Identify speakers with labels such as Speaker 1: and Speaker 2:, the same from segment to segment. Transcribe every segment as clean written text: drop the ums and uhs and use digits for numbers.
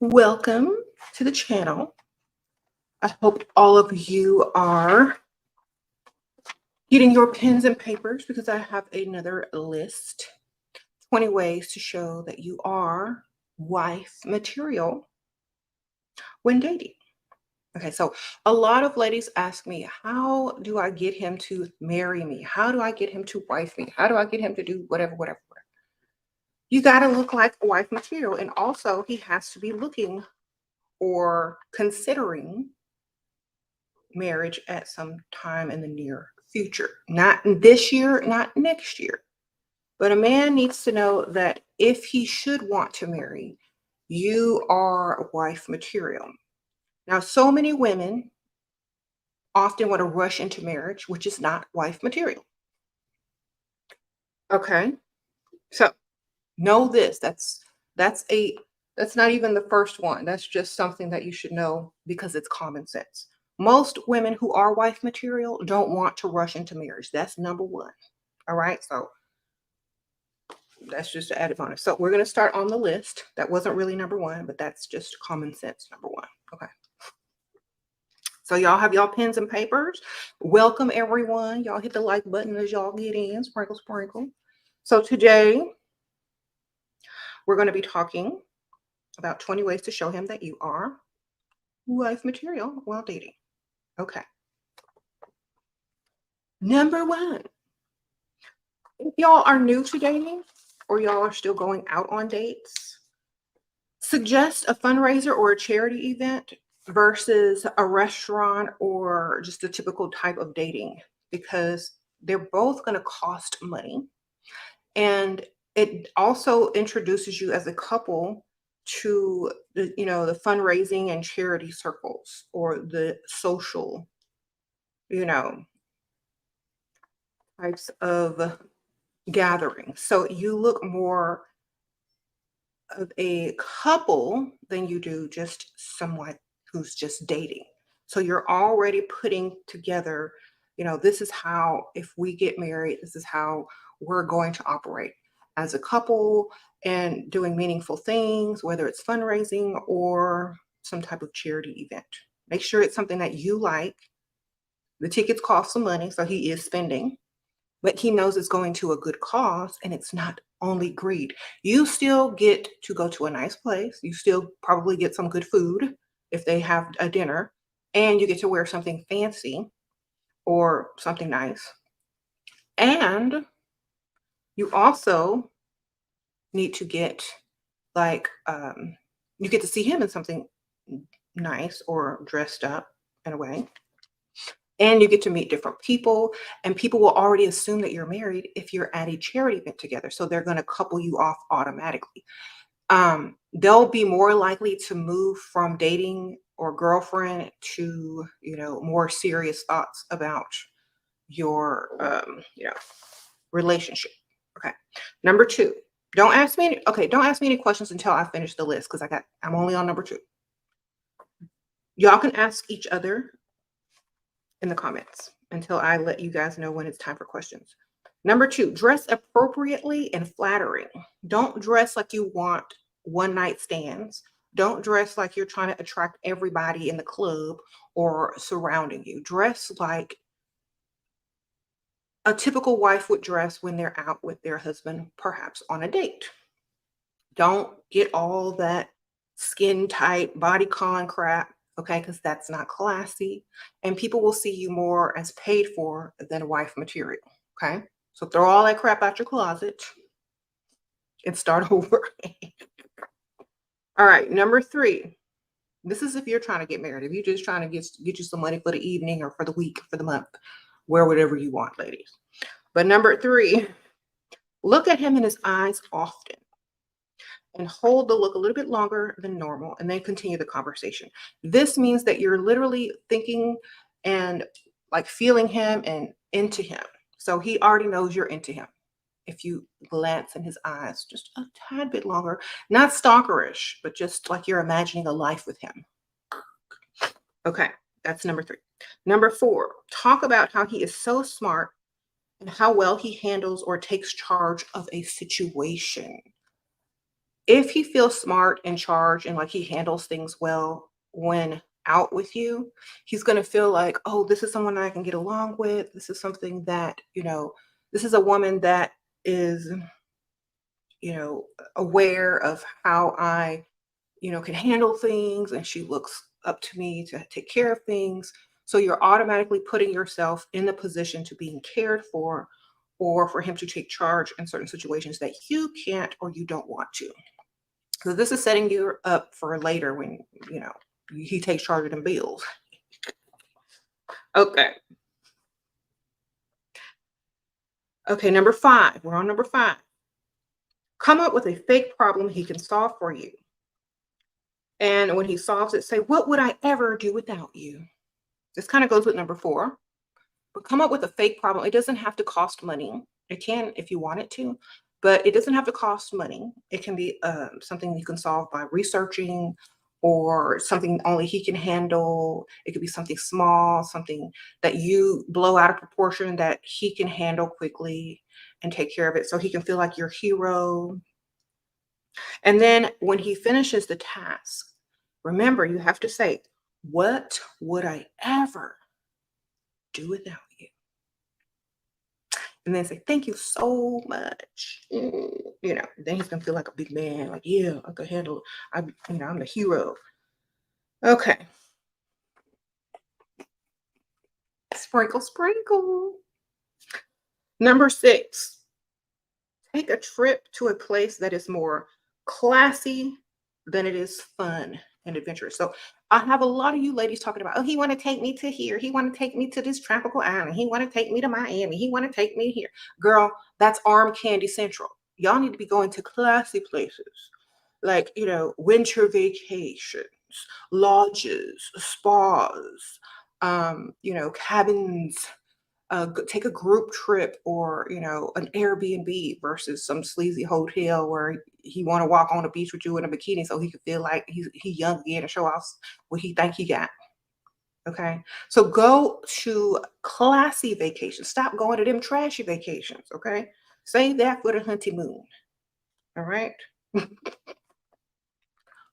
Speaker 1: Welcome to the channel. I hope all of you are getting your pens and papers because I have another list. 20 ways to show that you are wife material when dating. Okay, so a lot of ladies ask me, how do I get him to marry me? How do I get him to wife me? How do I get him to do whatever? You got to look like a wife material. And also, he has to be looking or considering marriage at some time in the near future. Not this year, not next year. But a man needs to know that if he should want to marry, you are wife material. Now, so many women often want to rush into marriage, which is not wife material. Okay. So know this. That's not even the first one. That's just something that you should know because it's common sense. Most women who are wife material don't want to rush into marriage. That's number one. All right. So that's just an added bonus. So we're going to start on the list. That wasn't really number one, but that's just common sense. Number one. Okay. So y'all have y'all pens and papers. Welcome everyone. Y'all hit the like button as y'all get in. Sprinkle, sprinkle. So today we're going to be talking about 20 ways to show him that you are wife material while dating. Okay. Number one, if y'all are new to dating or y'all are still going out on dates, suggest a fundraiser or a charity event versus a restaurant or just a typical type of dating because they're both going to cost money. And it also introduces you as a couple to the fundraising and charity circles or the social, types of gatherings. So you look more of a couple than you do just someone who's just dating. So you're already putting together, this is how, if we get married, this is how we're going to operate as a couple and doing meaningful things, whether it's fundraising or some type of charity event. Make sure it's something that you like. The tickets cost some money, so he is spending, but he knows it's going to a good cause and it's not only greed. You still get to go to a nice place. You still probably get some good food if they have a dinner, and you get to wear something fancy or something nice. And you also need to get you get to see him in something nice or dressed up in a way. And you get to meet different people, and people will already assume that you're married if you're at a charity event together. So they're going to couple you off automatically. They'll be more likely to move from dating or girlfriend to, more serious thoughts about your, relationship. Okay. Number two, don't ask me any questions until I finish the list because I'm only on number two. Y'all can ask each other in the comments until I let you guys know when it's time for questions. Number two, dress appropriately and flattering. Don't dress like you want one night stands. Don't dress like you're trying to attract everybody in the club or surrounding you. Dress like a typical wife would dress when they're out with their husband, perhaps on a date. Don't get all that skin tight, bodycon crap. Okay, because that's not classy. And people will see you more as paid for than wife material. Okay, so throw all that crap out your closet and start over. All right, number three. This is if you're trying to get married. If you're just trying to get you some money for the evening or for the week, for the month, wear whatever you want, ladies. But number three, look at him in his eyes often. And hold the look a little bit longer than normal and then continue the conversation. This means that you're literally thinking and like feeling him and into him. So he already knows you're into him. If you glance in his eyes just a tad bit longer, not stalkerish, but just like you're imagining a life with him. Okay, that's number three. Number four, talk about how he is so smart and how well he handles or takes charge of a situation. If he feels smart, in charge, and like he handles things well when out with you, he's going to feel like, oh, this is someone I can get along with. This is something that, this is a woman that is, aware of how I, can handle things, and she looks up to me to take care of things. So you're automatically putting yourself in the position to being cared for, or for him to take charge in certain situations that you can't or you don't want to. So this is setting you up for later when, you know, he takes charge of them bills. Okay. Okay, number 5. We're on number 5. Come up with a fake problem he can solve for you. And when he solves it, say, what would I ever do without you? This kind of goes with number 4. But come up with a fake problem. It doesn't have to cost money. It can if you want it to, but it doesn't have to cost money. It can be something you can solve by researching, or something only he can handle. It could be something small, something that you blow out of proportion that he can handle quickly and take care of it, so he can feel like your hero. And then when he finishes the task, remember, you have to say, what would I ever do without you? And then say, thank you so much. Then he's gonna feel like a big man, like, yeah, I can handle it. I'm the hero. Okay. Sprinkle, sprinkle. Number 6, take a trip to a place that is more classy than it is fun and adventurous. So I have a lot of you ladies talking about, oh, he want to take me to here. He want to take me to this tropical island. He want to take me to Miami. He want to take me here. Girl, that's arm candy central. Y'all need to be going to classy places like, winter vacations, lodges, spas, cabins. Take a group trip, or an Airbnb versus some sleazy hotel where he want to walk on the beach with you in a bikini so he can feel like he young again and show off what he think he got. Okay, so go to classy vacations. Stop going to them trashy vacations. Okay, save that for the honeymoon. All right.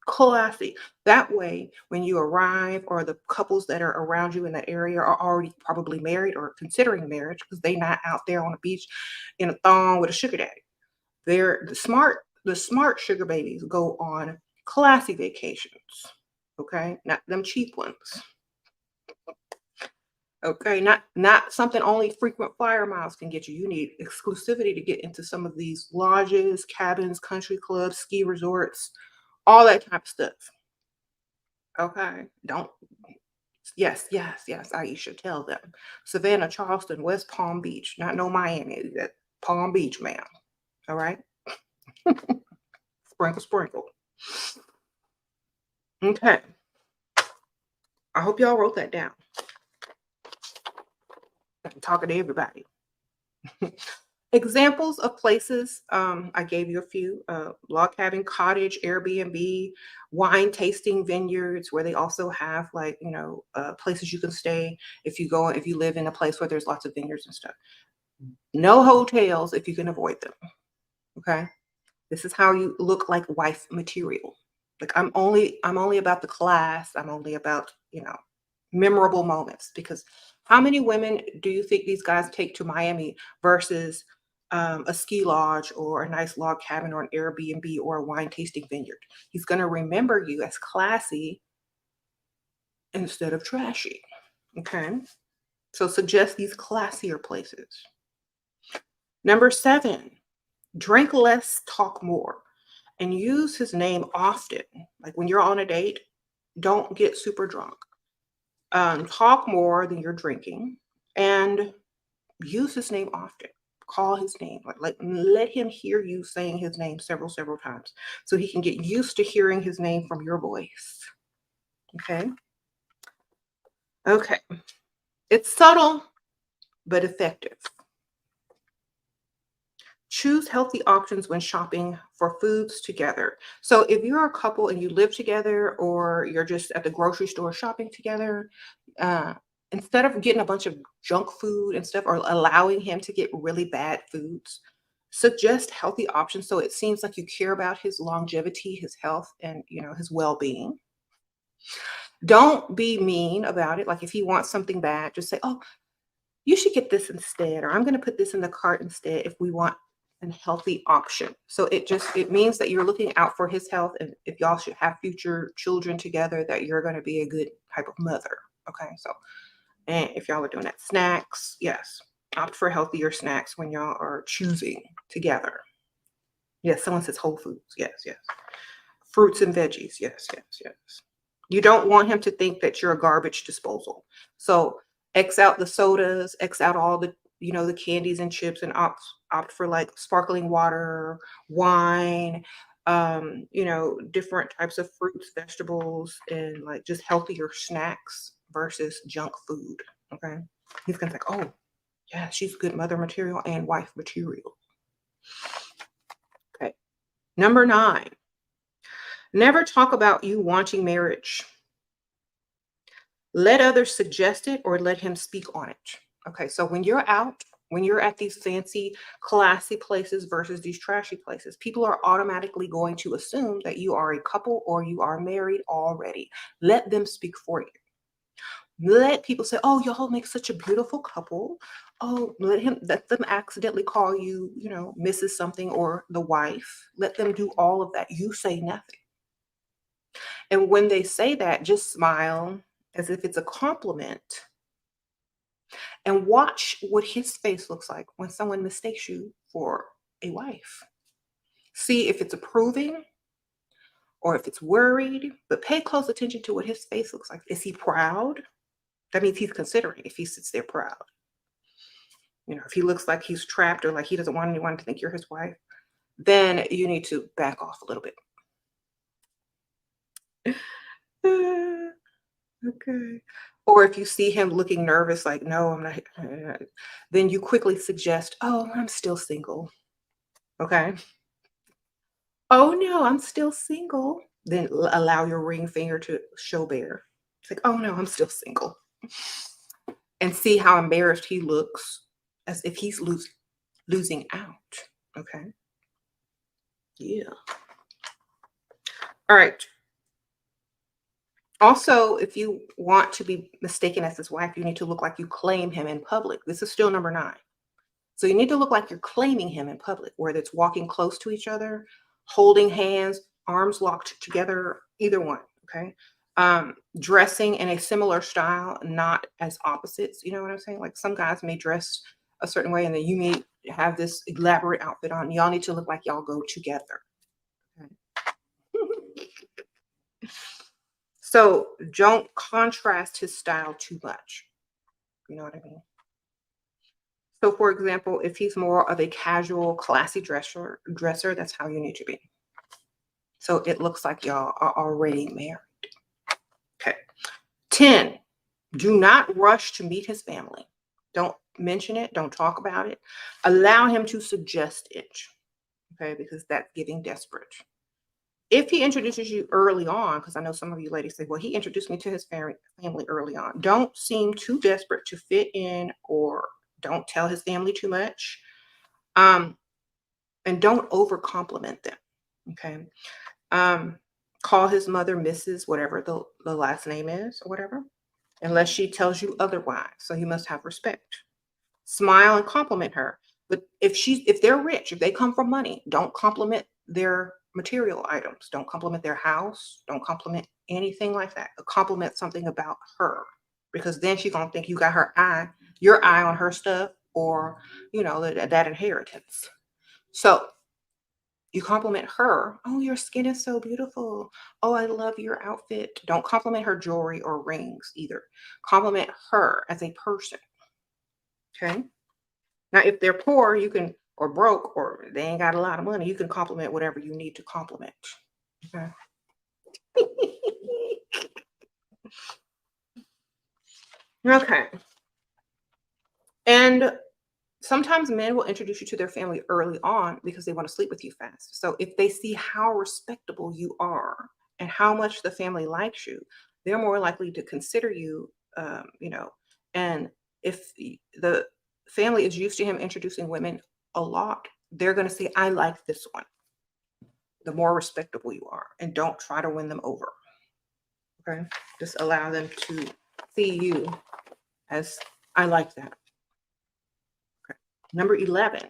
Speaker 1: Classy. That way, when you arrive, or the couples that are around you in that area are already probably married or considering marriage, because they not out there on the beach in a thong with a sugar daddy. They're the smart sugar babies go on classy vacations. Okay, not them cheap ones. Okay, not something only frequent flyer miles can get you. You need exclusivity to get into some of these lodges, cabins, country clubs, ski resorts, all that type of stuff. Okay. Don't Yes, yes, yes, Aisha, tell them. Savannah, Charleston, West Palm Beach, not no Miami, that Palm Beach, ma'am. All right. Sprinkle, sprinkle. Okay. I hope y'all wrote that down. I'm talking to everybody. Examples of places, I gave you a few: log cabin, cottage, Airbnb, wine tasting vineyards, where they also have, like, places you can stay if you live in a place where there's lots of vineyards and stuff. No hotels if you can avoid them. Okay. This is how you look like wife material. Like, I'm only about the class. I'm only about, memorable moments, because how many women do you think these guys take to Miami versus a ski lodge, or a nice log cabin, or an Airbnb, or a wine tasting vineyard? He's going to remember you as classy instead of trashy. Okay. So suggest these classier places. Number 7, drink less, talk more, and use his name often. Like, when you're on a date, don't get super drunk. Talk more than you're drinking, and use his name often. Call his name. Like, let him hear you saying his name several, several times, so he can get used to hearing his name from your voice. Okay. Okay. It's subtle but effective. Choose healthy options when shopping for foods together. So if you're a couple and you live together, or you're just at the grocery store shopping together, uh, instead of getting a bunch of junk food and stuff, or allowing him to get really bad foods, Suggest healthy options so it seems like you care about his longevity, his health, and his well-being. Don't be mean about it. Like if he wants something bad, just say, "Oh, you should get this instead," or "I'm going to put this in the cart instead if we want a healthy option." So it means that you're looking out for his health, and if y'all should have future children together, that you're going to be a good type of mother. Okay, so and if y'all are doing that, snacks, yes, opt for healthier snacks when y'all are choosing together. Yes, someone says whole foods. Yes, yes. Fruits and veggies. Yes, yes, yes. You don't want him to think that you're a garbage disposal. So X out the sodas, X out all the candies and chips, and opt for like sparkling water, wine, different types of fruits, vegetables, and like just healthier snacks versus junk food. Okay. He's gonna think, oh yeah, she's good mother material and wife material. Okay. Number 9. Never talk about you wanting marriage. Let others suggest it or let him speak on it. Okay, so when you're at these fancy, classy places versus these trashy places, people are automatically going to assume that you are a couple or you are married already. Let them speak for you. Let people say, "Oh, y'all make such a beautiful couple." Oh, let them accidentally call you, Mrs. something or the wife. Let them do all of that. You say nothing. And when they say that, just smile as if it's a compliment and watch what his face looks like when someone mistakes you for a wife. See if it's approving or if it's worried, but pay close attention to what his face looks like. Is he proud? That means he's considering if he sits there proud. If he looks like he's trapped or like he doesn't want anyone to think you're his wife, then you need to back off a little bit. Okay. Or if you see him looking nervous, like, no, I'm not, then you quickly suggest, oh, I'm still single. Okay. Oh, no, I'm still single. Then allow your ring finger to show bare. It's like, oh, no, I'm still single. And see how embarrassed he looks as if he's losing out. Okay. Yeah. All right. Also, if you want to be mistaken as his wife, you need to look like you claim him in public. This is still number 9. So you need to look like you're claiming him in public, whether it's walking close to each other, holding hands, arms locked together, either one. Okay. Dressing in a similar style, not as opposites. You know what I'm saying? Like some guys may dress a certain way and then you may have this elaborate outfit on. Y'all need to look like y'all go together. Okay. So don't contrast his style too much. You know what I mean? So, for example, if he's more of a casual, classy dresser, that's how you need to be. So it looks like y'all are already married. Okay. 10, do not rush to meet his family. Don't mention it. Don't talk about it. Allow him to suggest it. Okay, because that's getting desperate. If he introduces you early on, because I know some of you ladies say, well, he introduced me to his family early on. Don't seem too desperate to fit in or don't tell his family too much. And don't over compliment them. Okay. Call his mother Mrs. whatever the last name is or whatever, unless she tells you otherwise. So you must have respect. Smile and compliment her. But if they're rich, if they come from money, don't compliment their material items. Don't compliment their house. Don't compliment anything like that. Compliment something about her. Because then she's gonna think you got your eye on her stuff, or that inheritance. So you compliment her. Oh, your skin is so beautiful. Oh, I love your outfit. Don't compliment her jewelry or rings either. Compliment her as a person. Okay. Now, if they're poor, or broke, or they ain't got a lot of money, you can compliment whatever you need to compliment. Okay. Okay. And sometimes men will introduce you to their family early on because they want to sleep with you fast. So if they see how respectable you are and how much the family likes you, they're more likely to consider you, and if the family is used to him introducing women a lot, they're going to say, I like this one, the more respectable you are. And don't try to win them over. Okay. Just allow them to see you as, I like that. Okay. Number 11.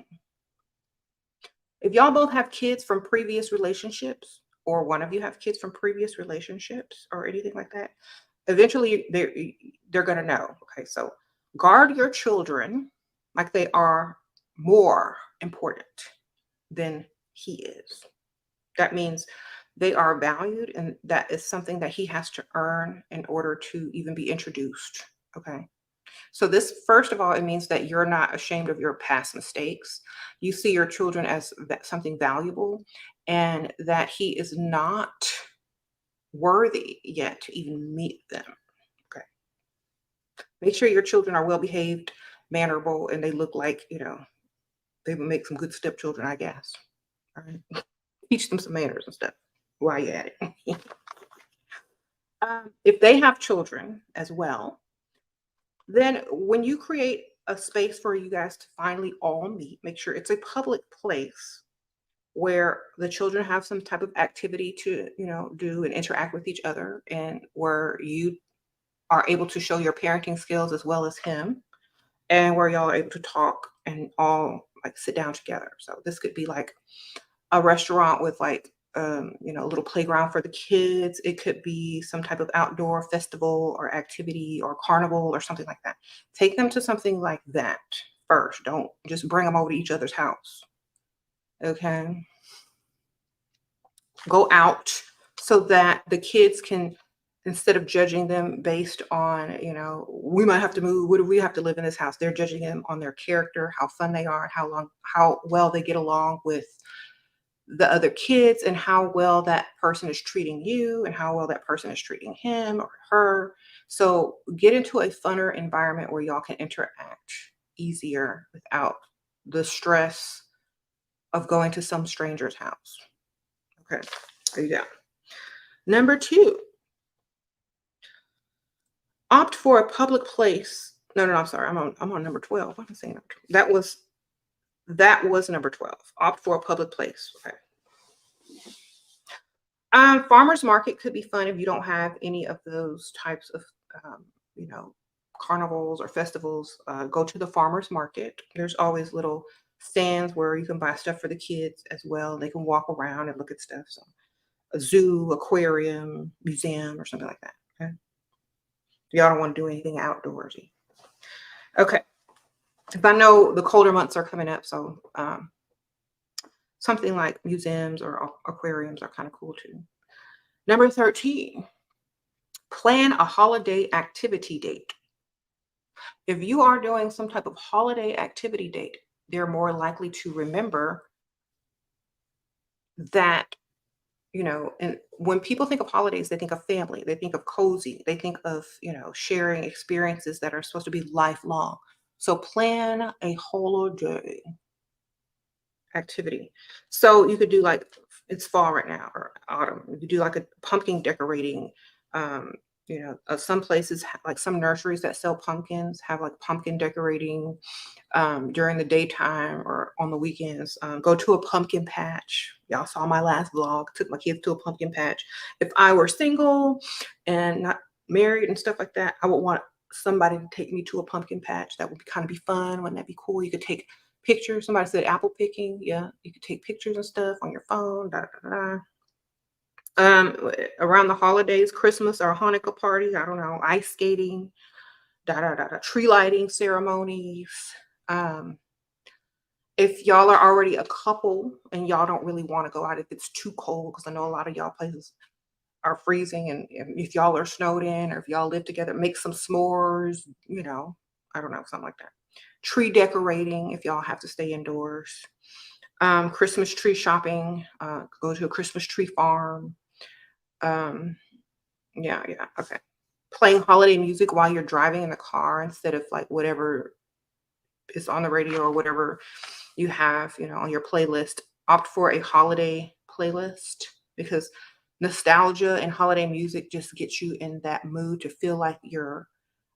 Speaker 1: If y'all both have kids from previous relationships, or one of you have kids from previous relationships or anything like that, eventually they're going to know. Okay. So guard your children like they are more important than he is. That means they are valued, and that is something that he has to earn in order to even be introduced. Okay. So this, first of all, it means that you're not ashamed of your past mistakes. You see your children as something valuable, and that he is not worthy yet to even meet them. Okay. Make sure your children are well behaved, mannerable, and they look like, they would make some good stepchildren, I guess. All right. Teach them some manners and stuff while you're at it. If they have children as well, then when you create a space for you guys to finally all meet, make sure it's a public place where the children have some type of activity to, do and interact with each other, and where you are able to show your parenting skills as well as him, and where y'all are able to talk and all like sit down together. So this could be like a restaurant with like a little playground for the kids. It could be some type of outdoor festival or activity or carnival or something like that. Take them to something like that first. Don't just bring them over to each other's house. Okay. Go out so that the kids can, instead of judging them based on, we might have to move, what do we have to live in this house? They're judging them on their character, how fun they are, how well they get along with the other kids, and how well that person is treating you, and how well that person is treating him or her. So get into a funner environment where y'all can interact easier without the stress of going to some stranger's house. Okay, there you go. Number 2, opt for a public place. No, I'm sorry. I'm on number 12. What am I saying? That was number 12. Opt for a public place. Okay. Farmers market could be fun if you don't have any of those types of, carnivals or festivals. Go to the farmers market. There's always little stands where you can buy stuff for the kids as well. They can walk around and look at stuff. So a zoo, aquarium, museum, or something like that. Okay. Y'all don't want to do anything outdoorsy. Okay. If I know the colder months are coming up, so something like museums or aquariums are kind of cool too. Number 13, plan a holiday activity date. If you are doing some type of holiday activity date, they're more likely to remember that, and when people think of holidays, they think of family, they think of cozy, they think of, sharing experiences that are supposed to be lifelong. So plan a holiday activity. So you could do like, it's fall right now or autumn. You could do like a pumpkin decorating. Some places like some nurseries that sell pumpkins have like pumpkin decorating during the daytime or on the weekends. Go to a pumpkin patch. Y'all saw my last vlog. Took my kids to a pumpkin patch. If I were single and not married and stuff like that, I would want somebody to take me to a pumpkin patch. That would kind of be fun. Wouldn't that be cool? You could take pictures. Somebody said apple picking. Yeah, you could take pictures and stuff on your phone. Around the holidays, Christmas or Hanukkah party. I don't know, ice skating. Tree lighting ceremonies. If y'all are already a couple and y'all don't really want to go out if it's too cold, because I know a lot of y'all places are freezing, and if y'all are snowed in or if y'all live together, make some s'mores. I don't know, something like that. Tree decorating if y'all have to stay indoors. Christmas tree shopping, go to a Christmas tree farm. Yeah, okay. Playing holiday music while you're driving in the car instead of like whatever is on the radio or whatever you have, on your playlist. Opt for a holiday playlist, because nostalgia and holiday music just gets you in that mood to feel like you're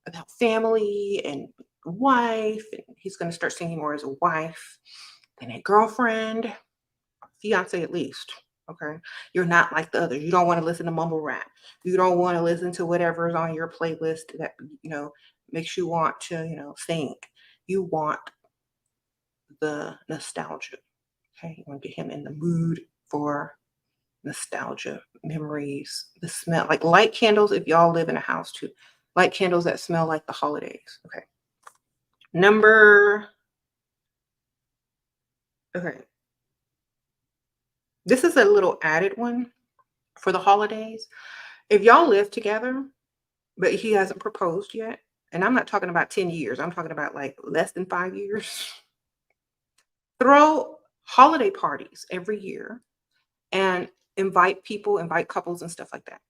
Speaker 1: about family and wife. And he's going to start singing more as a wife. Then a girlfriend, fiance at least. Okay. You're not like the others. You don't want to listen to mumble rap. You don't want to listen to whatever's on your playlist that, makes you want to, think. You want the nostalgia. Okay. You want to get him in the mood for nostalgia, memories, the smell, like light candles. If y'all live in a house too, light candles that smell like the holidays. Okay. Okay. This is a little added one for the holidays. If y'all live together, but he hasn't proposed yet, and I'm not talking about 10 years, I'm talking about like less than 5 years, throw holiday parties every year and invite people, invite couples and stuff like that.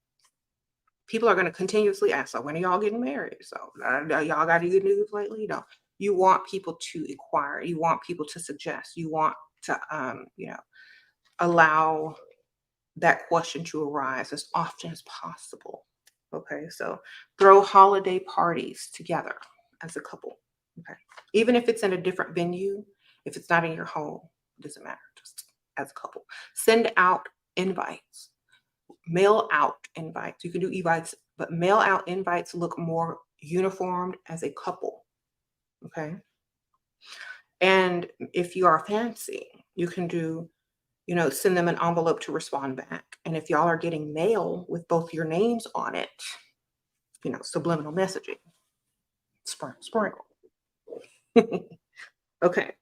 Speaker 1: People are going to continuously ask, so when are y'all getting married? So y'all got any good news lately? You want people to inquire. You want people to suggest. You want to, allow that question to arise as often as possible. Okay, so throw holiday parties together as a couple. Okay, even if it's in a different venue, if it's not in your home, it doesn't matter. Just as a couple, send out invites, mail out invites. You can do invites, but mail out invites look more uniformed as a couple. Okay, and if you are fancy, you can do, send them an envelope to respond back. And if y'all are getting mail with both your names on it, subliminal messaging, sprinkle. Okay.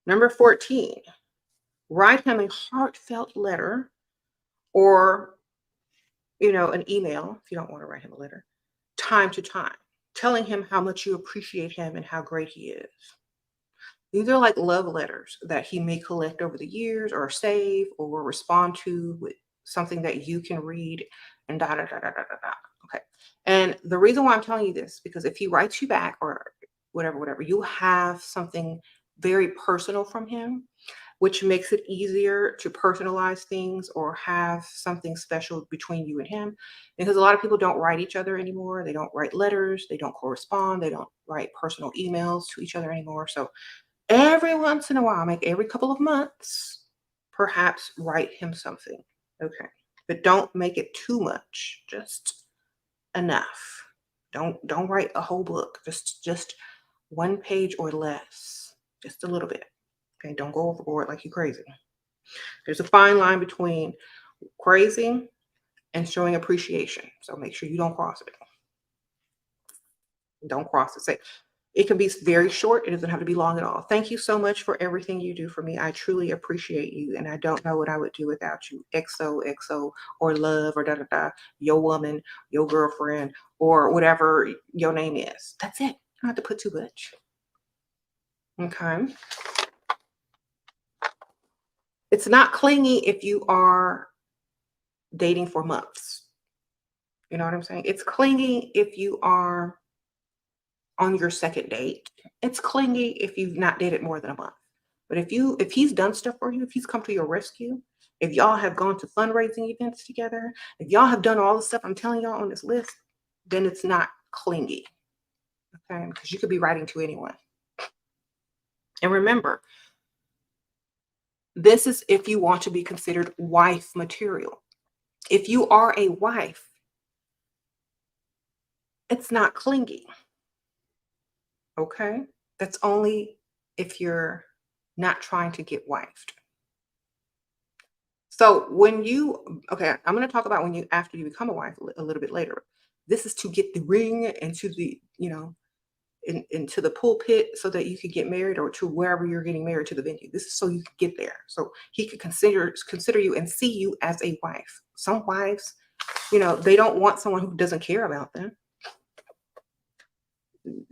Speaker 1: Number 14, write him a heartfelt letter or, an email if you don't want to write him a letter, time to time, telling him how much you appreciate him and how great he is. These are like love letters that he may collect over the years or save or will respond to with something that you can read and da da da da da da da. Okay. And the reason why I'm telling you this, because if he writes you back or whatever, you have something very personal from him, which makes it easier to personalize things or have something special between you and him. Because a lot of people don't write each other anymore. They don't write letters. They don't correspond. They don't write personal emails to each other anymore. So every once in a while, like every couple of months, perhaps write him something. Okay. But don't make it too much. Just enough. Don't write a whole book. Just one page or less. Just a little bit. Okay. Don't go overboard like you're crazy. There's a fine line between crazy and showing appreciation. So make sure you don't cross it. Don't cross it. Say it can be very short. It doesn't have to be long at all. Thank you so much for everything you do for me. I truly appreciate you. And I don't know what I would do without you. XOXO or love or da da da. Your woman, your girlfriend, or whatever your name is. That's it. You don't have to put too much. Okay. It's not clingy if you are dating for months. You know what I'm saying? It's clingy if you are on your second date. It's clingy if you've not dated more than a month. But if he's done stuff for you, if he's come to your rescue, if y'all have gone to fundraising events together, if y'all have done all the stuff I'm telling y'all on this list, then it's not clingy. Okay? Because you could be writing to anyone. And remember, this is if you want to be considered wife material. If you are a wife, it's not clingy. Okay? That's only if you're not trying to get wifed. So okay, I'm going to talk about after you become a wife a little bit later. This is to get the ring into the, into the pulpit so that you could get married, or to wherever you're getting married, to the venue. This is so you can get there. So he could consider you and see you as a wife. Some wives, they don't want someone who doesn't care about them.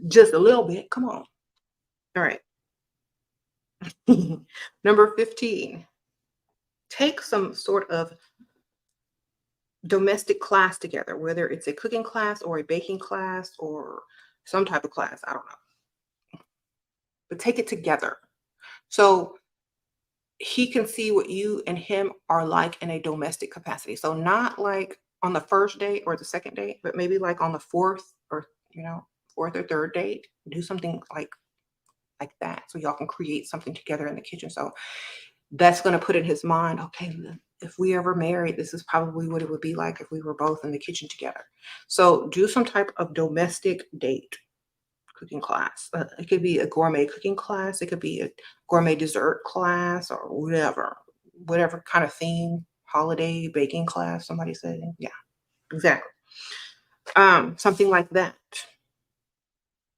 Speaker 1: Just a little bit. Come on. All right. Number 15. Take some sort of domestic class together, whether it's a cooking class or a baking class or some type of class. I don't know. But take it together. So he can see what you and him are like in a domestic capacity. So not like on the first date or the second date, but maybe like on the fourth or third date. Do something like like that. So y'all can create something together in the kitchen. So that's going to put in his mind, okay, if we ever married, this is probably what it would be like if we were both in the kitchen together. So do some type of domestic date cooking class. It could be a gourmet cooking class. It could be a gourmet dessert class or whatever kind of theme, holiday baking class, somebody said. Yeah, exactly. Something like that.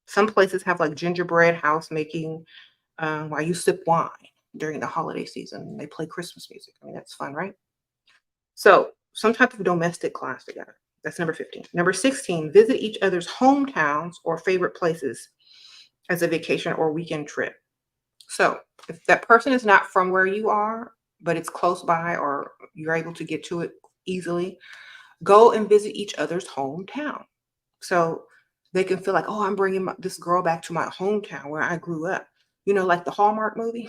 Speaker 1: Some places have like gingerbread house making while you sip wine during the holiday season. They play Christmas music. I mean, that's fun, right? So some type of domestic class together. That's number 15. Number 16, visit each other's hometowns or favorite places as a vacation or weekend trip. So if that person is not from where you are, but it's close by or you're able to get to it easily, go and visit each other's hometown. So they can feel like, oh, I'm bringing this girl back to my hometown where I grew up. You know, like the Hallmark movie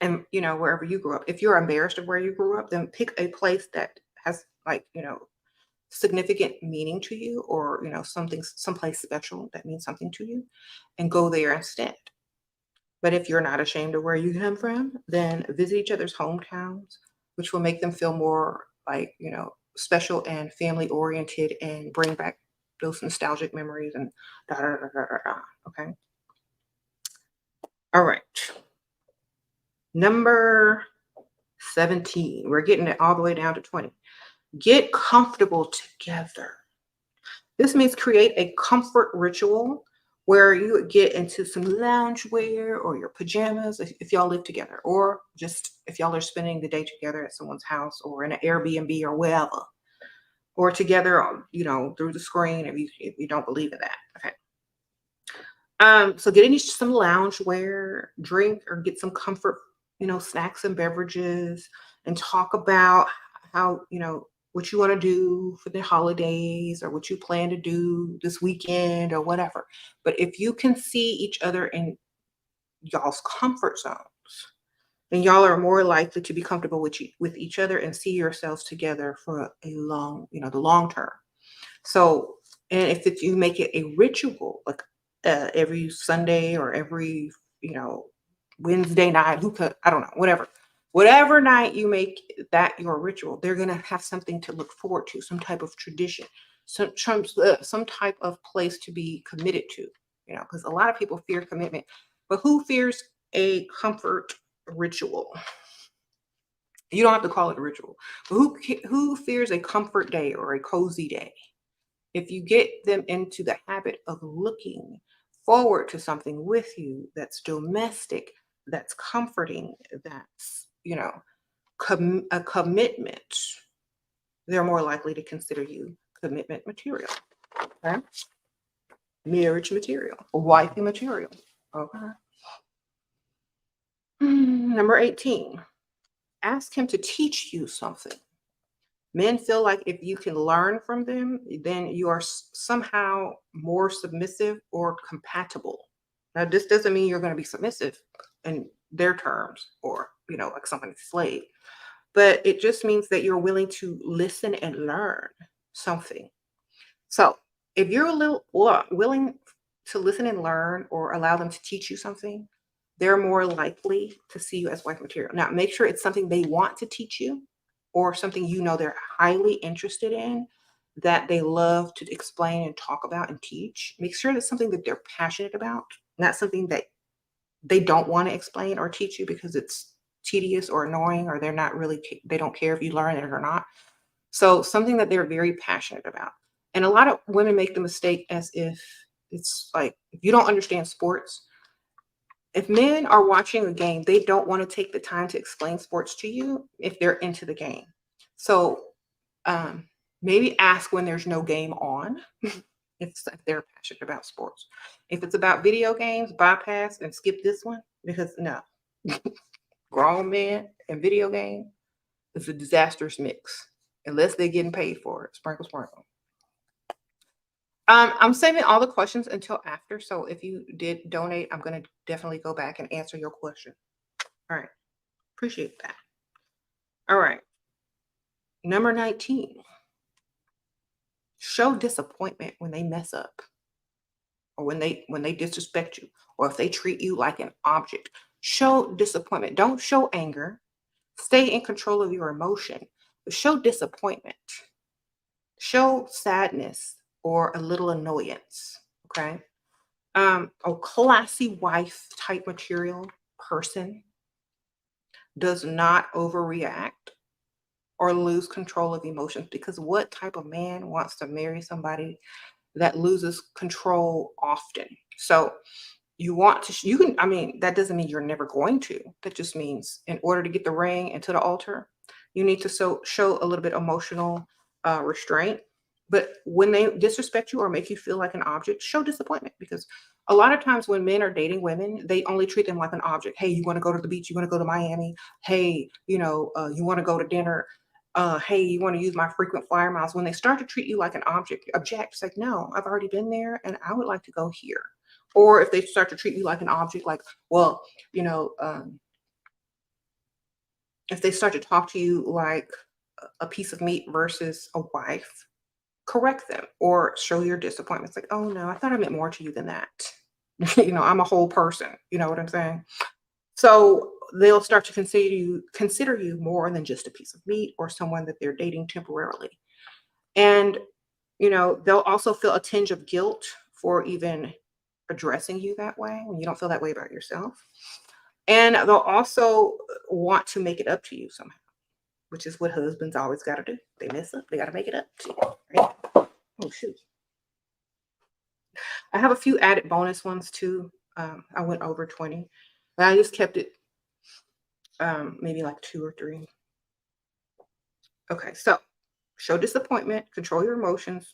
Speaker 1: and, you know, wherever you grew up. If you're embarrassed of where you grew up, then pick a place that has like, you know, significant meaning to you or, you know, something, someplace special that means something to you and go there instead. But if you're not ashamed of where you come from, then visit each other's hometowns, which will make them feel more like, you know, special and family oriented and bring back those nostalgic memories and da da da da da. Da. Okay. All right. Number 17. We're getting it all the way down to 20. Get comfortable together. This means create a comfort ritual where you would get into some loungewear or your pajamas if y'all live together, or just if y'all are spending the day together at someone's house or in an Airbnb or wherever, or together, you know, through the screen if you don't believe in that. Okay. So get any some loungewear, drink or get some comfort, you know, snacks and beverages, and talk about how, you know, what you want to do for the holidays or what you plan to do this weekend or whatever. But if you can see each other in y'all's comfort zones, then y'all are more likely to be comfortable with each other and see yourselves together for a long, you know, the long term. So, and if you make it a ritual, like every Sunday or every, you know, Wednesday night, who could, I don't know, whatever night you make that your ritual, they're going to have something to look forward to, some type of tradition, some type of place to be committed to, you know, because a lot of people fear commitment, but who fears a comfort ritual? You don't have to call it a ritual, but who fears a comfort day or a cozy day? If you get them into the habit of looking forward to something with you that's domestic, that's comforting, that's, you know, a commitment, they're more likely to consider you commitment material, okay? Marriage material, wifey material, okay? Number 18, ask him to teach you something. Men feel like if you can learn from them, then you are somehow more submissive or compatible. Now, this doesn't mean you're going to be submissive in their terms or, you know, like somebody's slave, but it just means that you're willing to listen and learn something. So if you're a little willing to listen and learn or allow them to teach you something, they're more likely to see you as wife material. Now, make sure it's something they want to teach you or something you know they're highly interested in, that they love to explain and talk about and teach. Make sure that's something that they're passionate about, not something that they don't want to explain or teach you because it's tedious or annoying or they're not really, they don't care if you learn it or not. So something that they're very passionate about. And a lot of women make the mistake as if it's like, if you don't understand sports, if men are watching a game, they don't want to take the time to explain sports to you if they're into the game. So um, maybe ask when there's no game on, if they're passionate about sports. If it's about video games, bypass and skip this one because no, grown men and video game is a disastrous mix unless they're getting paid for it. Sprinkle, sprinkle. I'm saving all the questions until after. So if you did donate, I'm going to definitely go back and answer your question. All right. Appreciate that. All right. Number 19. Show disappointment when they mess up or when they disrespect you, or if they treat you like an object. Show disappointment. Don't show anger. Stay in control of your emotion, but show disappointment. Show sadness or a little annoyance. Okay. A classy wife type material person does not overreact or lose control of emotions, because what type of man wants to marry somebody that loses control often? So you want to, you can, I mean, that doesn't mean you're never going to. That just means in order to get the ring and to the altar, you need to show a little bit emotional restraint. But when they disrespect you or make you feel like an object, show disappointment, because a lot of times when men are dating women, they only treat them like an object. Hey, you want to go to the beach? You want to go to Miami? Hey, you want to go to dinner? Hey, you want to use my frequent flyer miles? When they start to treat you like an object, it's like, no, I've already been there and I would like to go here. Or if they start to treat you like an object, like, well, you know, if they start to talk to you like a piece of meat versus a wife, correct them or show your disappointment. It's like, oh no, I thought I meant more to you than that. I'm a whole person. You know what I'm saying? So they'll start to consider you more than just a piece of meat or someone that they're dating temporarily. And they'll also feel a tinge of guilt for even addressing you that way when you don't feel that way about yourself. And they'll also want to make it up to you somehow, which is what husbands always got to do. They mess up, they got to make it up to you. Right? Oh, shoot. I have a few added bonus ones too. I went over 20, but I just kept it maybe like 2 or 3. Okay, so show disappointment, control your emotions,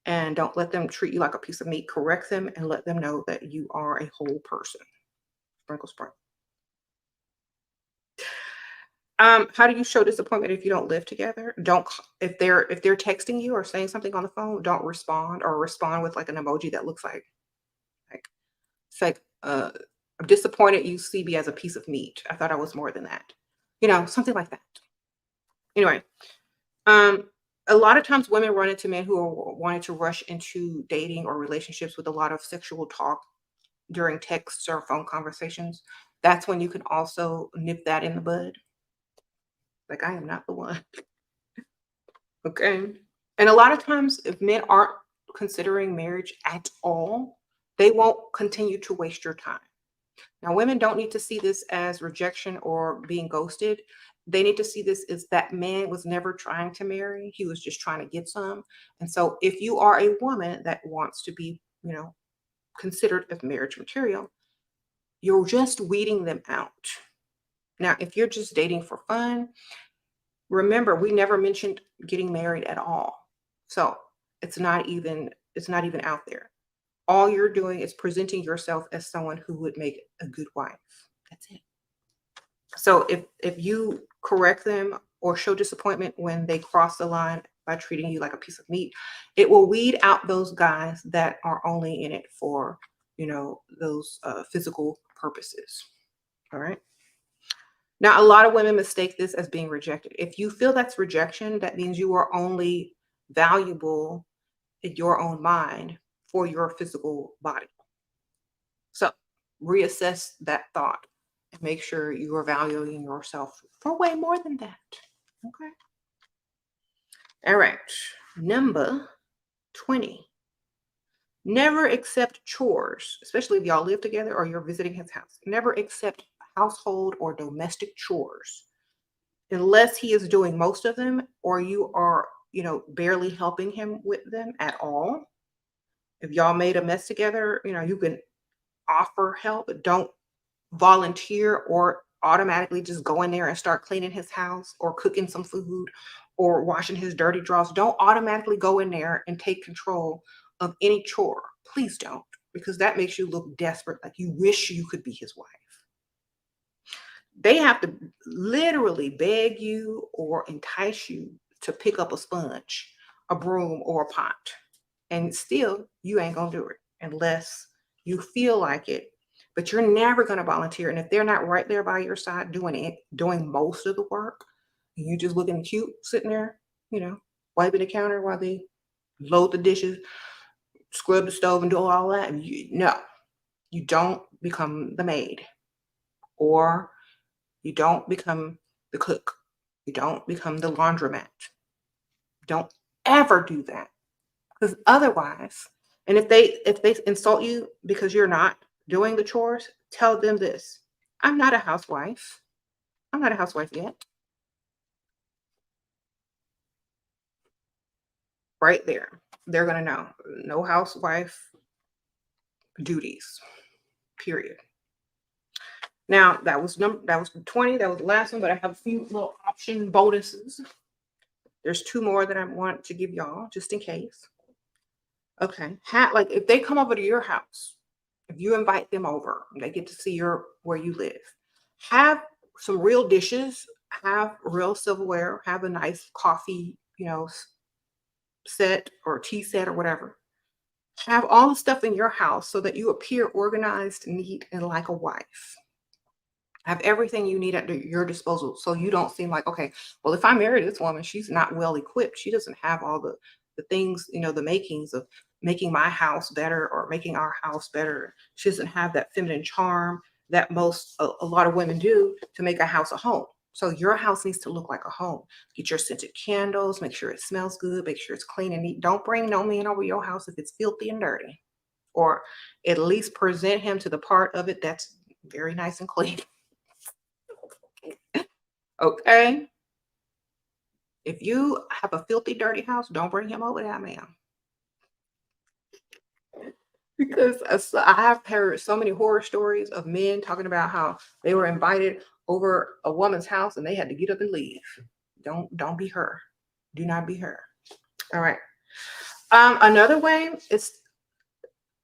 Speaker 1: and don't let them treat you like a piece of meat. Correct them and let them know that you are a whole person. Sprinkle, sprinkle. How do you show disappointment if you don't live together? Don't if they're texting you or saying something on the phone, don't respond, or respond with like an emoji that looks like it's like I'm disappointed you see me as a piece of meat. I thought I was more than that. Something like that. Anyway, a lot of times women run into men who are wanting to rush into dating or relationships with a lot of sexual talk during texts or phone conversations. That's when you can also nip that in the bud. Like, I am not the one. Okay. And a lot of times, if men aren't considering marriage at all, they won't continue to waste your time. Now, women don't need to see this as rejection or being ghosted. They need to see this as that man was never trying to marry. He was just trying to get some. And so if you are a woman that wants to be, considered as marriage material, you're just weeding them out. Now, if you're just dating for fun, remember, we never mentioned getting married at all. So it's not even out there. All you're doing is presenting yourself as someone who would make a good wife. That's it. So if you correct them or show disappointment when they cross the line by treating you like a piece of meat, it will weed out those guys that are only in it for, those physical purposes. All right. Now, a lot of women mistake this as being rejected. If you feel that's rejection, that means you are only valuable in your own mind for your physical body. So reassess that thought and make sure you are valuing yourself for way more than that. Okay. All right. Number 20. Never accept chores, especially if y'all live together or you're visiting his house. Never accept household or domestic chores unless he is doing most of them or you are, barely helping him with them at all. If y'all made a mess together, you can offer help, but don't volunteer or automatically just go in there and start cleaning his house or cooking some food or washing his dirty drawers. Don't automatically go in there and take control of any chore. Please don't, because that makes you look desperate, like you wish you could be his wife. They have to literally beg you or entice you to pick up a sponge, a broom, or a pot. And still, you ain't going to do it unless you feel like it. But you're never going to volunteer. And if they're not right there by your side doing most of the work, and you're just looking cute sitting there, wiping the counter while they load the dishes, scrub the stove and do all that. No, you don't become the maid, or you don't become the cook. You don't become the laundromat. Don't ever do that, because otherwise, and if they insult you because you're not doing the chores, tell them this: I'm not a housewife. I'm not a housewife yet. Right there, they're gonna know. No housewife duties. Period. Now that was 20. That was the last one, but I have a few little option bonuses. There's two more that I want to give y'all just in case. Okay. Like if they come over to your house, if you invite them over, they get to see where you live. Have some real dishes, have real silverware, have a nice coffee, set or tea set or whatever. Have all the stuff in your house so that you appear organized, neat, and like a wife. Have everything you need at your disposal so you don't seem like, okay, well, if I marry this woman, she's not well equipped. She doesn't have all the things, the makings of making my house better or making our house better. She doesn't have that feminine charm that a lot of women do to make a house a home. So your house needs to look like a home. Get your scented candles, make sure it smells good, make sure it's clean and neat. Don't bring no man over your house if it's filthy and dirty, or at least present him to the part of it that's very nice and clean. Okay? If you have a filthy, dirty house, don't bring him over there, ma'am. Because I have heard so many horror stories of men talking about how they were invited over a woman's house and they had to get up and leave. Don't be her. Do not be her. All right. Another way is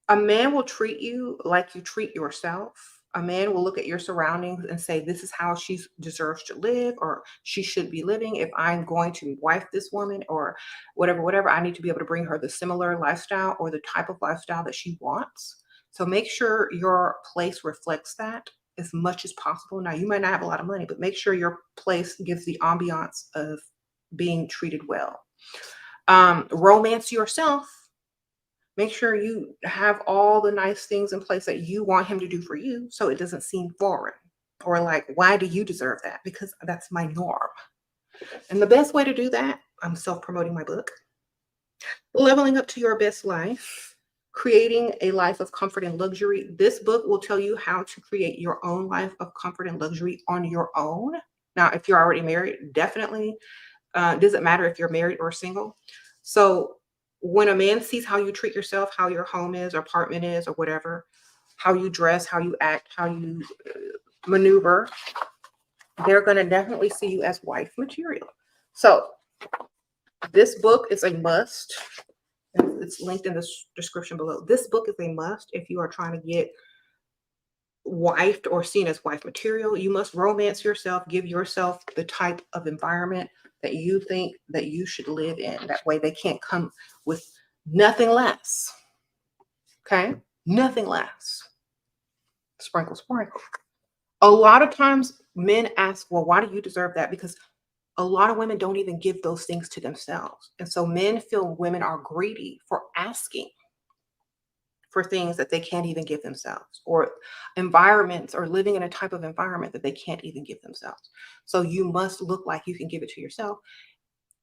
Speaker 1: a man will treat you like you treat yourself. A man will look at your surroundings and say, this is how she deserves to live, or she should be living. If I'm going to wife this woman or whatever, I need to be able to bring her the similar lifestyle or the type of lifestyle that she wants. So make sure your place reflects that as much as possible. Now, you might not have a lot of money, but make sure your place gives the ambiance of being treated well. Romance yourself. Make sure you have all the nice things in place that you want him to do for you so it doesn't seem foreign or like, why do you deserve that? Because that's my norm. And the best way to do that, I'm self-promoting my book, Leveling Up to Your Best Life, Creating a Life of Comfort and Luxury. This book will tell you how to create your own life of comfort and luxury on your own. Now, if you're already married, definitely doesn't matter if you're married or single. So when a man sees how you treat yourself, how your home is, or apartment is, or whatever, how you dress, how you act, how you maneuver, they're going to definitely see you as wife material. So this book is a must. It's linked in the description below. This book is a must if you are trying to get wifed or seen as wife material. You must romance yourself, give yourself the type of environment that you think that you should live in. That way they can't come with nothing less. Okay? Nothing less. Sprinkle, sprinkle. A lot of times men ask, well, why do you deserve that? Because a lot of women don't even give those things to themselves. And so men feel women are greedy for asking for things that they can't even give themselves, or environments, or living in a type of environment that they can't even give themselves. So you must look like you can give it to yourself.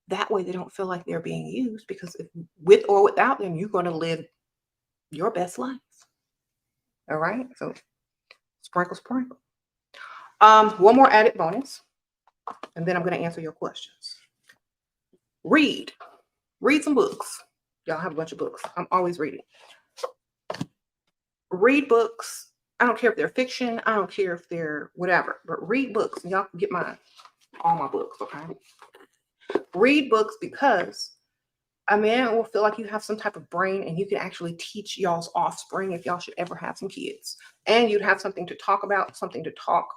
Speaker 1: That way they don't feel like they're being used, because with or without them, you're going to live your best life. All right. So sprinkle, sprinkle. One more added bonus, and then I'm going to answer your questions. Read some books. Y'all have a bunch of books. I'm always reading. Read books. I don't care if they're fiction. I don't care if they're whatever, but read books. Y'all can get all my books, okay? Read books, because a man will feel like you have some type of brain and you can actually teach y'all's offspring if y'all should ever have some kids. And you'd have something to talk about, something to talk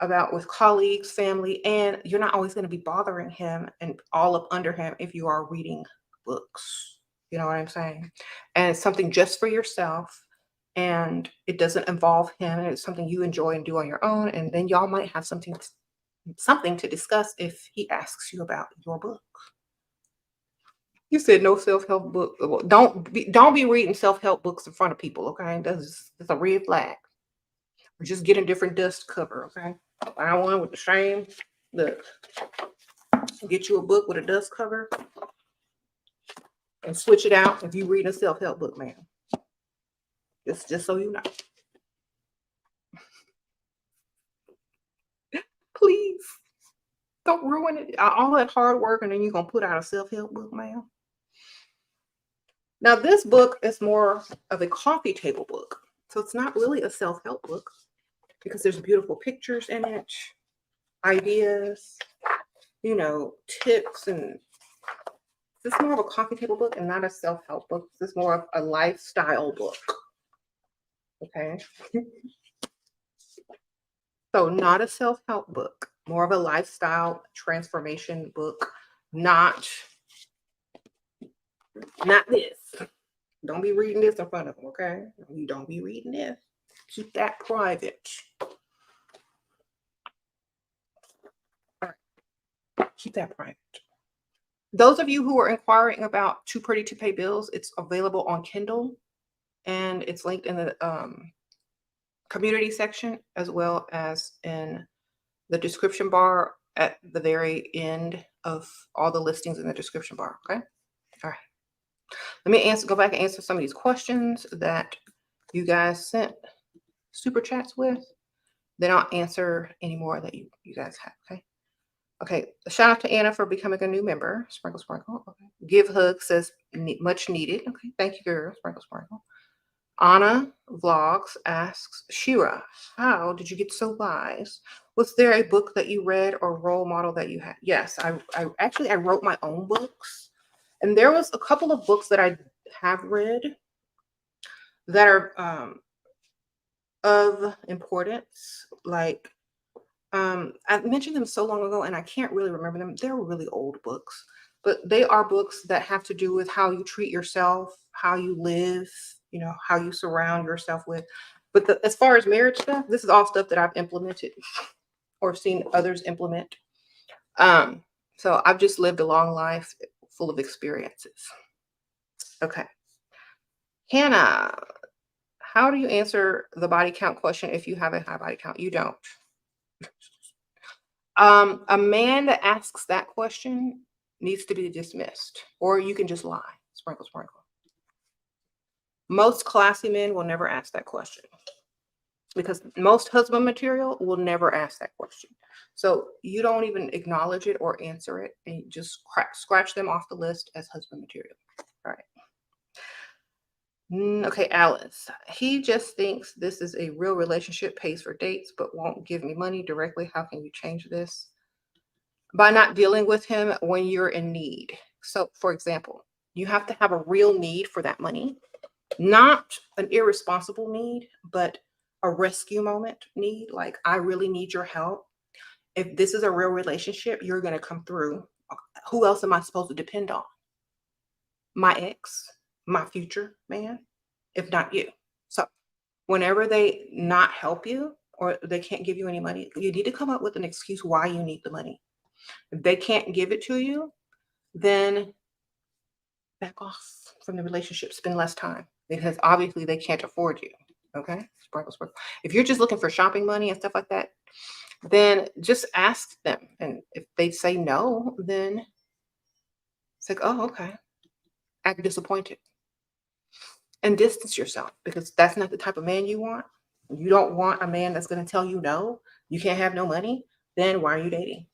Speaker 1: about with colleagues, family, and you're not always going to be bothering him and all up under him if you are reading books. You know what I'm saying? And it's something just for yourself, and it doesn't involve him, and it's something you enjoy and do on your own. And then y'all might have something to discuss if he asks you about your book. You said no self-help book. Well, don't be reading self-help books in front of people, okay? That's a red flag. Or just get a different dust cover, okay? Buy one with the same. Look, get you a book with a dust cover and switch it out if you read a self-help book, man. Just so you know. Please don't ruin it. All that hard work and then you're gonna put out a self-help book, man. Now, this book is more of a coffee table book. So it's not really a self-help book because there's beautiful pictures in it, ideas, tips, and this is more of a coffee table book and not a self-help book. This is more of a lifestyle book. Okay. So not a self-help book, more of a lifestyle transformation book, not this. Don't be reading this in front of them, okay? You don't be reading this. Keep that private. All right. Keep that private. Those of you who are inquiring about Too Pretty to Pay Bills, it's available on Kindle, and it's linked in the community section as well as in the description bar at the very end of all the listings in the description bar, okay? All right. Let me go back and answer some of these questions that you guys sent super chats with. Then I'll answer any more that you guys have, okay? Okay, shout out to Anna for becoming a new member. Sprinkle, sprinkle. Okay. Give Hug says much needed. Okay, thank you, girl. Sprinkle, sprinkle. Anna Vlogs asks, Shira, how did you get so wise? Was there a book that you read or role model that you had? Yes, I wrote my own books. And there was a couple of books that I have read that are of importance. Like, I mentioned them so long ago and I can't really remember them. They're really old books, but they are books that have to do with how you treat yourself, how you live, how you surround yourself with. But as far as marriage stuff, this is all stuff that I've implemented or seen others implement. So I've just lived a long life full of experiences. Okay. Hannah, how do you answer the body count question if you have a high body count? You don't. A man that asks that question needs to be dismissed, or you can just lie. Sprinkle, sprinkle. Most classy men will never ask that question because most husband material will never ask that question. So you don't even acknowledge it or answer it, and you just scratch them off the list as husband material. All right. Okay, Alice. He just thinks this is a real relationship, pays for dates, but won't give me money directly. How can you change this? By not dealing with him when you're in need. So, for example, you have to have a real need for that money, not an irresponsible need, but a rescue moment need. Like, I really need your help. If this is a real relationship, you're going to come through. Who else am I supposed to depend on? My ex, my future man, if not you. So whenever they not help you or they can't give you any money, you need to come up with an excuse why you need the money. If they can't give it to you, then back off from the relationship, spend less time because obviously they can't afford you. Okay. Sprinkle, sprinkle. If you're just looking for shopping money and stuff like that, then just ask them. And if they say no, then it's like, oh, okay. Act disappointed and distance yourself because that's not the type of man you want. You don't want a man that's going to tell you no, you can't have no money. Then why are you dating?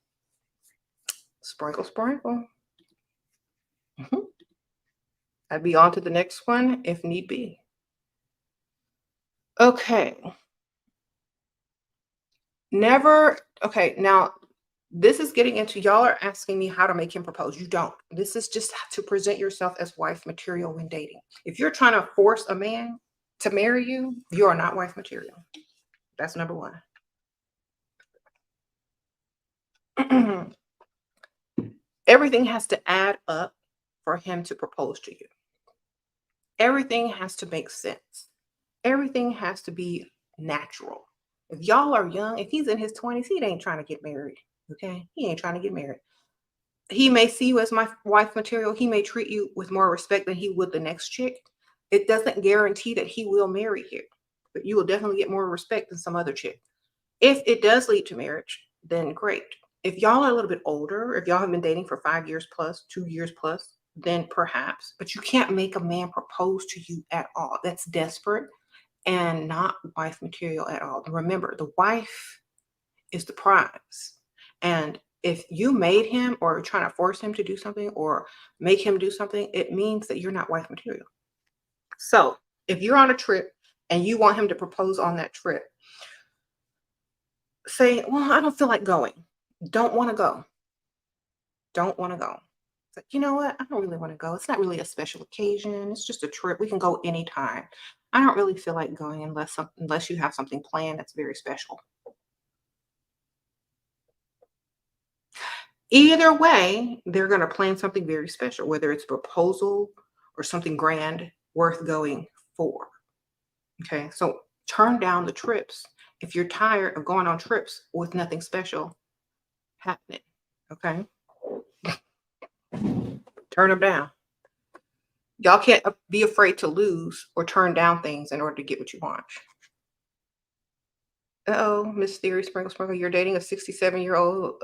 Speaker 1: Sprinkle, sprinkle. I'd be on to the next one if need be. Okay. Okay, now this is getting into, y'all are asking me how to make him propose. You don't. This is just to present yourself as wife material when dating. If you're trying to force a man to marry you, you are not wife material. That's number one. Everything has to add up for him to propose to you. Everything has to make sense. Everything has to be natural. If y'all are young, if he's in his 20s, he ain't trying to get married. Okay? He ain't trying to get married. He may see you as my wife material. He may treat you with more respect than he would the next chick. It doesn't guarantee that he will marry you, but you will definitely get more respect than some other chick. If it does lead to marriage, then great. If y'all are a little bit older, if y'all have been dating for 5 years plus, 2 years plus, then perhaps, but you can't make a man propose to you at all. That's desperate and not wife material at all. Remember, the wife is the prize. And if you made him or trying to force him to do something or make him do something, it means that you're not wife material. So if you're on a trip and you want him to propose on that trip, say, well, I don't feel like going. Don't want to go. Don't want to go. It's like, you know what? I don't really want to go. It's not really a special occasion. It's just a trip. We can go anytime. I don't really feel like going unless you have something planned that's very special. Either way, they're going to plan something very special, whether it's a proposal or something grand worth going for. Okay, so turn down the trips if you're tired of going on trips with nothing special happening. Okay, turn them down. Y'all can't be afraid to lose or turn down things in order to get what you want. Uh-oh, Miss Theory Sprinkle Sprinkle, you're dating a 67-year-old.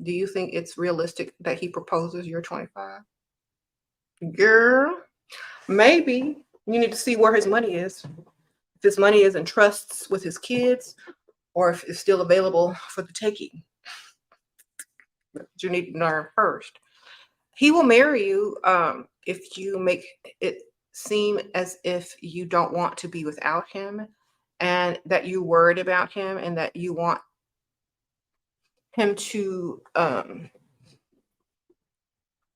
Speaker 1: Do you think it's realistic that he proposes? You're 25. Girl, maybe you need to see where his money is. If his money is in trusts with his kids, or if it's still available for the taking. But you need to learn first. He will marry you if you make it seem as if you don't want to be without him and that you're worried about him and that you want him to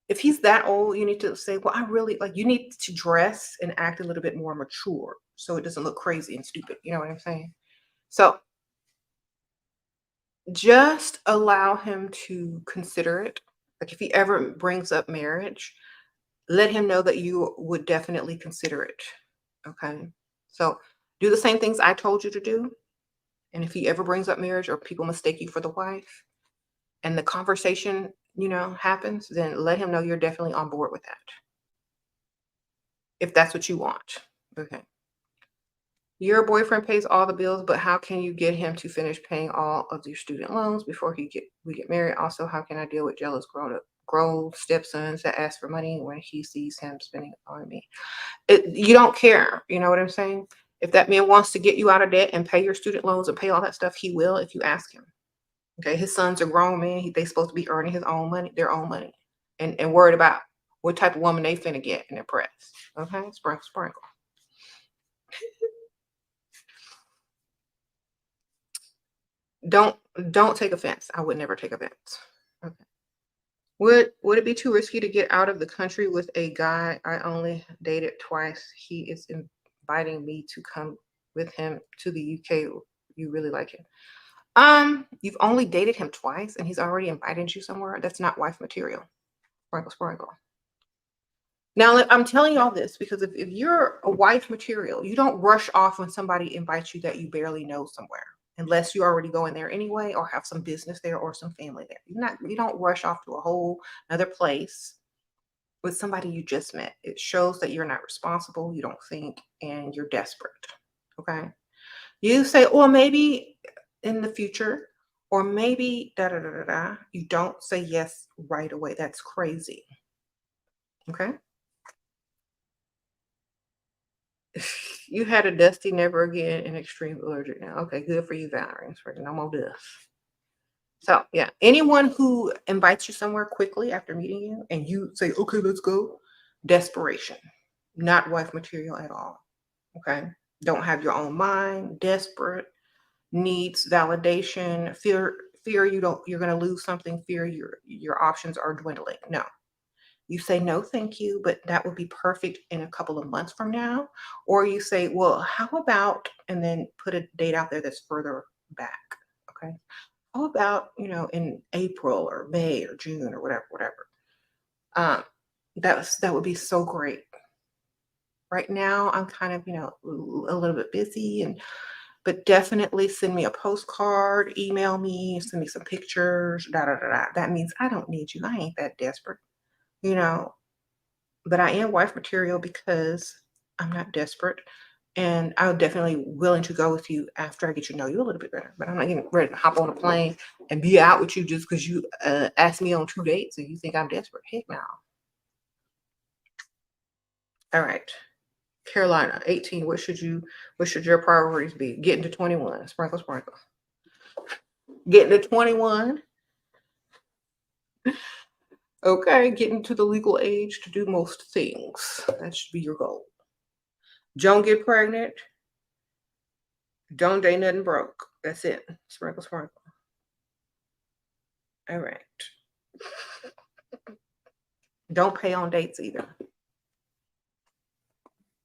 Speaker 1: if he's that old, you need to say, well, I really like, you need to dress and act a little bit more mature so it doesn't look crazy and stupid. You know what I'm saying? So just allow him to consider it. Like if he ever brings up marriage, let him know that you would definitely consider it. Okay. So do the same things I told you to do. And if he ever brings up marriage or people mistake you for the wife and the conversation, happens, then let him know you're definitely on board with that. If that's what you want. Okay. Your boyfriend pays all the bills, but how can you get him to finish paying all of your student loans before we get married? Also, how can I deal with jealous grown stepsons that ask for money when he sees him spending on me? You don't care. You know what I'm saying? If that man wants to get you out of debt and pay your student loans and pay all that stuff, he will if you ask him. Okay, his sons are grown men. They supposed to be earning their own money, and worried about what type of woman they finna get and impress. Okay, sprinkle, sprinkle. Don't take offense. I would never take offense. Okay. Would it be too risky to get out of the country with a guy I only dated twice? He is inviting me to come with him to the UK. You really like him. You've only dated him twice and he's already invited you somewhere. That's not wife material. Sprinkle, sprinkle. Now, I'm telling you all this because if you're a wife material, you don't rush off when somebody invites you that you barely know somewhere, unless you're already going there anyway or have some business there or some family there. You don't rush off to a whole other place with somebody you just met. It shows that you're not responsible, you don't think, and you're desperate. Okay. You say, well, maybe in the future, or maybe da da da da da. You don't say yes right away. That's crazy. Okay. You had a dusty never again and extreme allergic now. Okay, good for you, Valerie. For no more dust. So yeah, anyone who invites you somewhere quickly after meeting you and you say, okay, let's go, desperation, not wife material at all. Okay. Don't have your own mind, desperate, needs validation, fear you're gonna lose something, fear your options are dwindling. No. You say, no, thank you, but that would be perfect in a couple of months from now. Or you say, well, how about, and then put a date out there that's further back. Okay. How about, in April or May or June or whatever. That would be so great. Right now, I'm kind of, a little bit busy But definitely send me a postcard, email me, send me some pictures, da da da da. That means I don't need you. I ain't that desperate, you know. But I am wife material because I'm not desperate. And I'm definitely willing to go with you after I get to know you a little bit better. But I'm not getting ready to hop on a plane and be out with you just because you asked me on 2 dates and you think I'm desperate. Heck no. All right. Carolina, 18. What should your priorities be? Getting to 21. Sprinkle, sprinkle. Getting to 21. Okay, getting to the legal age to do most things. That should be your goal. Don't get pregnant. Don't date nothing broke. That's it. Sprinkle, sprinkle. All right. Don't pay on dates either.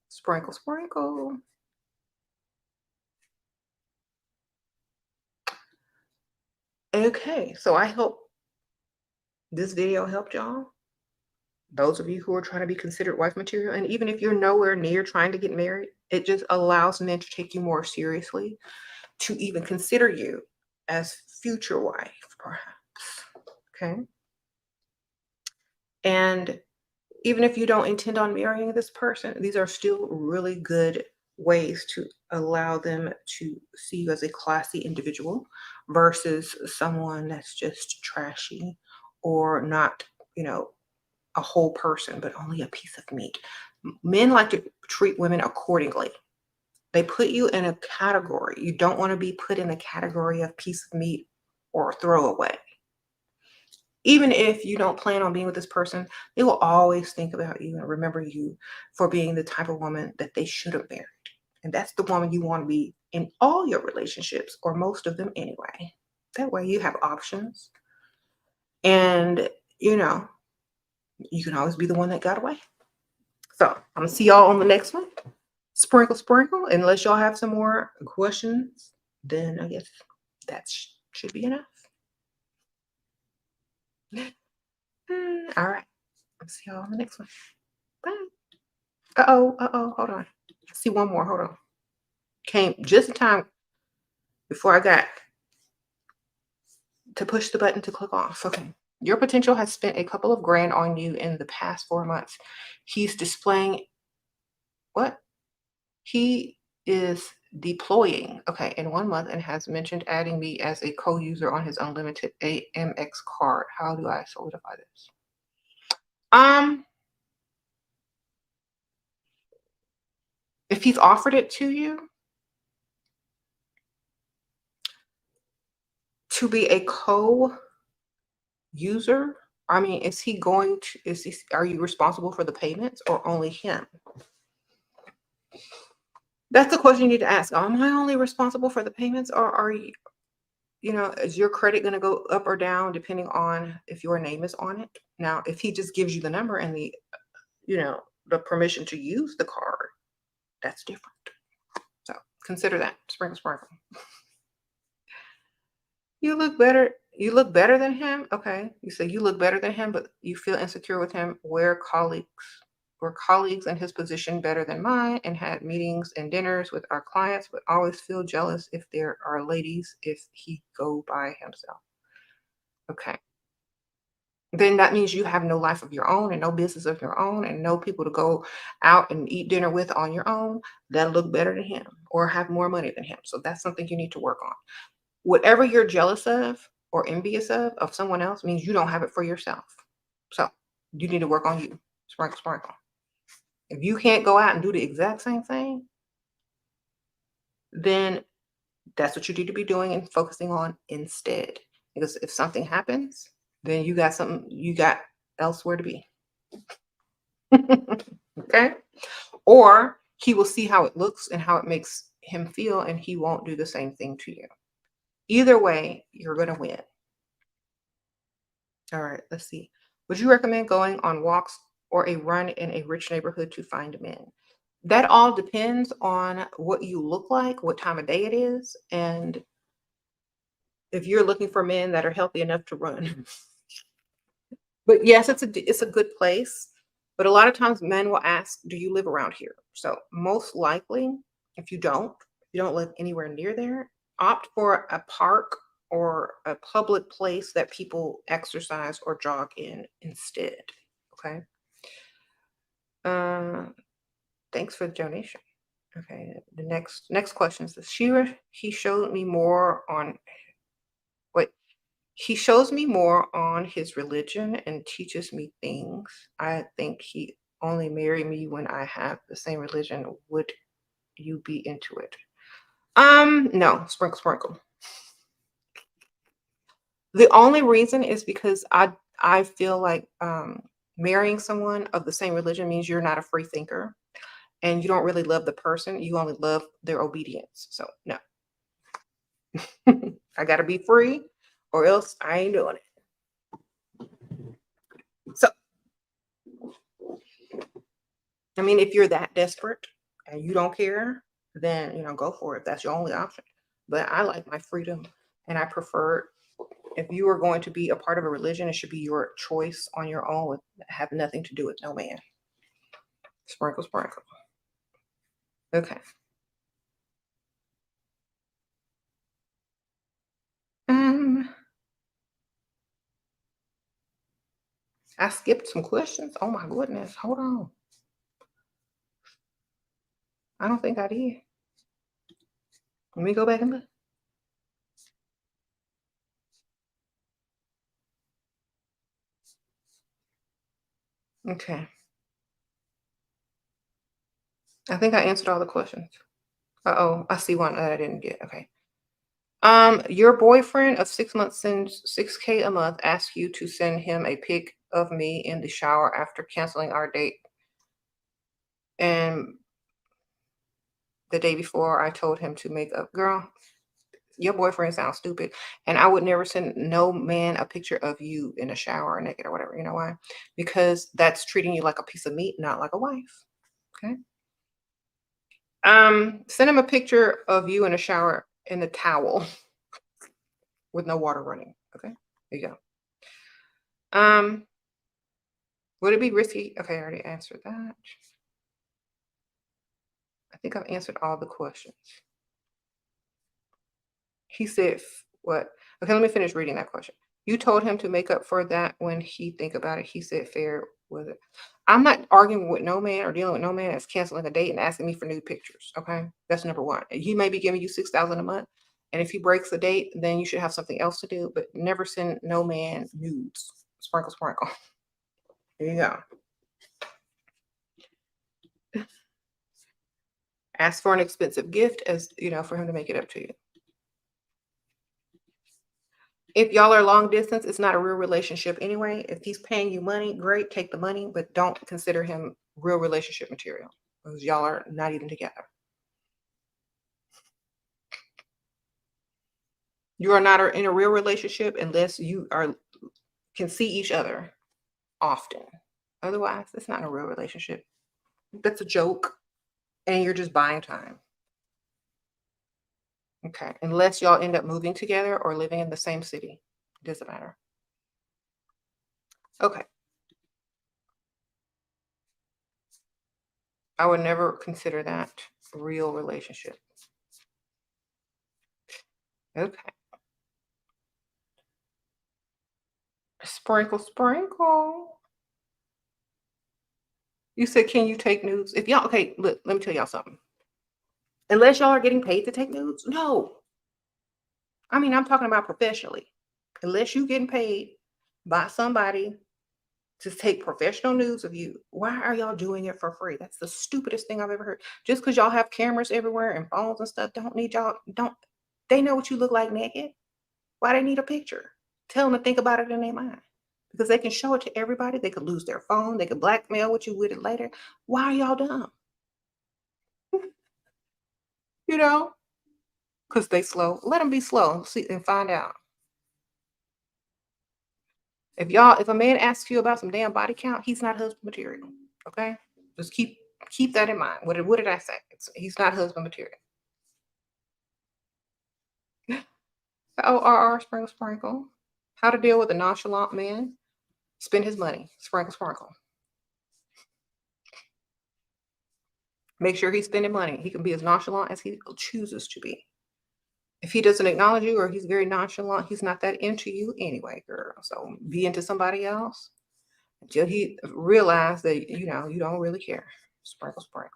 Speaker 1: Sprinkle, sprinkle. Okay, so I hope this video helped y'all. Those of you who are trying to be considered wife material, and even if you're nowhere near trying to get married, it just allows men to take you more seriously, to even consider you as future wife, perhaps. Okay. And even if you don't intend on marrying this person, these are still really good ways to allow them to see you as a classy individual versus someone that's just trashy or not, a whole person, but only a piece of meat. Men like to treat women accordingly. They put you in a category. You don't want to be put in the category of piece of meat or throwaway. Even if you don't plan on being with this person, they will always think about you and remember you for being the type of woman that they should have married. And that's the woman you want to be in all your relationships, or most of them anyway. That way you have options. And, you can always be the one that got away. So I'm going to see y'all on the next one. Sprinkle, sprinkle. Unless y'all have some more questions, then I guess that should be enough. All right. I'll see y'all on the next one. Bye. Hold on. I see one more. Hold on. Came just in time before I got to push the button to click off. Okay. Your potential has spent a couple of grand on you in the past 4 months. He's displaying what? He is deploying, okay, in 1 month and has mentioned adding me as a co-user on his unlimited AMX card. How do I solidify this? If he's offered it to you to be a co-user, I mean, are you responsible for the payments or only him? That's the question you need to ask. Am I only responsible for the payments, or are you, is your credit going to go up or down depending on if your name is on it? Now, if he just gives you the number and the permission to use the card, that's different. So consider that. Sprinkle, sprinkle. You look better. You look better than him. Okay. You say you look better than him, but you feel insecure with him. Were colleagues in his position better than mine and had meetings and dinners with our clients, but always feel jealous if there are ladies if he go by himself. Okay. Then that means you have no life of your own and no business of your own and no people to go out and eat dinner with on your own that look better than him or have more money than him. So that's something you need to work on. Whatever you're jealous of or envious of someone else means you don't have it for yourself. So you need to work on you. Sprinkle, sprinkle. If you can't go out and do the exact same thing, then that's what you need to be doing and focusing on instead. Because if something happens, then you got elsewhere to be. Okay? Or he will see how it looks and how it makes him feel, and he won't do the same thing to you. Either way, you're going to win. All right, let's see. Would you recommend going on walks or a run in a rich neighborhood to find men? That all depends on what you look like, what time of day it is, and if you're looking for men that are healthy enough to run. But yes, it's a good place. But a lot of times men will ask, do you live around here? So most likely, if you don't, you don't live anywhere near there, opt for a park or a public place that people exercise or jog in instead. Okay. Uh, thanks for the donation. Okay. The next question is this. He showed me more on wait. He shows me more on his religion and teaches me things. I think he only marry me when I have the same religion. Would you be into it? No, sprinkle, sprinkle. The only reason is because I feel like marrying someone of the same religion means you're not a free thinker and you don't really love the person. You only love their obedience. So no, I gotta be free, or else I ain't doing it. So I mean, if you're that desperate and you don't care, then go for it. That's your only option. But I like my freedom, and I prefer if you are going to be a part of a religion, it should be your choice on your own, have nothing to do with no man. Sprinkle, sprinkle. Okay. Um, I skipped some questions. Oh my goodness. Hold on. I don't think I did. Let me go back and look. Okay. I think I answered all the questions. Uh-oh, I see one that I didn't get. Okay. Your boyfriend of 6 months sends 6K a month, asks you to send him a pic of me in the shower after canceling our date. And the day before I told him to make up. Girl, your boyfriend sounds stupid. And I would never send no man a picture of you in a shower or naked or whatever. You know why? Because that's treating you like a piece of meat, not like a wife. Okay. Send him a picture of you in a shower in a towel with no water running. Okay. There you go. Would it be risky? Okay, I already answered that. I think I've answered all the questions. He said, what? Okay, let me finish reading that question. You told him to make up for that when he think about it. He said, fair was it? I'm not arguing with no man or dealing with no man that's canceling a date and asking me for nude pictures. Okay, that's number one. He may be giving you $6,000 a month, and if he breaks the date, then you should have something else to do. But never send no man nudes. Sprinkle, sprinkle. There you go. Ask for an expensive gift as for him to make it up to you. If y'all are long distance, it's not a real relationship anyway. If he's paying you money, great, take the money, but don't consider him real relationship material because y'all are not even together. You are not in a real relationship unless you can see each other often. Otherwise, it's not a real relationship. That's a joke, and you're just buying time. Okay, unless y'all end up moving together or living in the same city, it doesn't matter. Okay. I would never consider that a real relationship. Okay. Sprinkle, sprinkle. You said, can you take nudes? If y'all, okay, look, let me tell y'all something. Unless y'all are getting paid to take nudes, no. I mean, I'm talking about professionally. Unless you getting paid by somebody to take professional nudes of you, why are y'all doing it for free? That's the stupidest thing I've ever heard. Just because y'all have cameras everywhere and phones and stuff, they know what you look like naked. Why they need a picture? Tell them to think about it in their mind. Because they can show it to everybody. They could lose their phone. They could blackmail with you with it later. Why are y'all dumb? You know? Because they slow. Let them be slow and see and find out. If a man asks you about some damn body count, he's not husband material. Okay? Just keep that in mind. What did I say? He's not husband material. ORR sprinkle sprinkle. How to deal with a nonchalant man? Spend his money. Sprinkle sprinkle. Make sure he's spending money. He can be as nonchalant as he chooses to be. If he doesn't acknowledge you or he's very nonchalant, he's not that into you anyway, girl. So be into somebody else until he realizes that, you know, you don't really care. Sprinkle, sprinkle.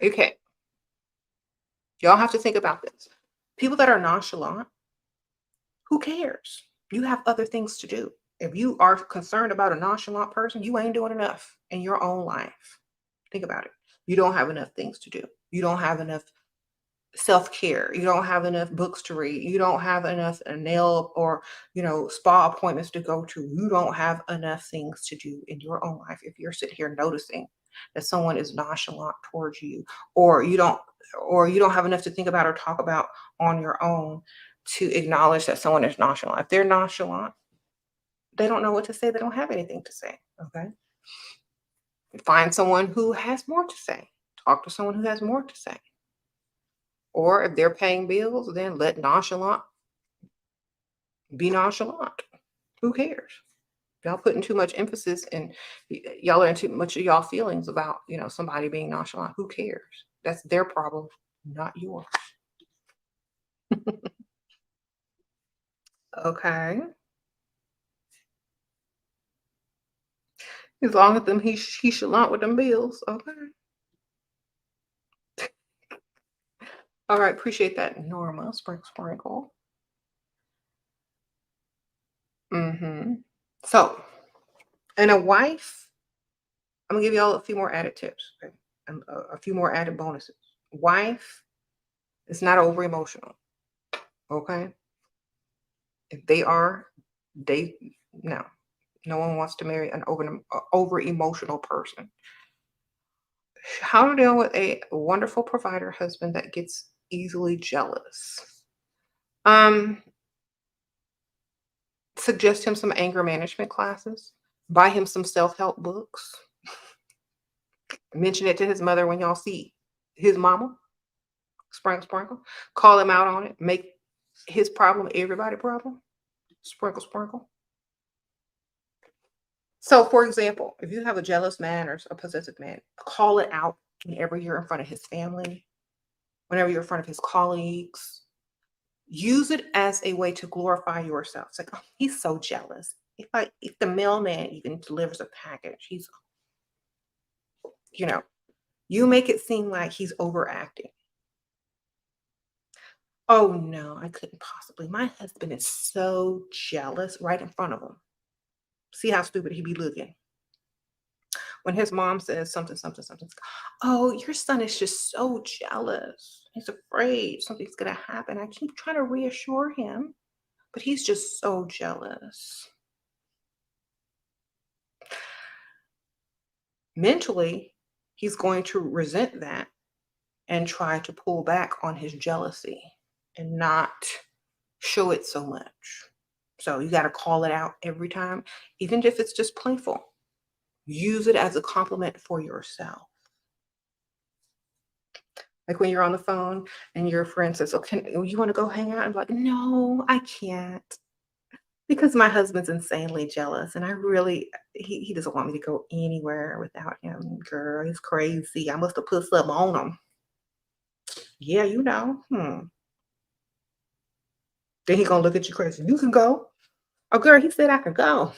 Speaker 1: Okay. Y'all have to think about this. People that are nonchalant, who cares? You have other things to do. If you are concerned about a nonchalant person, you ain't doing enough in your own life. Think about it. You don't have enough things to do. You don't have enough self-care. You don't have enough books to read. You don't have enough nail or, you know, spa appointments to go to. You don't have enough things to do in your own life if you're sitting here noticing that someone is nonchalant towards you, or you don't have enough to think about or talk about on your own to acknowledge that someone is nonchalant. If they're nonchalant, they don't know what to say. They don't have anything to say. Okay. Find someone who has more to say. Talk to someone who has more to say. Or if they're paying bills, then let nonchalant be nonchalant. Who cares? Y'all putting too much emphasis and y'all are into much of y'all feelings about, you know, somebody being nonchalant. Who cares? That's their problem, not yours. Okay. As long as them he chalant with them bills. Okay. All right. Appreciate that, Norma. Sprinkle, sprinkle. So, and a wife, I'm gonna give y'all a few more added tips, okay? A few more added bonuses. Wife is not over emotional, okay? If they are, they no, no one wants to marry an over emotional person. How to deal with a wonderful provider husband that gets easily jealous? Um, Suggest him some anger management classes. Buy him some self help books. Mention it to his mother when y'all see his mama. Sprinkle, sprinkle. Call him out on it. Make his problem everybody's problem. Sprinkle, sprinkle. So, for example, if you have a jealous man or a possessive man, call it out whenever you're in front of his family, whenever you're in front of his colleagues. Use it as a way to glorify yourself. It's like, oh, he's so jealous. If the mailman even delivers a package, he's, you know, you make it seem like he's overacting. Oh no, I couldn't possibly. My husband is so jealous right in front of him. See how stupid he be looking. When his mom says something, something, something, oh, your son is just so jealous. He's afraid something's going to happen. I keep trying to reassure him, but he's just so jealous. Mentally, he's going to resent that and try to pull back on his jealousy and not show it so much. So you got to call it out every time, even if it's just playful. Use it as a compliment for yourself. Like when you're on the phone and your friend says, okay, you want to go hang out? I'm like, no, I can't. Because my husband's insanely jealous. And I really, he doesn't want me to go anywhere without him. Girl, he's crazy. I must have put something on him. Yeah, you know. Then he gonna look at you crazy. You can go. Oh, girl, he said I could go.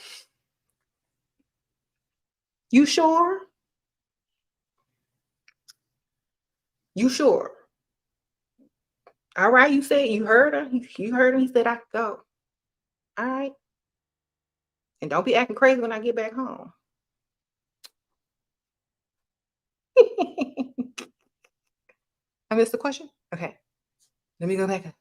Speaker 1: You sure? You sure? All right, you said you heard her. You heard him. He said I could go. All right. And don't be acting crazy when I get back home. I missed the question? Okay. Let me go back.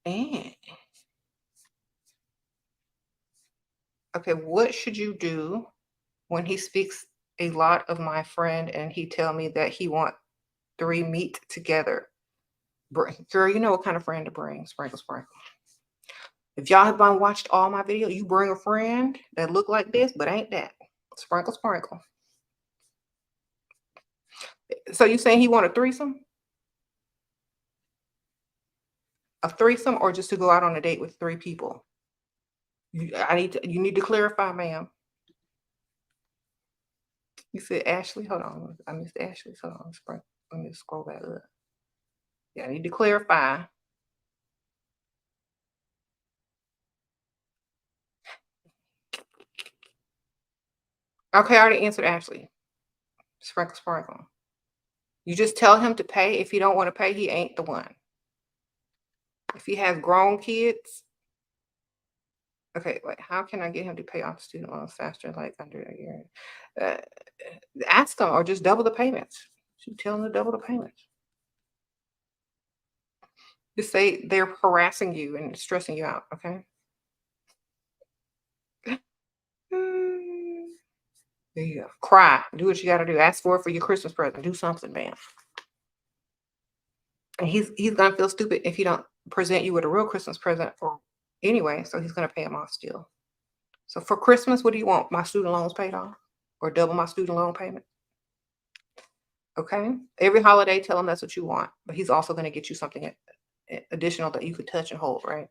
Speaker 1: And okay, what should you do when he speaks a lot of my friend and he tell me that he want three meet together? Girl, you know what kind of friend to bring. Sprinkle, sprinkle. If y'all have watched all my videos, you bring a friend that look like this, but ain't that. Sprinkle, sprinkle. So you saying he want a threesome? A threesome or just to go out on a date with 3 people? You need to clarify, ma'am. You said Ashley? Hold on. I missed Ashley. Hold on. Let me scroll back up. Yeah, I need to clarify. Okay, I already answered Ashley. Sprinkle, sprinkle. You just tell him to pay. If he don't want to pay, he ain't the one. If he has grown kids, okay, wait, how can I get him to pay off student loans faster, like under a year? Uh, ask them or just double the payments. You tell them to double the payments. Just say they're harassing you and stressing you out, okay? Mm, there you go. Cry. Do what you got to do. Ask for it for your Christmas present. Do something, man. And he's gonna feel stupid if he don't present you with a real Christmas present or anyway, so he's gonna pay him off still. So for Christmas, what do you want? My student loans paid off? Or double my student loan payment? Okay. Every holiday, tell him that's what you want. But he's also gonna get you something additional that you could touch and hold, right?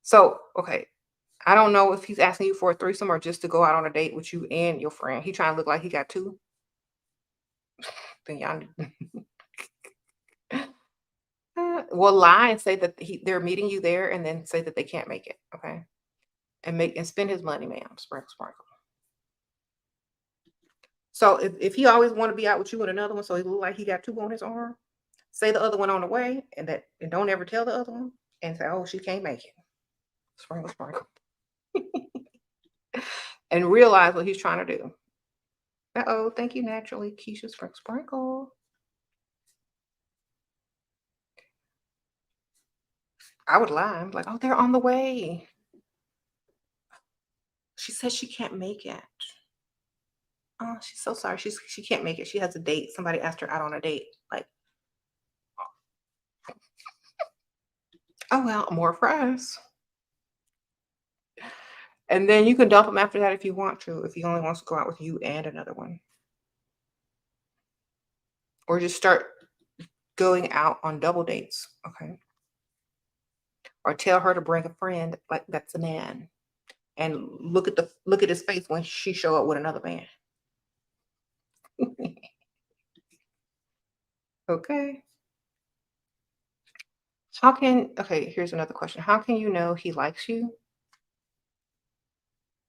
Speaker 1: So, okay. I don't know if he's asking you for a threesome or just to go out on a date with you and your friend. He trying to look like he got two. Then y'all well, lie and say that they're meeting you there and then say that they can't make it. Okay. And spend his money, ma'am. Sprinkle, sprinkle. So if he always want to be out with you and another one, so he look like he got two on his arm, say the other one on the way, and don't ever tell the other one, and say, oh, she can't make it. Sprinkle, sprinkle. And realize what he's trying to do. Uh-oh, thank you, naturally, Keisha. Sprinkle, sprinkle. I would lie. I'm like, oh, they're on the way. She says she can't make it. Oh, she's so sorry. She can't make it. She has a date. Somebody asked her out on a date. Like, oh well, more for us. And then you can dump him after that if you want to, if he only wants to go out with you and another one. Or just start going out on double dates, okay? Or tell her to bring a friend, like that's a man. And look at his face when she show up with another man. Okay. Okay, here's another question. How can you know he likes you?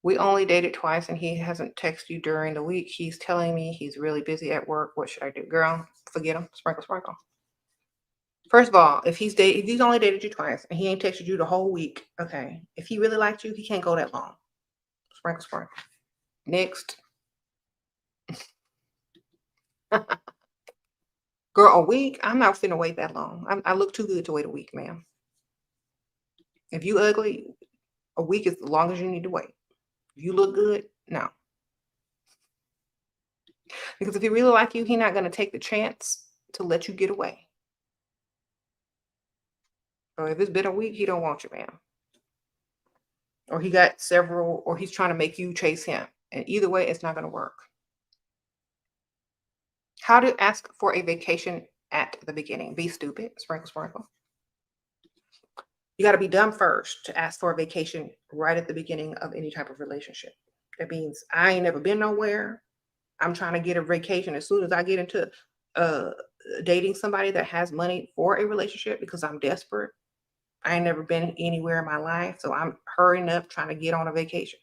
Speaker 1: We only dated twice and he hasn't texted you during the week. He's telling me he's really busy at work. What should I do? Girl, forget him. Sprinkle, sprinkle. First of all, if he's only dated you twice and he ain't texted you the whole week, okay. If he really liked you, he can't go that long. Sprinkle, sprinkle. Next. Girl, a week? I'm not finna wait that long. I look too good to wait a week, ma'am. If you ugly, a week is as long as you need to wait. If you look good, no. Because if he really like you, he's not going to take the chance to let you get away. So if it's been a week, he don't want you, ma'am. Or he got several, or he's trying to make you chase him. And either way, it's not going to work. How to ask for a vacation at the beginning. Be stupid. Sprinkle, sprinkle. You got to be dumb first to ask for a vacation right at the beginning of any type of relationship. That means I ain't never been nowhere. I'm trying to get a vacation as soon as I get into dating somebody that has money for a relationship because I'm desperate. I ain't never been anywhere in my life, so I'm hurrying up trying to get on a vacation.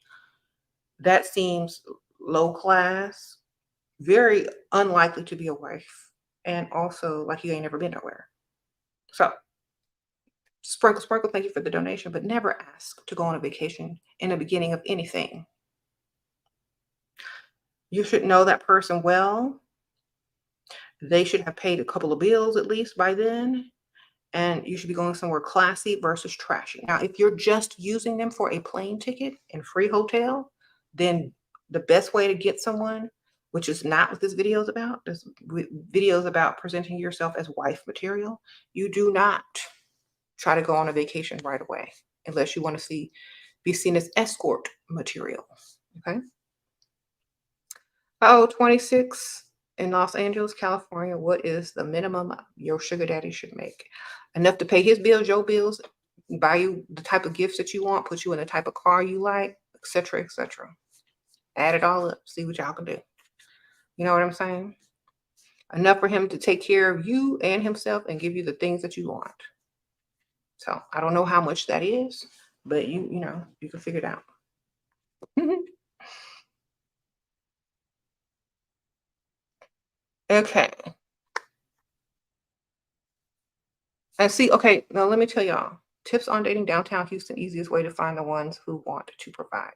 Speaker 1: That seems low class, very unlikely to be a wife, and also like you ain't never been nowhere. So sprinkle, sprinkle, thank you for the donation, but never ask to go on a vacation in the beginning of anything. You should know that person well. They should have paid a couple of bills at least by then. And you should be going somewhere classy versus trashy. Now, if you're just using them for a plane ticket and free hotel, then the best way to get someone, which is not what this video is about, this video is about presenting yourself as wife material. You do not try to go on a vacation right away unless you want to be seen as escort material. Okay. Oh, 26 in Los Angeles, California, what is the minimum your sugar daddy should make? Enough to pay his bills, your bills, buy you the type of gifts that you want, put you in the type of car you like, etc., etc. Add it all up, see what y'all can do. You know what I'm saying? Enough for him to take care of you and himself and give you the things that you want. So I don't know how much that is, but you know, you can figure it out. Okay. And see, okay, now let me tell y'all, tips on dating downtown Houston, easiest way to find the ones who want to provide.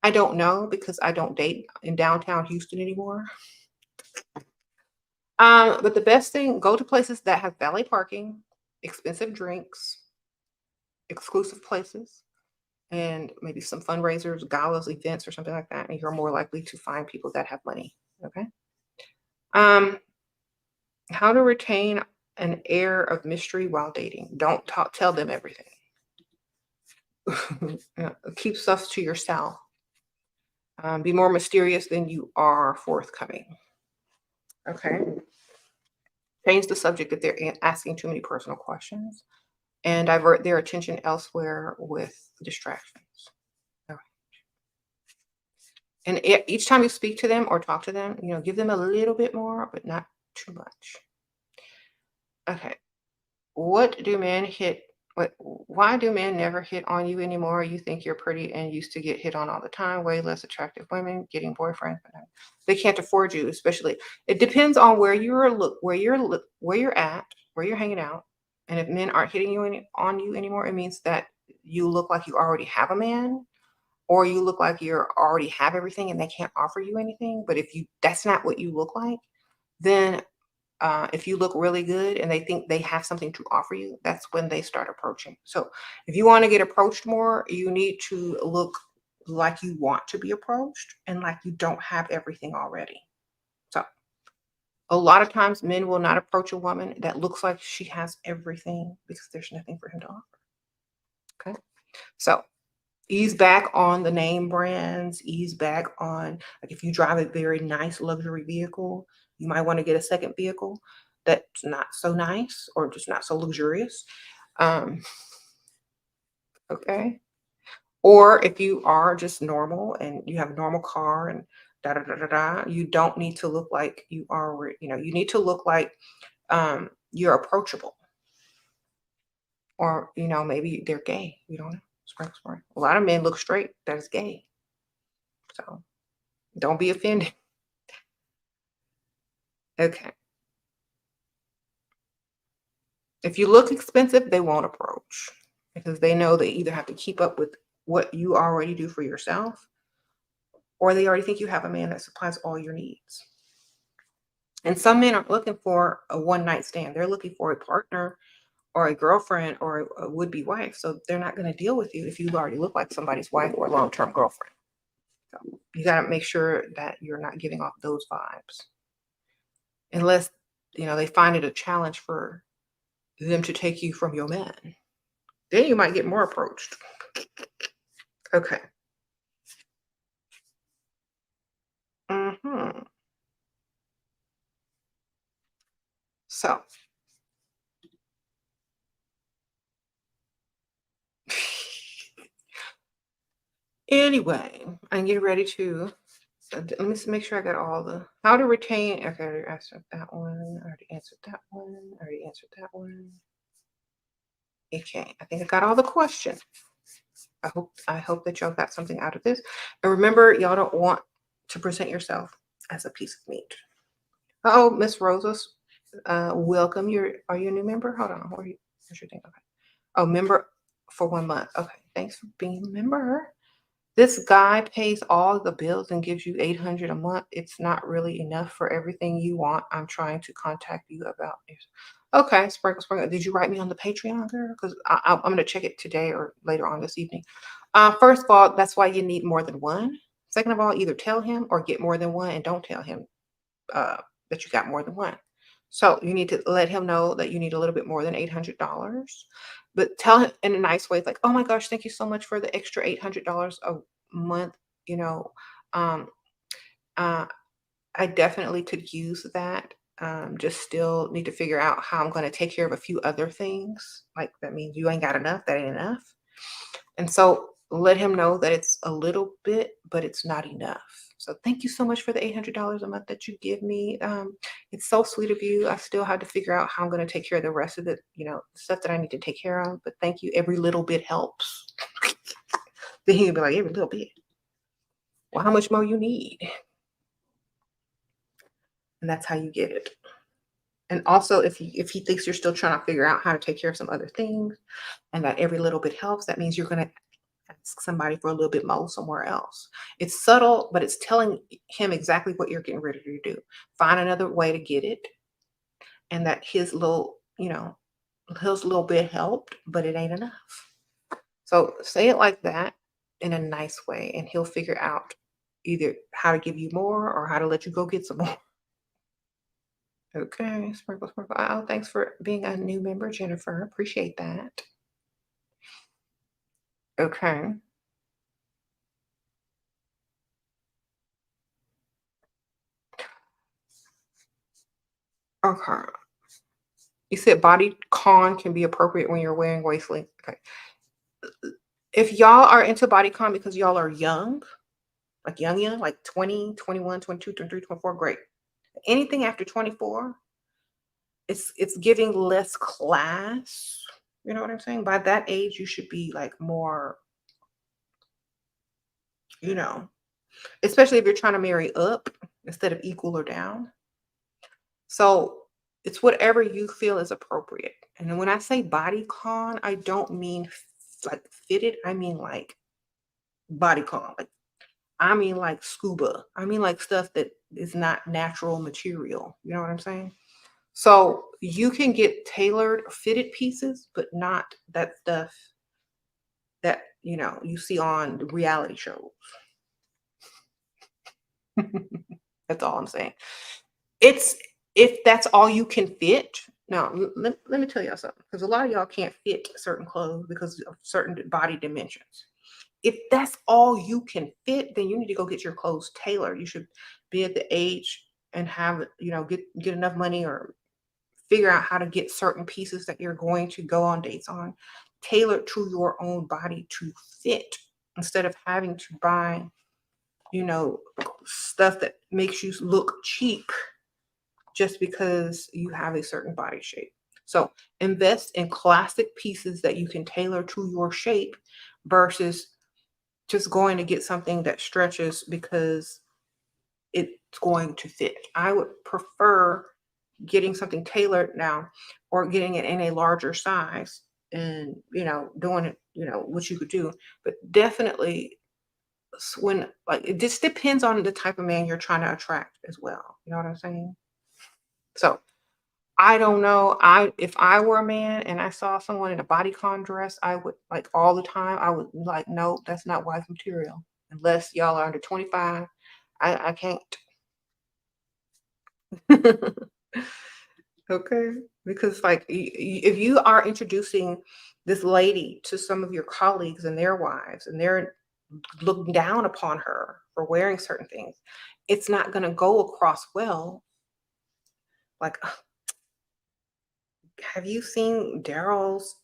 Speaker 1: I don't know because I don't date in downtown Houston anymore. But the best thing, go to places that have valet parking, expensive drinks, exclusive places, and maybe some fundraisers, galas, events, or something like that. And you're more likely to find people that have money. Okay. Um, how to retain an air of mystery while dating. Don't tell them everything. Keep stuff to yourself. Be more mysterious than you are forthcoming. Okay. Change the subject if they're asking too many personal questions and divert their attention elsewhere with distractions. All right. And each time you speak to them or talk to them, you know, give them a little bit more, but not too much. Okay. What do men hit? Why do men never hit on you anymore? You think you're pretty and used to get hit on all the time. Way less attractive women getting boyfriends, but they can't afford you. Especially, it depends on where where you're at, where you're hanging out. And if men aren't hitting on you anymore, it means that you look like you already have a man, or you look like you already have everything and they can't offer you anything. But if that's not what you look like, then if you look really good and they think they have something to offer you, that's when they start approaching. So if you want to get approached more, you need to look like you want to be approached and like you don't have everything already. So a lot of times men will not approach a woman that looks like she has everything because there's nothing for him to offer. Okay. So ease back on the name brands, ease back on, like if you drive a very nice luxury vehicle, you might want to get a second vehicle that's not so nice or just not so luxurious. Um, okay. Or if you are just normal and you have a normal car and da da da da da, you don't need to look like you are, you know, you need to look like you're approachable. Or, you know, maybe they're gay. You don't know. Sprinkle, sprinkle. A lot of men look straight that is gay. So don't be offended. Okay. If you look expensive, they won't approach because they know they either have to keep up with what you already do for yourself or they already think you have a man that supplies all your needs. And some men aren't looking for a one night stand. They're looking for a partner or a girlfriend or a would be wife. So they're not going to deal with you if you already look like somebody's wife or long term girlfriend. So you got to make sure that you're not giving off those vibes. Unless, you know, they find it a challenge for them to take you from your man. Then you might get more approached. Okay. Mm-hmm. So anyway, I'm getting ready to let me make sure I got all the how to retain. Okay, I already answered that one. I already answered that one. I already answered that one. Okay, I think I got all the questions. I hope that y'all got something out of this. And remember, y'all don't want to present yourself as a piece of meat. Oh, Miss Rosa's welcome. Are you a new member? Hold on. Where's your thing? Okay. Oh, member for 1 month. Okay. Thanks for being a member. This guy pays all the bills and gives you $800 a month. It's not really enough for everything you want. I'm trying to contact you about this. Okay, sprinkle, sprinkle. Did you write me on the Patreon, girl? Because I'm going to check it today or later on this evening. First of all, that's why you need more than one. Second of all, either tell him or get more than one and don't tell him that you got more than one. So you need to let him know that you need a little bit more than $800, but tell him in a nice way, like, oh my gosh, thank you so much for the extra $800 a month. You know, um, uh, I definitely could use that. Just still need to figure out how I'm going to take care of a few other things. Like that means you ain't got enough, that ain't enough. And so let him know that it's a little bit, but it's not enough. So thank you so much for the $800 a month that you give me. It's so sweet of you. I still have to figure out how I'm going to take care of the rest of the, stuff that I need to take care of. But thank you. Every little bit helps. Then he'll be like, every little bit. Well, how much more you need? And that's how you get it. And also, if he thinks you're still trying to figure out how to take care of some other things, and that every little bit helps, that means you're going to ask somebody for a little bit more somewhere else. It's subtle, but it's telling him exactly what you're getting ready to do. Find another way to get it, and that his little bit helped, but it ain't enough. So say it like that in a nice way, and he'll figure out either how to give you more or how to let you go get some more. Okay, sprinkle, sprinkle. Oh, thanks for being a new member, Jennifer. Appreciate that. Okay. Okay. You said body con can be appropriate when you're wearing waistline. Okay. If y'all are into body con because y'all are young, like young, like 20, 21, 22, 23, 24, great. Anything after 24, it's giving less class. You know what I'm saying? By that age, you should be like more, you know, especially if you're trying to marry up instead of equal or down. So it's whatever you feel is appropriate. And then when I say body con, I don't mean like fitted. I mean like body con. Like I mean like scuba. I mean like stuff that is not natural material. You know what I'm saying? So you can get tailored fitted pieces, but not that stuff that you see on the reality shows. That's all I'm saying. It's if that's all you can fit. Now, let me tell y'all something, because a lot of y'all can't fit certain clothes because of certain body dimensions. If that's all you can fit, then you need to go get your clothes tailored. You should be at the age and have, get enough money or figure out how to get certain pieces that you're going to go on dates on tailored to your own body to fit instead of having to buy, stuff that makes you look cheap just because you have a certain body shape. So invest in classic pieces that you can tailor to your shape versus just going to get something that stretches because it's going to fit. I would prefer getting something tailored now or getting it in a larger size and, doing it, what you could do. But definitely when like it just depends on the type of man you're trying to attract as well. You know what I'm saying? So I don't know. If I were a man and I saw someone in a bodycon dress, I would like all the time. I would like, no, that's not wife material. Unless y'all are under 25, I can't. Okay, because like if you are introducing this lady to some of your colleagues and their wives, and they're looking down upon her for wearing certain things, it's not going to go across well. Like, have you seen Daryl's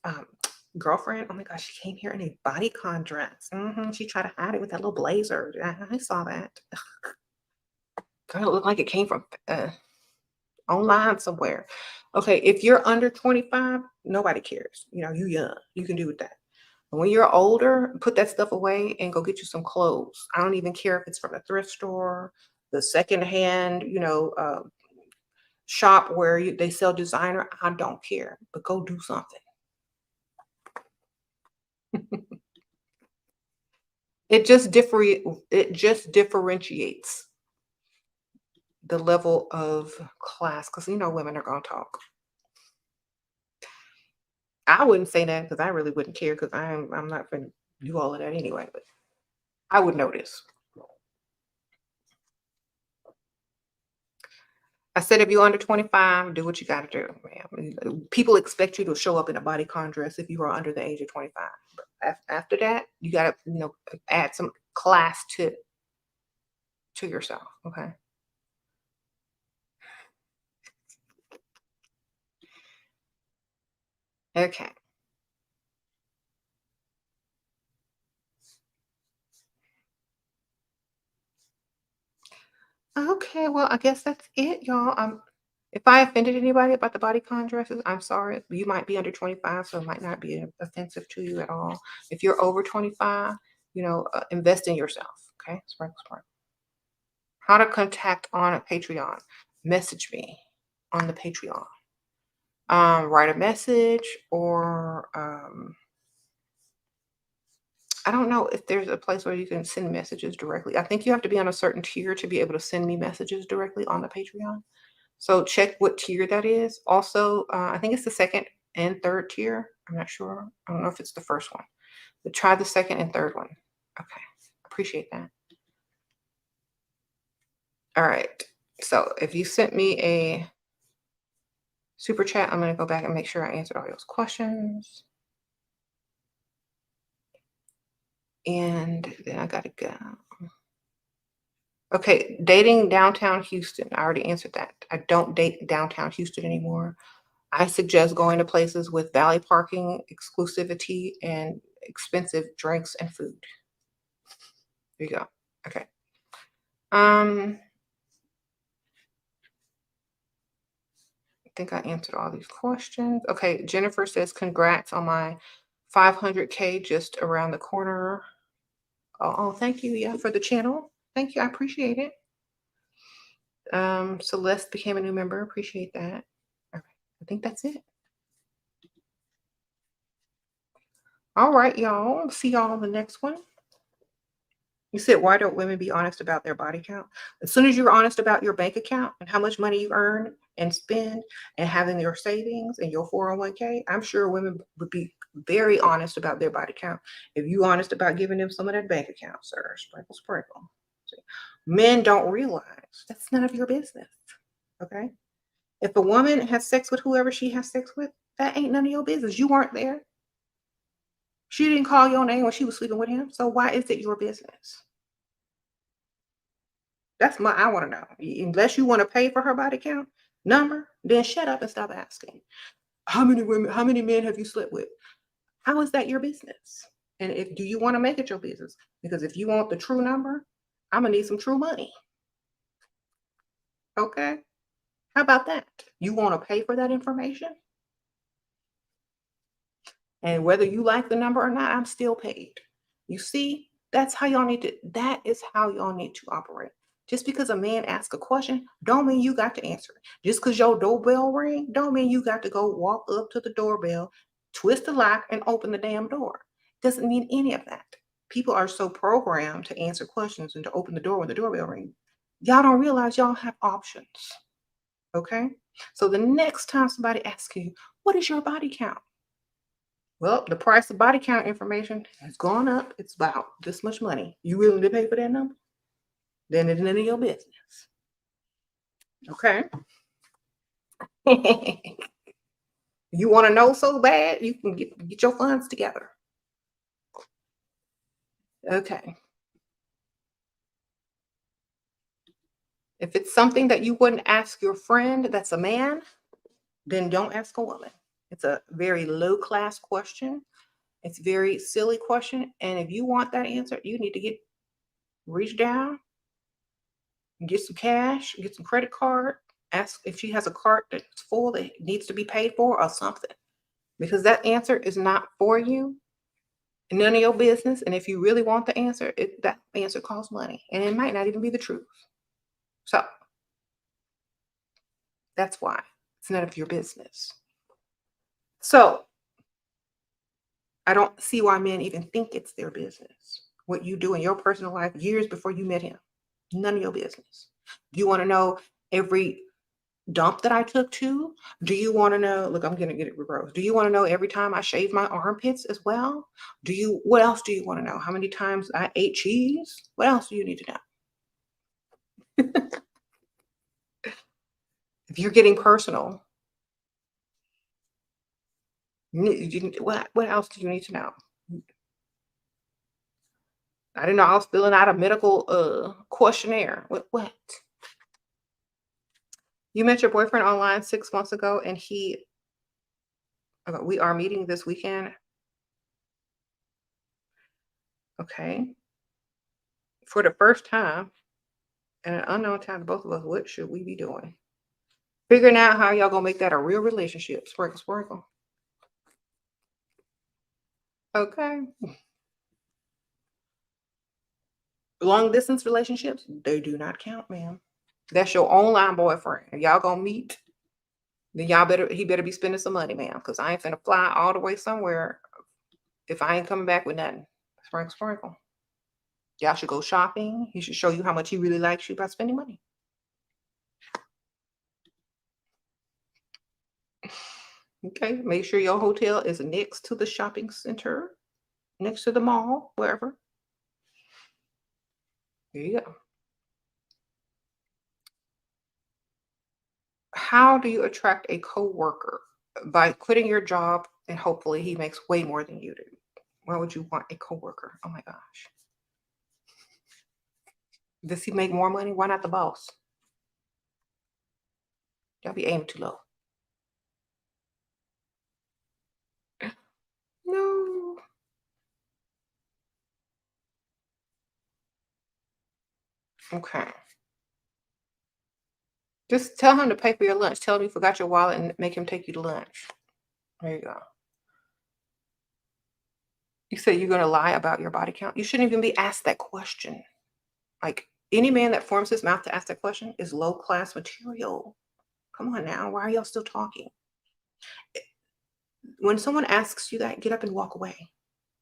Speaker 1: girlfriend? Oh my gosh, she came here in a bodycon dress. She tried to hide it with that little blazer. I saw that. Kind of looked like it came from online somewhere. Okay, if you're under 25, nobody cares. You young. You can do with that. But when you're older, put that stuff away and go get you some clothes. I don't even care if it's from a thrift store, the secondhand, shop where they sell designer. I don't care, but go do something. It just differentiates the level of class because women are gonna talk. I wouldn't say that because I really wouldn't care because I'm not gonna do all of that anyway, but I would notice. I said if you're under 25, do what you gotta do, man. People expect you to show up in a bodycon dress if you are under the age of 25. But after that, you gotta, add some class to yourself. Okay. Okay. Okay, well, I guess that's it, y'all. If I offended anybody about the bodycon dresses, I'm sorry. You might be under 25, so it might not be offensive to you at all. If you're over 25, invest in yourself. Okay, sparkle, sparkle. How to contact on a Patreon? Message me on the Patreon. Write a message, or I don't know if there's a place where you can send messages directly. I think you have to be on a certain tier to be able to send me messages directly on the Patreon. So check what tier that is. Also, I think it's the second and third tier. I'm not sure. I don't know if it's the first one, but try the second and third one. Okay. Appreciate that. All right. So if you sent me a super chat, I'm going to go back and make sure I answered all those questions. And then I got to go. Okay. Dating downtown Houston. I already answered that. I don't date downtown Houston anymore. I suggest going to places with valley parking, exclusivity, and expensive drinks and food. There you go. Okay. I think I answered all these questions. Okay, Jennifer says, congrats on my 500K just around the corner. Oh, thank you, yeah, for the channel. Thank you, I appreciate it. Celeste became a new member. Appreciate that. All right, I think that's it. All right, y'all. See y'all on the next one. You said, why don't women be honest about their body count? As soon as you're honest about your bank account and how much money you earn and spend and having your savings and your 401k, I'm sure women would be very honest about their body count. If you honest about giving them some of that bank account, sir, sprinkle, sprinkle. See, men don't realize that's none of your business. Okay. If a woman has sex with whoever she has sex with, that ain't none of your business. You weren't there. She didn't call your name when she was sleeping with him. So why is it your business? I want to know. Unless you want to pay for her body count number, then shut up and stop asking. How many men have you slept with? How is that your business? And do you want to make it your business? Because if you want the true number, I'm gonna need some true money. Okay? How about that? You want to pay for that information? And whether you like the number or not, I'm still paid. You see, that is how y'all need to operate. Just because a man asks a question, don't mean you got to answer it. Just because your doorbell ring, don't mean you got to go walk up to the doorbell, twist the lock, and open the damn door. Doesn't mean any of that. People are so programmed to answer questions and to open the door when the doorbell rings. Y'all don't realize y'all have options. Okay? So the next time somebody asks you, what is your body count? Well, the price of body count information has gone up. It's about this much money. You willing to pay for that number? Then it's none of your business. Okay. You want to know so bad, you can get your funds together. Okay. If it's something that you wouldn't ask your friend that's a man, then don't ask a woman. It's a very low class question. It's a very silly question. And if you want that answer, you need to reach down, get some cash, get some credit card, ask if she has a cart that's full that needs to be paid for or something. Because that answer is not for you, none of your business. And if you really want the answer, that answer costs money. And it might not even be the truth. So that's why it's none of your business. So I don't see why men even think it's their business. What you do in your personal life years before you met him. None of your business. Do you want to know every dump that I took to? Do you want to know? Look, I'm going to get it reversed. Do you want to know every time I shave my armpits as well? What else do you want to know? How many times I ate cheese? What else do you need to know? If you're getting personal, what else do you need to know? I didn't know I was filling out a medical questionnaire. What? You met your boyfriend online 6 months ago and he Okay, we are meeting this weekend. Okay. For the first time in an unknown time to both of us, what should we be doing? Figuring out how y'all gonna make that a real relationship. Sprinkle, sprinkle. Okay. Long distance relationships, they do not count, ma'am. That's your online boyfriend. If y'all gonna meet, then he better be spending some money, ma'am, because I ain't finna fly all the way somewhere if I ain't coming back with nothing. Sprinkle, sprinkle. Y'all should go shopping. He should show you how much he really likes you by spending money. Okay, make sure your hotel is next to the shopping center, next to the mall, wherever. There you go. How do you attract a coworker? By quitting your job and hopefully he makes way more than you do. Why would you want a coworker? Oh my gosh. Does he make more money? Why not the boss? Y'all be aiming too low. No. Okay. Just tell him to pay for your lunch. Tell him you forgot your wallet and make him take you to lunch. There you go. You said you're going to lie about your body count. You shouldn't even be asked that question. Like any man that forms his mouth to ask that question is low class material. Come on now. Why are y'all still talking? When someone asks you that, get up and walk away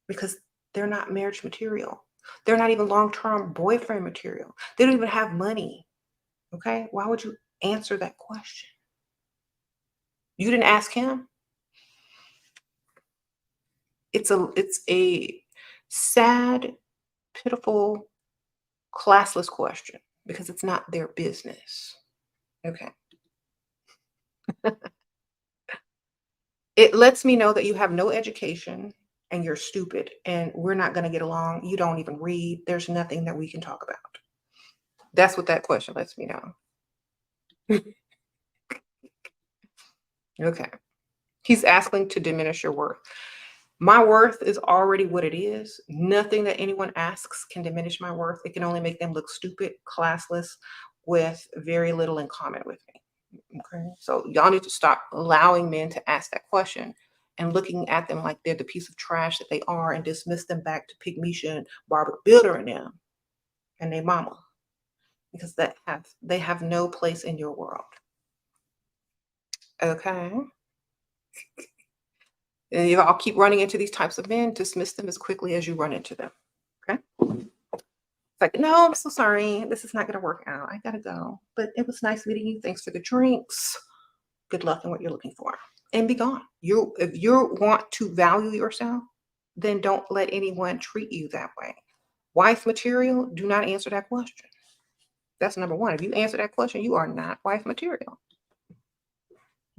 Speaker 1: because they're not marriage material. They're not even long-term boyfriend material. They don't even have money. Okay? Why would you answer that question? You didn't ask him. It's a sad, pitiful, classless question because it's not their business. Okay. It lets me know that you have no education and you're stupid and we're not going to get along. You don't even read. There's nothing that we can talk about. That's what that question lets me know. Okay. He's asking to diminish your worth. My worth is already what it is. Nothing that anyone asks can diminish my worth. It can only make them look stupid, classless, with very little in common with me. Okay. So y'all need to stop allowing men to ask that question and looking at them like they're the piece of trash that they are and dismiss them back to Pygmisha and Barbara Builder and them and their mama. Because they have no place in your world. Okay. And you all keep running into these types of men, dismiss them as quickly as you run into them. Okay. It's like, no, I'm so sorry. This is not going to work out. I got to go. But it was nice meeting you. Thanks for the drinks. Good luck in what you're looking for. And be gone. If you want to value yourself, then don't let anyone treat you that way. Wife material, do not answer that question. That's number one. If you answer that question, you are not wife material.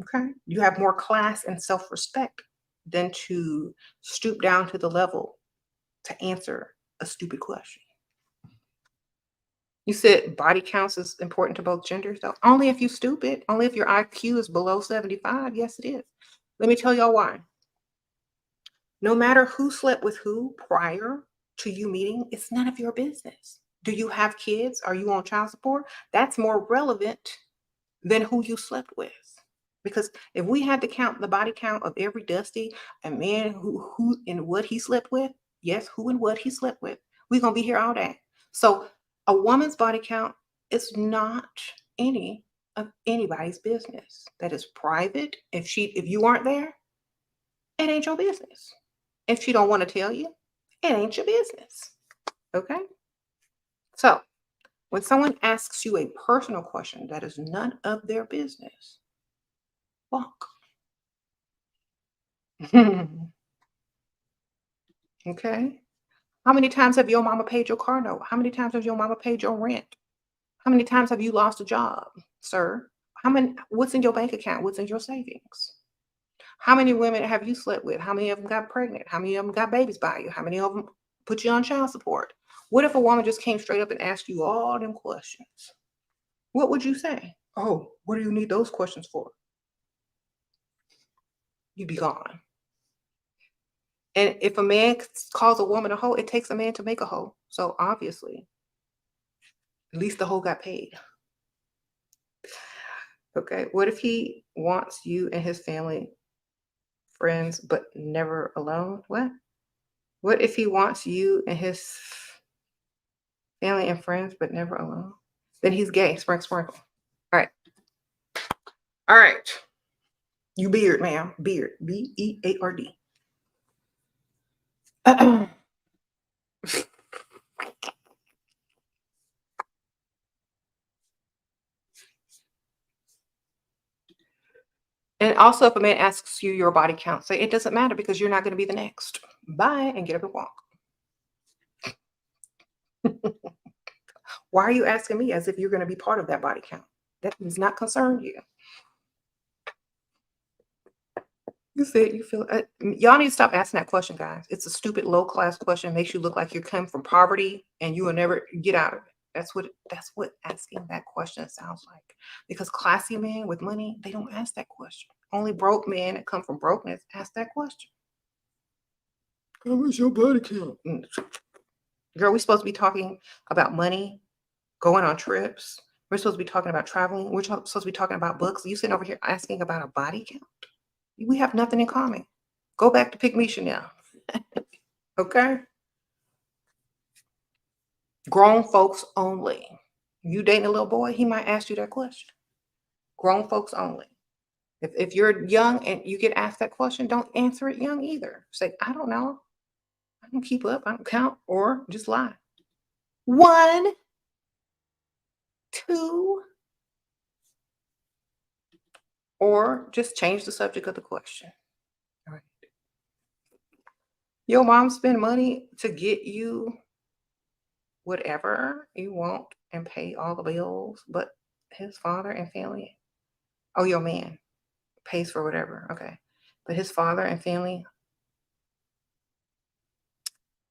Speaker 1: Okay. You have more class and self-respect than to stoop down to the level to answer a stupid question. You said body counts is important to both genders, though. Only if you're stupid. Only if your IQ is below 75. Yes, it is. Let me tell y'all why. No matter who slept with who prior to you meeting, it's none of your business. Do you have kids? Are you on child support? That's more relevant than who you slept with. Because if we had to count the body count of every Dusty, a man who and what he slept with, yes, who and what he slept with, we're gonna be here all day. So a woman's body count is not any of anybody's business. That is private. If you aren't there, it ain't your business. If she don't want to tell you, it ain't your business. Okay? So when someone asks you a personal question that is none of their business, walk. Okay? How many times have your mama paid your car note? How many times has your mama paid your rent? How many times have you lost a job, sir? What's in your bank account? What's in your savings? How many women have you slept with? How many of them got pregnant? How many of them got babies by you? How many of them put you on child support? What if a woman just came straight up and asked you all them questions? What would you say? Oh, what do you need those questions for? you'd be gone. And if a man calls a woman a hoe, it takes a man to make a hoe. So obviously, at least the hoe got paid. Okay. What if he wants you and his family, friends, but never alone? What? What if he wants you and his family and friends, but never alone? Then he's gay. Sprinkle, sprinkle. All right. All right. You beard, ma'am. Beard. Beard. And also, if a man asks you your body count, say it doesn't matter because you're not going to be the next. Bye, and get up and walk. Why are you asking me as if you're going to be part of that body count? That does not concern you. You said you feel. Y'all need to stop asking that question, guys. It's a stupid, low-class question. Makes you look like you come from poverty and you will never get out of it. That's what asking that question sounds like. Because classy men with money, they don't ask that question. Only broke men that come from brokenness ask that question. How much your body count? Girl, we're supposed to be talking about money, going on trips. We're supposed to be talking about traveling. We're supposed to be talking about books. You sitting over here asking about a body count? We have nothing in common. Go back to Pick Misha now. Okay? Grown folks only. You dating a little boy, he might ask you that question. Grown folks only. If you're young and you get asked that question, don't answer it young either. Say, I don't know. I don't keep up. I don't count. Or just lie. 1, 2, or just change the subject of the question. All right. Your mom spend money to get you whatever you want and pay all the bills, but his father and family, oh, your man pays for whatever. Okay. But his father and family,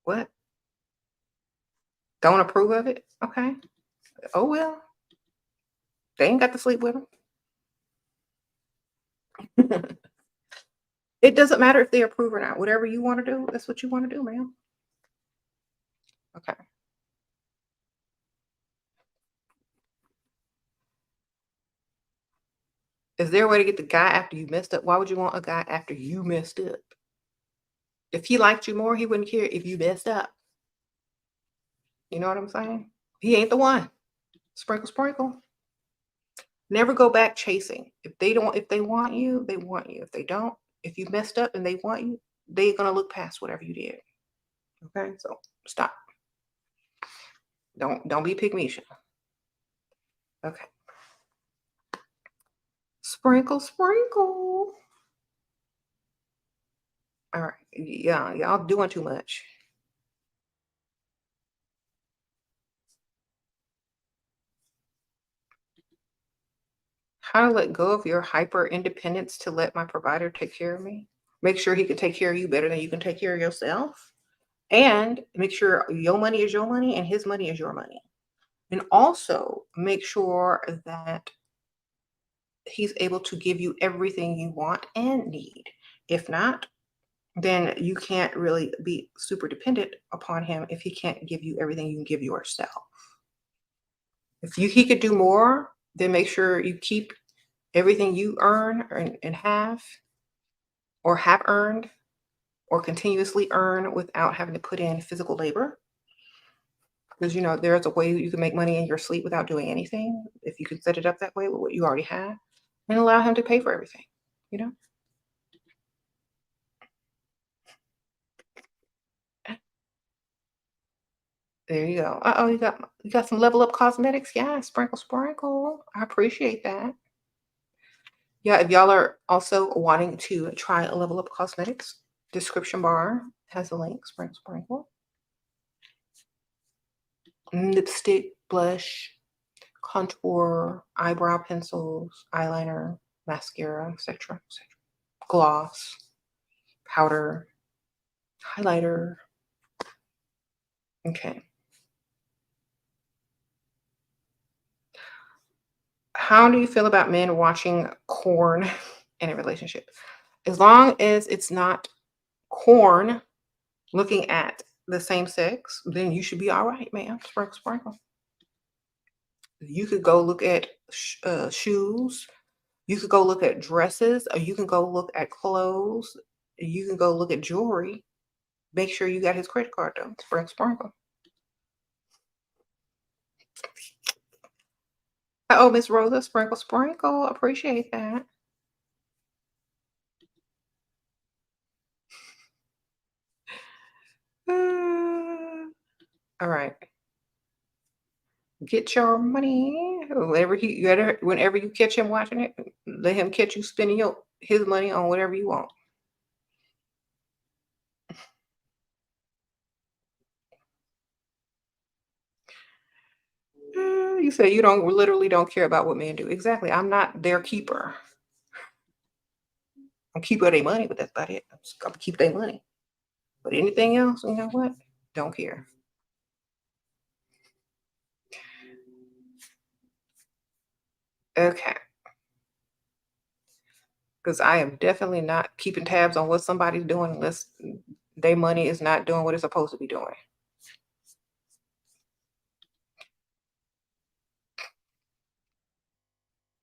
Speaker 1: what? Don't approve of it? Okay. Oh, well, they ain't got to sleep with him. It doesn't matter if they approve or not. Whatever you want to do, that's what you want to do, ma'am. Okay. Is there a way to get the guy after you messed up? Why would you want a guy after you messed up? If he liked you more, he wouldn't care if you messed up. You know what I'm saying? He ain't the one. Sprinkle, sprinkle. Never go back chasing. If they want you, they want you. If they don't, if you messed up and they want you, they're gonna look past whatever you did. Okay, so stop. Don't be Pygmisha. Okay. Sprinkle, sprinkle. All right. Yeah, y'all doing too much. How to let go of your hyper independence to let my provider take care of me. Make sure he can take care of you better than you can take care of yourself. And make sure your money is your money and his money is your money. And also make sure that he's able to give you everything you want and need. If not, then you can't really be super dependent upon him if he can't give you everything you can give yourself. If he could do more, then make sure you keep everything you earn and have earned or continuously earn without having to put in physical labor. Because, there's a way you can make money in your sleep without doing anything. If you can set it up that way with what you already have and allow him to pay for everything, There you go. Uh-oh, you got some Level Up Cosmetics? Yeah, sprinkle, sprinkle. I appreciate that. Yeah, if y'all are also wanting to try Level Up Cosmetics, description bar has a link, sprinkle, sprinkle. Lipstick, blush, contour, eyebrow pencils, eyeliner, mascara, etc. Gloss, powder, highlighter. Okay. How do you feel about men watching corn in a relationship? As long as it's not corn looking at the same sex, then you should be all right, ma'am. Sprinkle, sprinkle. You could go look at shoes. You could go look at dresses, or you can go look at clothes. You can go look at jewelry. Make sure you got his credit card though. Sprinkle, sprinkle. Oh, Miss Rosa, sprinkle, sprinkle. Appreciate that. All right. Get your money. Whenever you catch him watching it, let him catch you spending his money on whatever you want. You say you literally don't care about what men do. Exactly. I'm not their keeper. I'm keeper of their money, but that's about it. I'm just gonna keep their money. But anything else, you know what? Don't care. Okay. Because I am definitely not keeping tabs on what somebody's doing unless their money is not doing what it's supposed to be doing.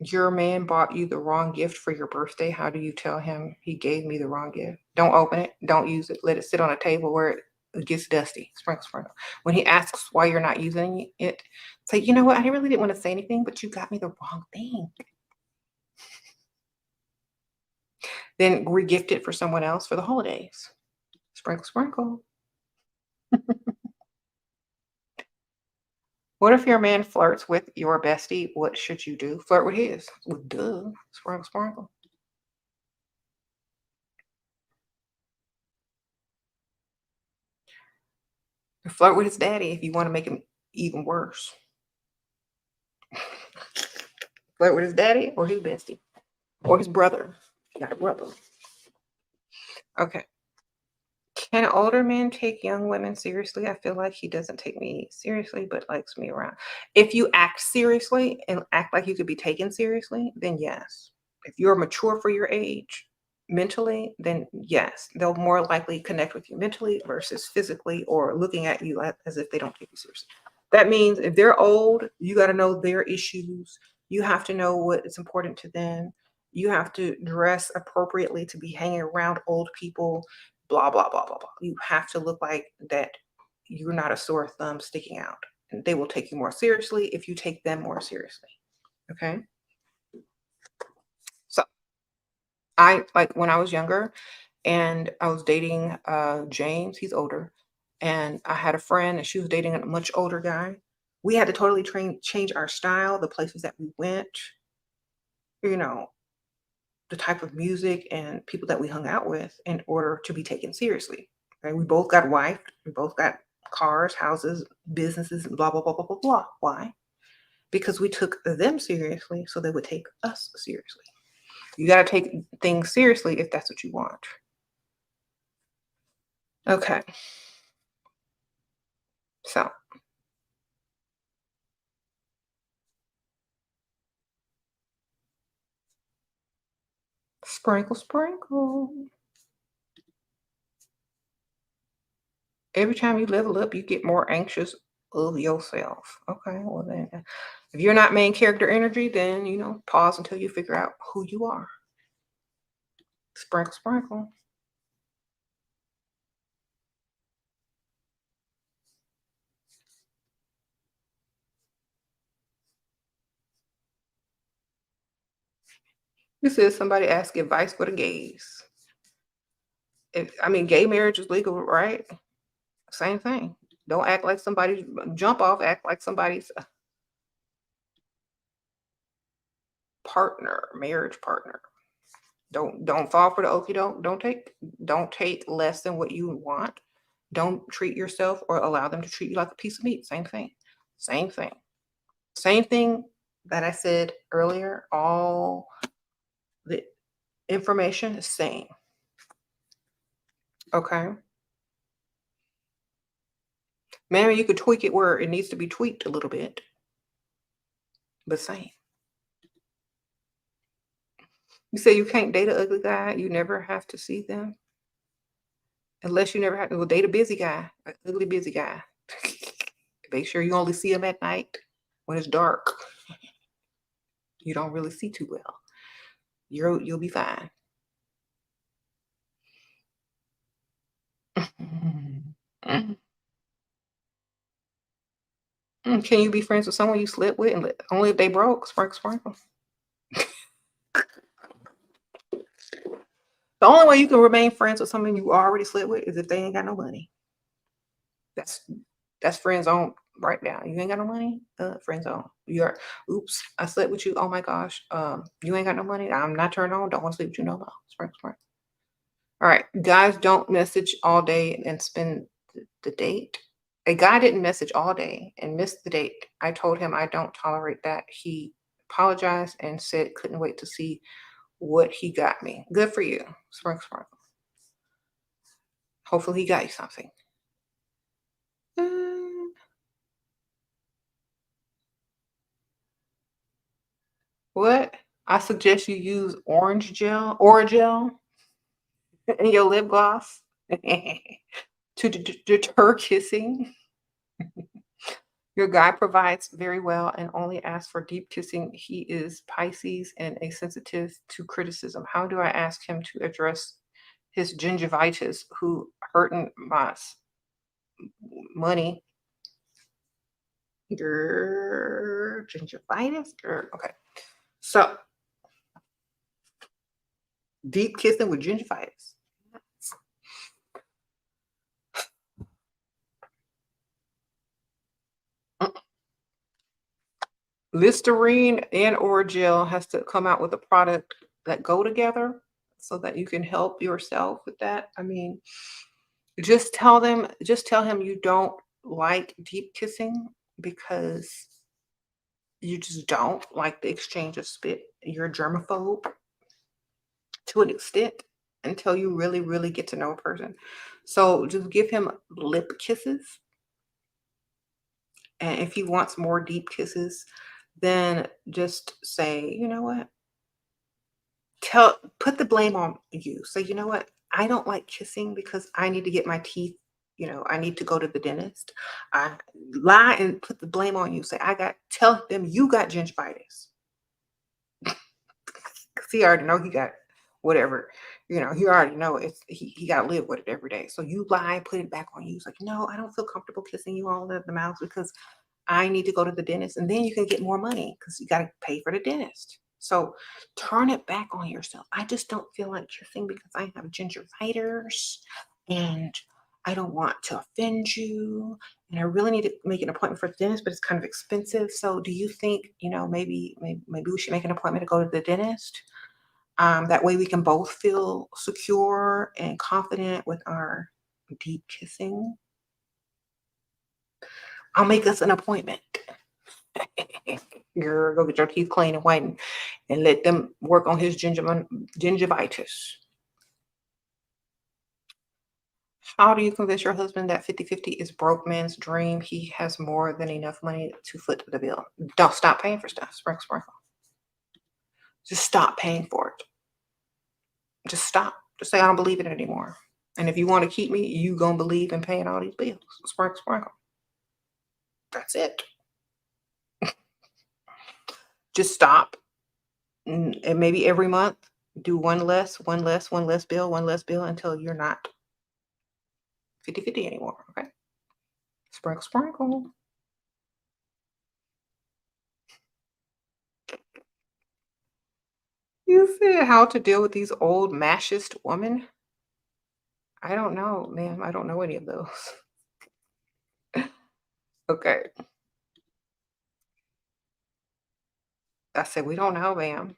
Speaker 1: Your man bought you the wrong gift for your birthday. How do you tell him he gave me the wrong gift? Don't open it. Don't use it. Let it sit on a table where it gets dusty. Sprinkle, sprinkle. When he asks why you're not using it, say, you know what? I really didn't want to say anything, but you got me the wrong thing. Then regift it for someone else for the holidays. Sprinkle, sprinkle. What if your man flirts with your bestie? What should you do? Flirt with his. Well, duh. Sprinkle, sprinkle. Flirt with his daddy if you want to make him even worse. Flirt with his daddy or his bestie or his brother. You got a brother. Okay. Can older men take young women seriously? I feel like he doesn't take me seriously, but likes me around. If you act seriously and act like you could be taken seriously, then yes. If you're mature for your age mentally, then yes, they'll more likely connect with you mentally versus physically or looking at you as if they don't take you seriously. That means if they're old, you got to know their issues. You have to know what is important to them. You have to dress appropriately to be hanging around old people, blah, blah, blah, blah, blah. You have to look like that you're not a sore thumb sticking out. And they will take you more seriously if you take them more seriously. Okay. So I like when I was younger and I was dating James, he's older, and I had a friend and she was dating a much older guy. We had to totally change our style, the places that we went, you know, the type of music and people that we hung out with in order to be taken seriously. Okay? We both got wifed, we both got cars, houses, businesses, blah, blah, blah, blah, blah, blah. Why? Because we took them seriously so they would take us seriously. You got to take things seriously if that's what you want. Okay. So, sprinkle, sprinkle. Every time you level up, you get more anxious of yourself. Okay, well then, if you're not main character energy, then pause until you figure out who you are. Sprinkle, sprinkle. This is somebody asking advice for the gays. Gay marriage is legal, right? Same thing. Don't act like somebody's jump off. Act like somebody's partner, marriage partner. Don't fall for the okie doke. Don't take less than what you want. Don't treat yourself or allow them to treat you like a piece of meat. Same thing. Same thing. Same thing that I said earlier. All the information is same. Okay. Maybe you could tweak it where it needs to be tweaked a little bit, but same. You say you can't date an ugly guy. You never have to see them. Unless you never have to well, date a busy guy, an ugly busy guy. Make sure you only see him at night when it's dark. You don't really see too well. You'll be fine. Can you be friends with someone you slept with and only if they broke? Sparkle, sparkle. The only way you can remain friends with someone you already slept with is if they ain't got no money. That's that's friend zone right now. You ain't got no money, friend zone. You're oops, I slept with you. Oh my gosh. You ain't got no money. I'm not turned on. Don't want to sleep with you no more. Sparkle, sparkle. All right. Guys don't message all day and spend the date. A guy didn't message all day and missed the date. I told him I don't tolerate that. He apologized and said couldn't wait to see what he got me. Good for you. Sparkle, sparkle. Hopefully he got you something. What? I suggest you use orange gel, Orajel, in your lip gloss to deter kissing. Your guy provides very well and only asks for deep kissing. He is Pisces and a sensitive to criticism. How do I ask him to address his gingivitis who hurting my money? Grr, gingivitis? Grr. Okay. So deep kissing with gingivitis. Listerine and Orajel has to come out with a product that go together so that you can help yourself with that. I mean, just tell him you don't like deep kissing because you just don't like the exchange of spit. You're a germaphobe to an extent until you really, really get to know a person. So just give him lip kisses. And if he wants more deep kisses, then just say, you know what? Put the blame on you. Say, you know what? I don't like kissing because I need to get my teeth, I need to go to the dentist. I lie and put the blame on you. Say, tell them you got gingivitis. Because he already know he got whatever, he already know he got to live with it every day. So you lie, put it back on you. It's like, no, I don't feel comfortable kissing you all in the mouth because I need to go to the dentist. And then you can get more money because you got to pay for the dentist. So turn it back on yourself. I just don't feel like kissing because I have gingivitis and I don't want to offend you. And I really need to make an appointment for the dentist, but it's kind of expensive. So do you think, maybe we should make an appointment to go to the dentist? That way we can both feel secure and confident with our deep kissing. I'll make us an appointment. Girl, go get your teeth clean and whitened and let them work on his gingivitis. How do you convince your husband that 50-50 is broke man's dream? He has more than enough money to foot the bill. Don't stop paying for stuff. Sprinkle, sprinkle. Just stop paying for it. Just stop. Just say, I don't believe in it anymore. And if you want to keep me, you going to believe in paying all these bills. Sprinkle, sprinkle. That's it. Just stop. And maybe every month, do one less bill until you're not 50-50 anymore. Okay. Sprinkle, sprinkle. You said how to deal with these old machist women? I don't know, ma'am. I don't know any of those. Okay. I said, we don't know, ma'am.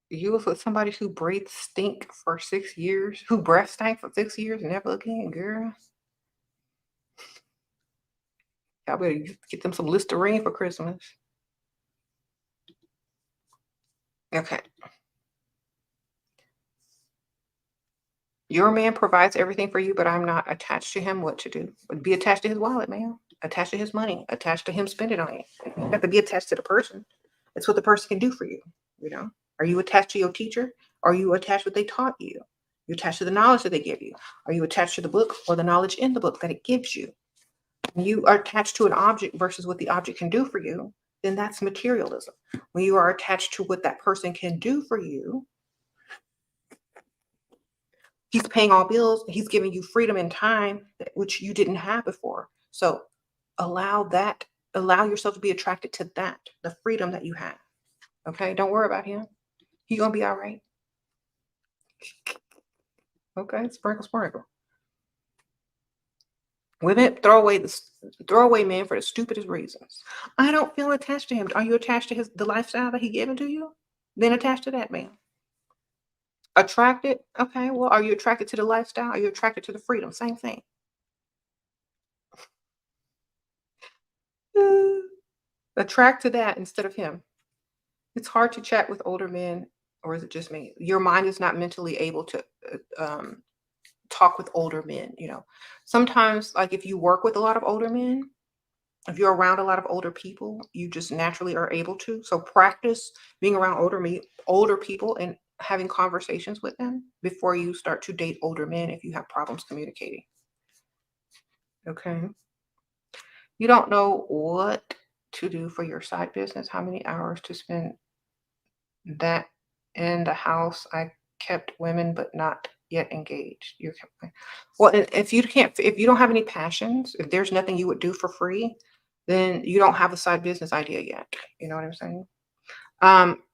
Speaker 1: You was with somebody who breathed stink for 6 years, who breath stank for 6 years, never again, girl. Y'all better get them some Listerine for Christmas. Okay. Your man provides everything for you, but I'm not attached to him. What to do? Be attached to his wallet, man. Attached to his money. Attached to him spending on it. You have to be attached to the person. It's what the person can do for you. You know, are you attached to your teacher? Are you attached to what they taught you? You attached to the knowledge that they give you? Are you attached to the book or the knowledge in the book that it gives you? When you are attached to an object versus what the object can do for you, then that's materialism. When you are attached to what that person can do for you, he's paying all bills, he's giving you freedom and time which you didn't have before. So allow yourself to be attracted to that, the freedom that you have. Okay, don't worry about him. He's gonna be all right. Okay, sprinkle, sprinkle. Women throw away men for the stupidest reasons. I don't feel attached to him. Are you attached to the lifestyle that he given to you? Then attached to that man. Attracted? Okay, well, are you attracted to the lifestyle? Are you attracted to the freedom? Same thing. Attract to that instead of him. It's hard to chat with older men, or is it just me? Your mind is not mentally able to talk with older men. You know, sometimes, like if you work with a lot of older men, if you're around a lot of older people, you just naturally are able to. So practice being around older people and having conversations with them before you start to date older men if you have problems communicating. Okay. You don't know what to do for your side business, how many hours to spend that in the house. I kept women, but not yet engaged. You're well, if you don't have any passions, if there's nothing you would do for free, then you don't have a side business idea yet. You know what I'm saying?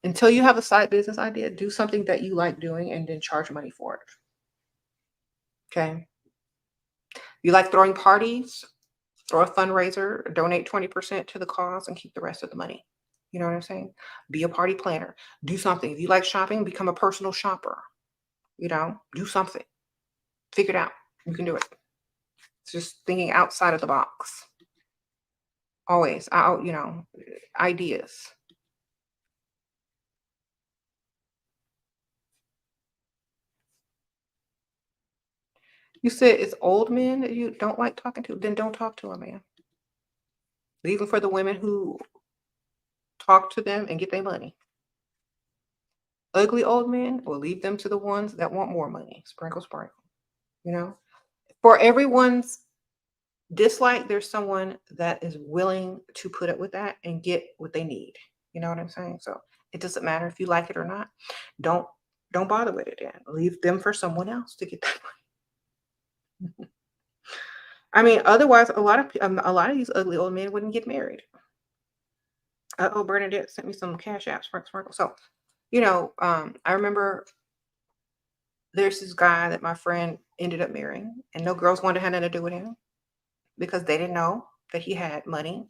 Speaker 1: Until you have a side business idea, do something that you like doing and then charge money for it. Okay. You like throwing parties, throw a fundraiser, donate 20% to the cause and keep the rest of the money. You know what I'm saying? Be a party planner. Do something. If you like shopping, become a personal shopper. You know, do something. Figure it out. You can do it. It's just thinking outside of the box. Always out, ideas. You said it's old men that you don't like talking to, then don't talk to them, man. Leave them for the women who talk to them and get their money. Ugly old men, or leave them to the ones that want more money. Sprinkle, sprinkle. You know, for everyone's dislike, there's someone that is willing to put up with that and get what they need. You know what I'm saying? So it doesn't matter if you like it or not. Don't don't bother with it then. Leave them for someone else to get that money. I mean, otherwise, a lot of these ugly old men wouldn't get married. Oh, Bernadette sent me some cash apps, sprinkle, sprinkle. So, I remember there's this guy that my friend ended up marrying, and no girls wanted to have nothing to do with him because they didn't know that he had money.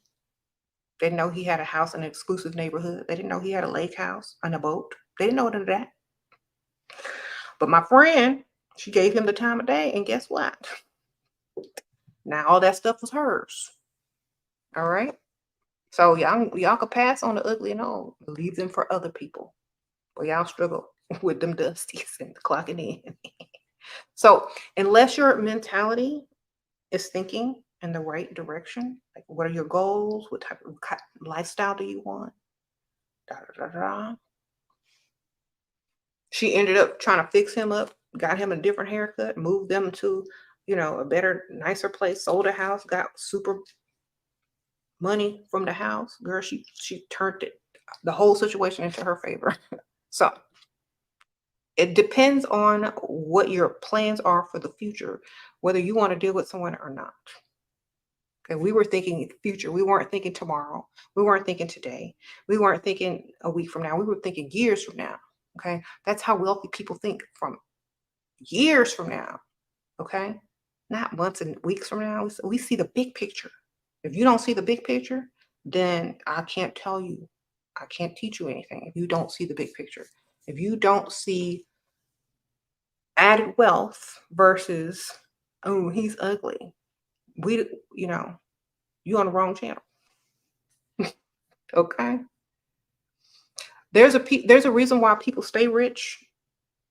Speaker 1: They didn't know he had a house in an exclusive neighborhood. They didn't know he had a lake house and a boat. They didn't know none of that. But my friend, she gave him the time of day, and guess what? Now all that stuff was hers. All right. So y'all could pass on the ugly and old. Leave them for other people. Or y'all struggle with them dusties and clocking in. So unless your mentality is thinking in the right direction, like what are your goals? What type of lifestyle do you want? Da, da, da, da. She ended up trying to fix him up, got him a different haircut, moved them to, a better, nicer place, sold a house, got super money from the house. Girl, she turned the whole situation into her favor. So it depends on what your plans are for the future, whether you want to deal with someone or not. Okay, we were thinking future. We weren't thinking tomorrow. We weren't thinking today. We weren't thinking a week from now. We were thinking years from now. Okay, that's how wealthy people think, from years from now. Okay, not months and weeks from now. We see the big picture. If you don't see the big picture, then I can't tell you. I can't teach you anything if you don't see the big picture. If you don't see added wealth versus, oh, he's ugly. You on the wrong channel. Okay. There's a reason why people stay rich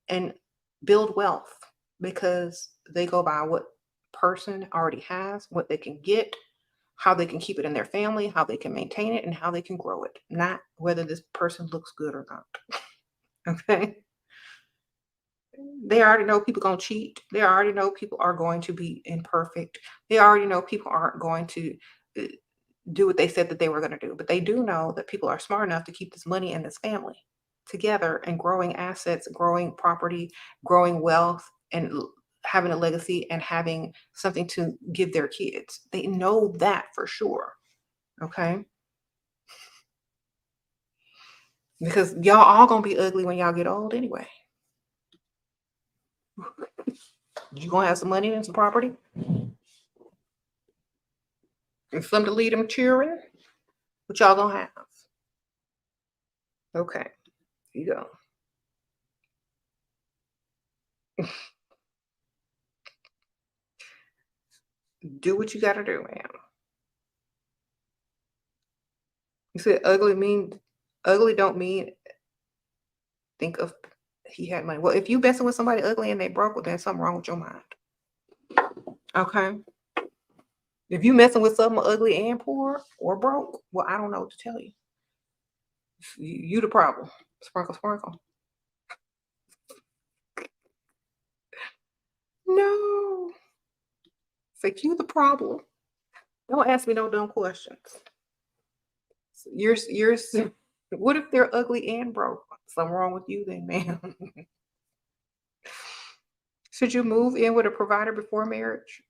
Speaker 1: and build wealth. because they go by what person already has, what they can get, how they can keep it in their family, how they can maintain it, and how they can grow it, not whether this person looks good or not. Okay? They already know people gonna cheat. They already know people are going to be imperfect. They already know people aren't going to uh, do what they said that they were going to do. But they do know that people are smart enough to keep this money and this family together and growing assets, growing property, growing wealth, and having a legacy and having something to give their kids. They know that for sure. Okay? Because y'all all gonna be ugly when y'all get old anyway. You gonna have some money and some property and some to lead them cheering. What y'all gonna have? Okay, here you go. Do what you gotta do, man. You said ugly don't mean think of he had money. Well, if you messing with somebody ugly and they broke, well, there's something wrong with your mind. Okay. If you messing with someone ugly and poor or broke, well, I don't know what to tell you. You the problem. Sprinkle, sprinkle. No. It's like you the problem. Don't ask me no dumb questions. You're what if they're ugly and broke? Something wrong with you then, man. Should you move in with a provider before marriage?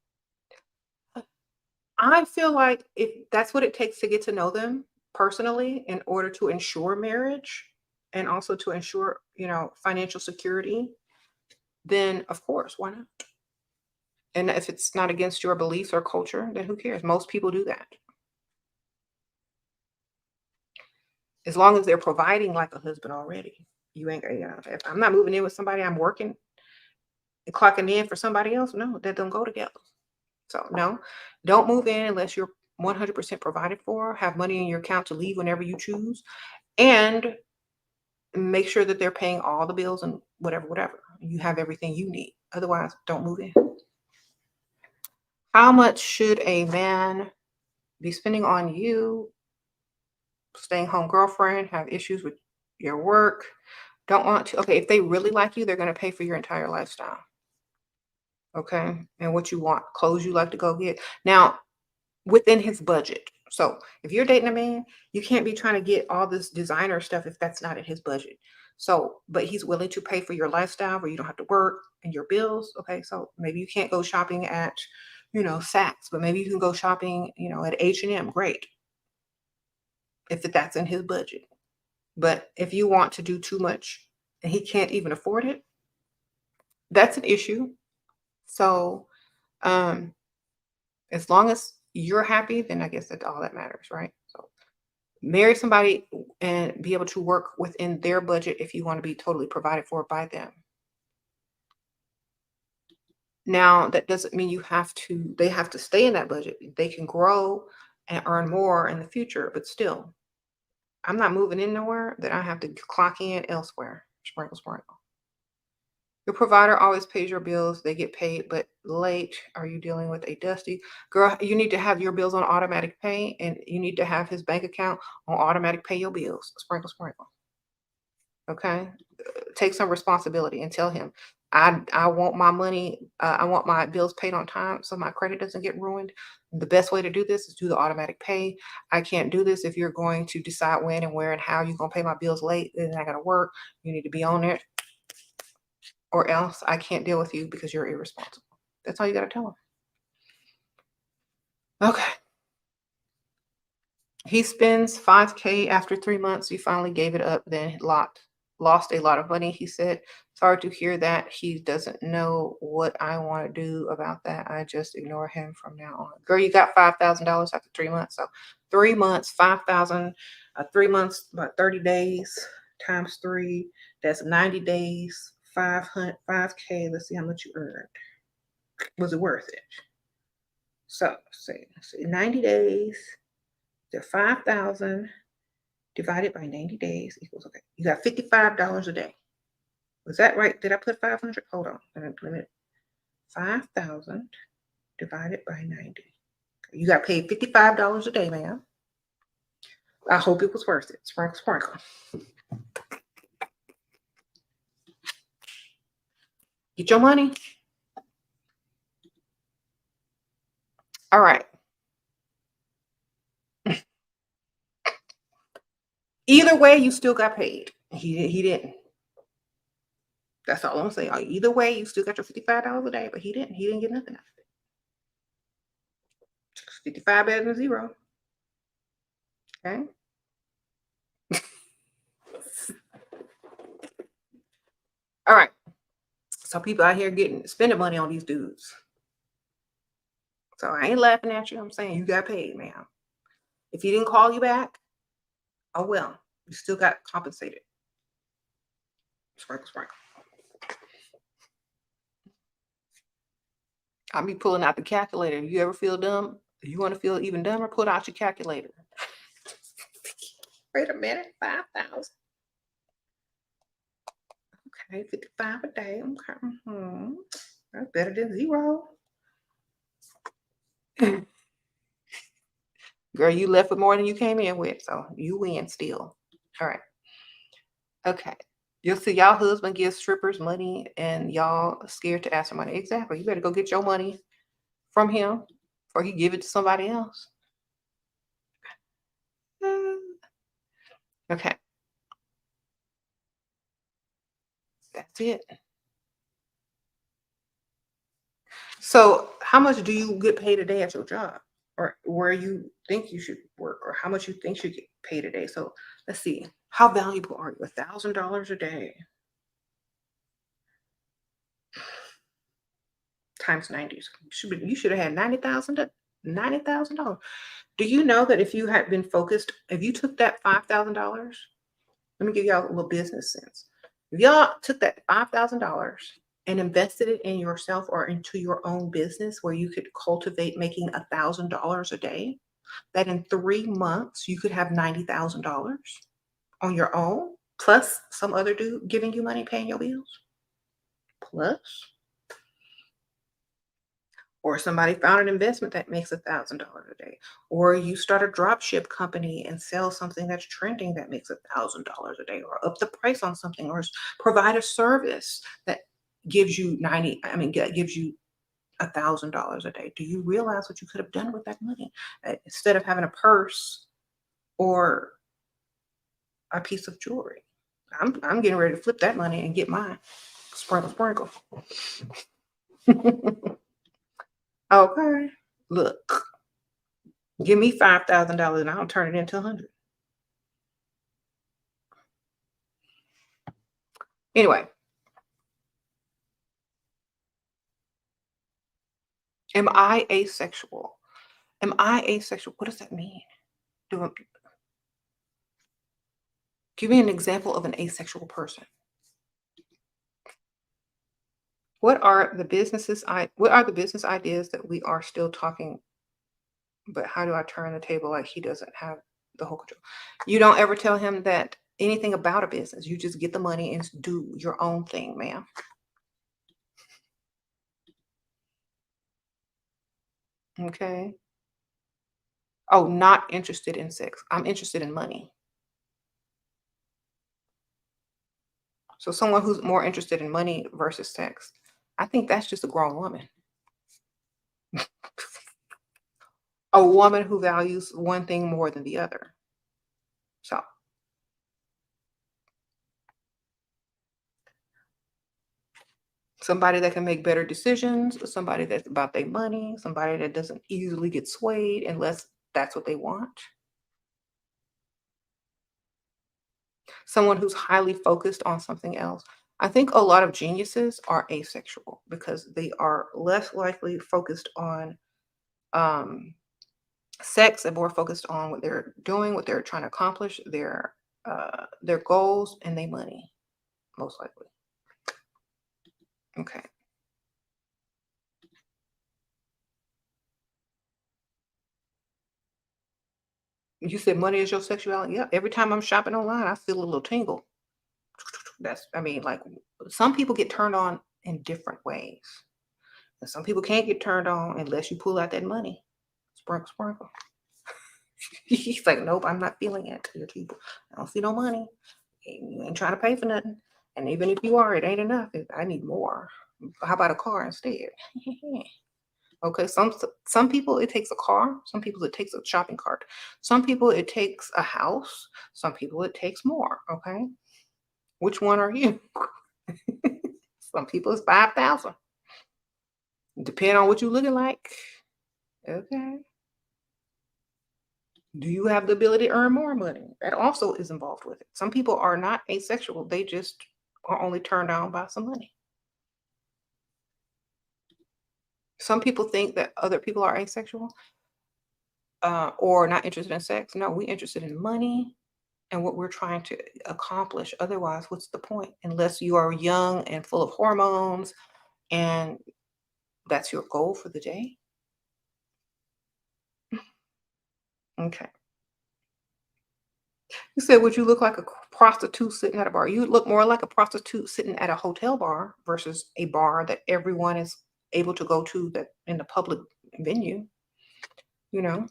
Speaker 1: I feel like if that's what it takes to get to know them personally in order to ensure marriage and also to ensure, financial security, then of course, why not? And if it's not against your beliefs or culture, then who cares? Most people do that. As long as they're providing like a husband already. You ain't, if I'm not moving in with somebody, I'm working and clocking in for somebody else. No, that don't go together. So no, don't move in unless you're 100% provided for, have money in your account to leave whenever you choose, and make sure that they're paying all the bills and whatever. You have everything you need. Otherwise, don't move in. How much should a man be spending on you? Staying home girlfriend, have issues with your work, don't want to. Okay, if they really like you, they're going to pay for your entire lifestyle. Okay, and what you want, clothes you like to go get. Now, within his budget. So if you're dating a man, you can't be trying to get all this designer stuff if that's not in his budget. So, but he's willing to pay for your lifestyle where you don't have to work and your bills. Okay, so maybe you can't go shopping at, Saks, but maybe you can go shopping, at H&M. Great, if that's in his budget. But if you want to do too much and he can't even afford it, that's an issue. So, um, as long as you're happy, then I guess that's all that matters, right? So marry somebody and be able to work within their budget if you want to be totally provided for by them. Now, that doesn't mean they have to stay in that budget. They can grow and earn more in the future, but still, I'm not moving in nowhere that I have to clock in elsewhere. Sprinkle, sprinkle. Your provider always pays your bills. They get paid, but late. Are you dealing with a dusty girl? You need to have your bills on automatic pay, and you need to have his bank account on automatic pay your bills. Sprinkle, sprinkle. Okay, take some responsibility and tell him, I want my money. I want my bills paid on time, so my credit doesn't get ruined. The best way to do this is do the automatic pay. I can't do this if you're going to decide when and where and how you're gonna pay my bills late. Then I gotta work. You need to be on it, or else I can't deal with you because you're irresponsible. That's all you got to tell him. Okay. He spends 5K after 3 months. You finally gave it up, then lost a lot of money. He said, sorry to hear that. He doesn't know what I want to do about that. I just ignore him from now on. Girl, you got $5,000 after 3 months. So 3 months, 5,000, 3 months, about 30 days times three. That's 90 days, 5K. Let's see how much you earned. Was it worth it? So say 90 days to 5,000 divided by 90 days equals, okay, you got $55 a day. Was that right? Did I put 500? Hold on. Let me 5,000 divided by 90. You got paid $55 a day, ma'am. I hope it was worth it. Sprinkle, sprinkle. Get your money. All right. Either way, you still got paid. He didn't. That's all I'm saying. Either way, you still got your $55 a day, but he didn't. He didn't get nothing out of it. 55 better than 0. Okay. All right. So people out here spending money on these dudes. So I ain't laughing at you. I'm saying you got paid, ma'am. If he didn't call you back, oh well. You still got compensated. Sprinkle, sprinkle. I'll be pulling out the calculator. You ever feel dumb? If you want to feel even dumber, pull out your calculator. Wait a minute, 5,000. Okay, 55 a day. Okay. That's better than 0. Girl, you left with more than you came in with, so you win still. All right. Okay. You'll see y'all husband gives strippers money and y'all scared to ask for money. Exactly. You better go get your money from him before he give it to somebody else. Okay. That's it. So how much do you get paid a day at your job, or where you think you should work, or how much you think you get paid a day? So let's see. How valuable are you? $1,000 a day times 90. You should have had $90,000. Do you know that if you had been focused, if you took that $5,000, let me give y'all a little business sense. If y'all took that $5,000 and invested it in yourself or into your own business where you could cultivate making $1,000 a day, that in 3 months you could have $90,000 on your own, plus some other dude giving you money, paying your bills, plus, or somebody found an investment that makes $1,000 a day, or you start a drop ship company and sell something that's trending that makes $1,000 a day, or up the price on something, or provide a service that gives you gives you $1,000 a day. Do you realize what you could have done with that money instead of having a purse or a piece of jewelry? I'm getting ready to flip that money and get mine. Sprinkle, sprinkle. Okay, look, give me $5,000 and I'll turn it into 100. Anyway, am I asexual? Am I asexual? What does that mean? Give me an example of an asexual person. What are the business ideas that we are still talking? But how do I turn the table like he doesn't have the whole control? You don't ever tell him that anything about a business. You just get the money and do your own thing, ma'am. Okay. Oh, not interested in sex. I'm interested in money. So someone who's more interested in money versus sex, I think that's just a grown woman. A woman who values one thing more than the other. So somebody that can make better decisions, somebody that's about their money, somebody that doesn't easily get swayed unless that's what they want. Someone who's highly focused on something else. I think a lot of geniuses are asexual because they are less likely focused on sex and more focused on what they're doing, what they're trying to accomplish, their goals, and their money, most likely. Okay. You said money is your sexuality. Yeah. Every time I'm shopping online, I feel a little tingle. Like some people get turned on in different ways. And some people can't get turned on unless you pull out that money. Sprinkle, sprinkle. He's like, nope, I'm not feeling it. I don't see no money. You ain't trying to pay for nothing. And even if you are, it ain't enough. I need more. How about a car instead? Okay, some people it takes a car. Some people it takes a shopping cart. Some people it takes a house. Some people it takes more. Okay, which one are you? Some people it's 5,000. Depending on what you're looking like. Okay. Do you have the ability to earn more money? That also is involved with it. Some people are not asexual. They just are only turned on by some money. Some people think that other people are asexual or not interested in sex. No, we're interested in money and what we're trying to accomplish. Otherwise, what's the point? Unless you are young and full of hormones and that's your goal for the day. Okay. You said, would you look like a prostitute sitting at a bar? You look more like a prostitute sitting at a hotel bar versus a bar that everyone is able to go to that in the public venue. You know,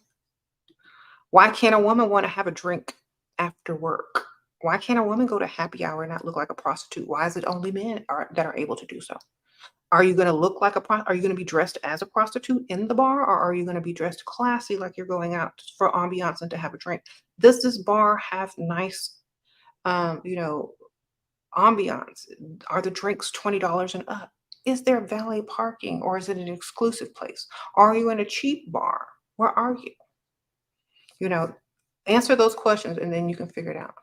Speaker 1: why can't a woman want to have a drink after work? Why can't a woman go to happy hour and not look like a prostitute? Why is it only men that are able to do so? Are you going to look like are you going to be dressed as a prostitute in the bar, or are you going to be dressed classy like you're going out for ambiance and to have a drink? Does this bar have nice, you know, ambiance? Are the drinks $20 and up? Is there valet parking, or is it an exclusive place? Are you in a cheap bar? Where are you? You know, answer those questions and then you can figure it out.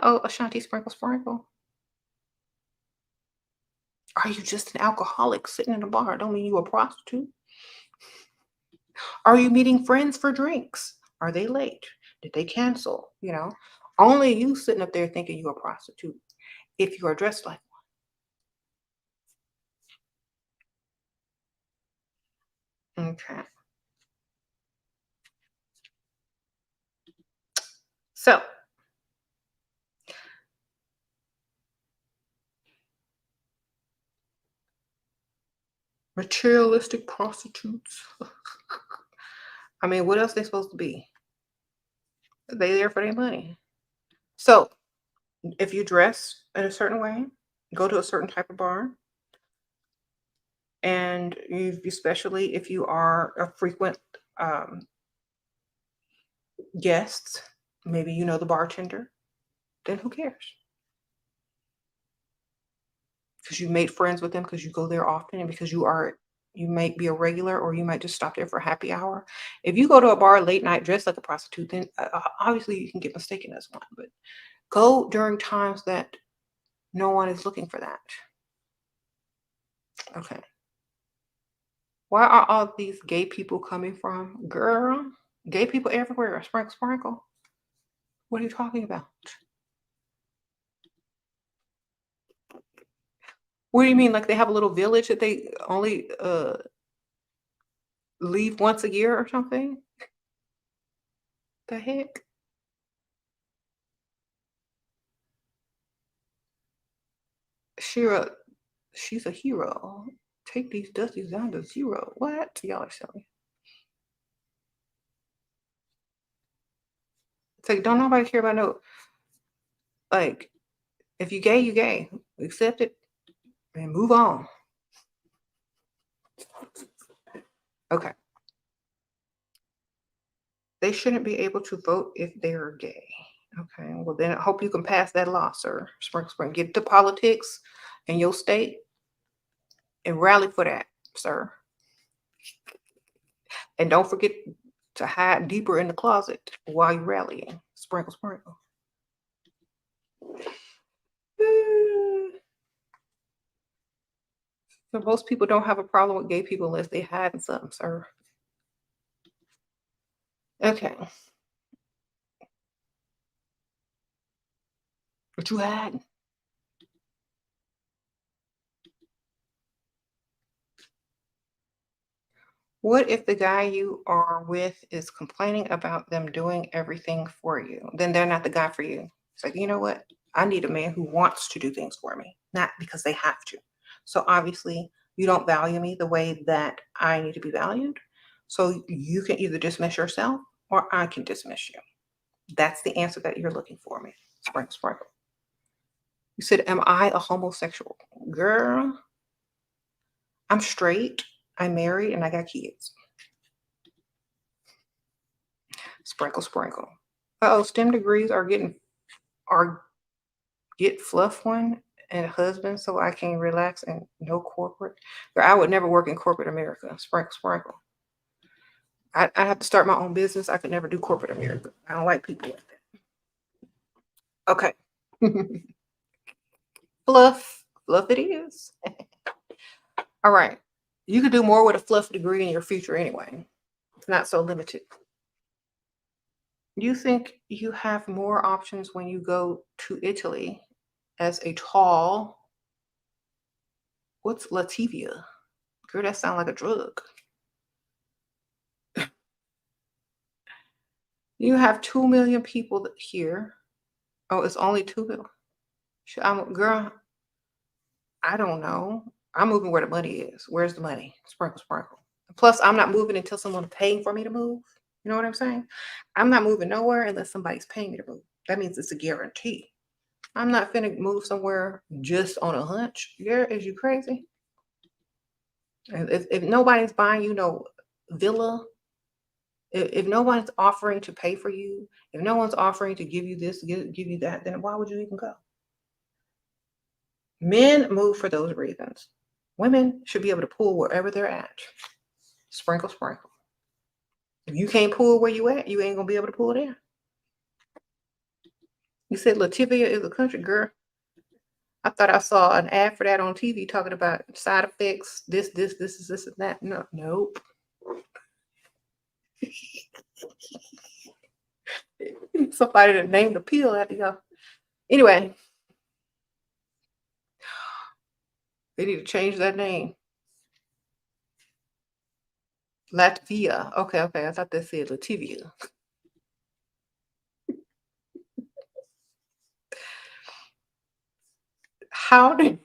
Speaker 1: Oh, Ashanti Sprinkle Sprinkle. Are you just an alcoholic sitting in a bar? Don't mean you a prostitute. Are you meeting friends for drinks? Are they late? Did they cancel? You know, only you sitting up there thinking you're a prostitute if you are dressed like one. Okay. So, materialistic prostitutes. I mean, what else they supposed to be? They there for their money. So, if you dress in a certain way, go to a certain type of bar, and especially if you are a frequent guest, maybe you know the bartender, then who cares? Because you made friends with them because you go there often and because you might be a regular or you might just stop there for happy hour. If you go to a bar late night dressed like a prostitute, then obviously you can get mistaken as one. But go during times that no one is looking for that. Okay. Where are all these gay people coming from? Girl, gay people everywhere. Sprinkle, sprinkle. What are you talking about? What do you mean? Like they have a little village that they only leave once a year or something? The heck? Shira, she's a hero. Take these dusties down to zero. What? Y'all are silly. It's like, don't nobody care about no, like, if you gay, you gay. Accept it and move on. Okay. They shouldn't be able to vote if they're gay. Okay. Well, then I hope you can pass that law, sir. Sprinkle, sprinkle. Get to politics in your state and rally for that, sir. And don't forget to hide deeper in the closet while you're rallying. Sprinkle, sprinkle. So most people don't have a problem with gay people unless they hide something, sir. Okay. What you hiding? What if the guy you are with is complaining about them doing everything for you? Then they're not the guy for you. It's like, you know what? I need a man who wants to do things for me, not because they have to. So obviously you don't value me the way that I need to be valued. So you can either dismiss yourself or I can dismiss you. That's the answer that you're looking for, me. Sprinkle, sprinkle. You said, am I a homosexual? Girl, I'm straight, I'm married, and I got kids. Sprinkle, sprinkle. Uh-oh, STEM degrees are get fluff one and a husband so I can relax and no corporate. Girl, I would never work in corporate America. Sprinkle, sprinkle. I have to start my own business. I could never do corporate America. I don't like people like that. Okay. Fluff. Fluff it is. All right. You could do more with a fluff degree in your future anyway. It's not so limited. You think you have more options when you go to Italy as a tall. What's Lativia? Girl, that sounds like a drug. You have 2 million people here. Oh, it's only 2 million. Girl, I don't know. I'm moving where the money is. Where's the money? Sprinkle, sprinkle. Plus, I'm not moving until someone's paying for me to move. You know what I'm saying? I'm not moving nowhere unless somebody's paying me to move. That means it's a guarantee. I'm not finna move somewhere just on a hunch. Yeah, is you crazy? If nobody's buying you no villa, if no one's offering to pay for you, if no one's offering to give you this, give you that, then why would you even go? Men move for those reasons. Women should be able to pull wherever they're at. Sprinkle, sprinkle. If you can't pull where you at, you ain't gonna be able to pull there. You said Lativia is a country girl. I thought I saw an ad for that on TV talking about side effects, this, and that. No, nope. Somebody that named the pill after y'all. Anyway, they need to change that name. Latvia. Okay. I thought they said Lativia. How did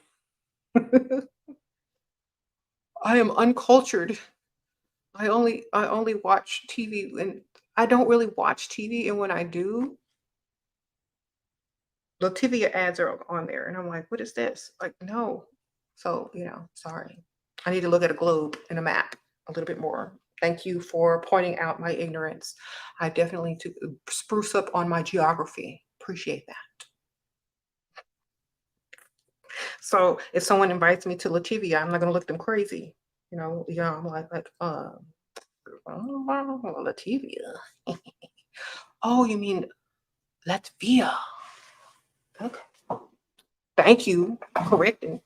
Speaker 1: I am uncultured. I only watch TV and I don't really watch TV, and when I do, Lativia ads are on there and I'm like, what is this? Like, no. So, sorry. I need to look at a globe and a map a little bit more. Thank you for pointing out my ignorance. I definitely need to spruce up on my geography. Appreciate that. So if someone invites me to Lativia, I'm not gonna look them crazy. I'm like Lativia. Oh, you mean Latvia. Okay. Thank you for correcting.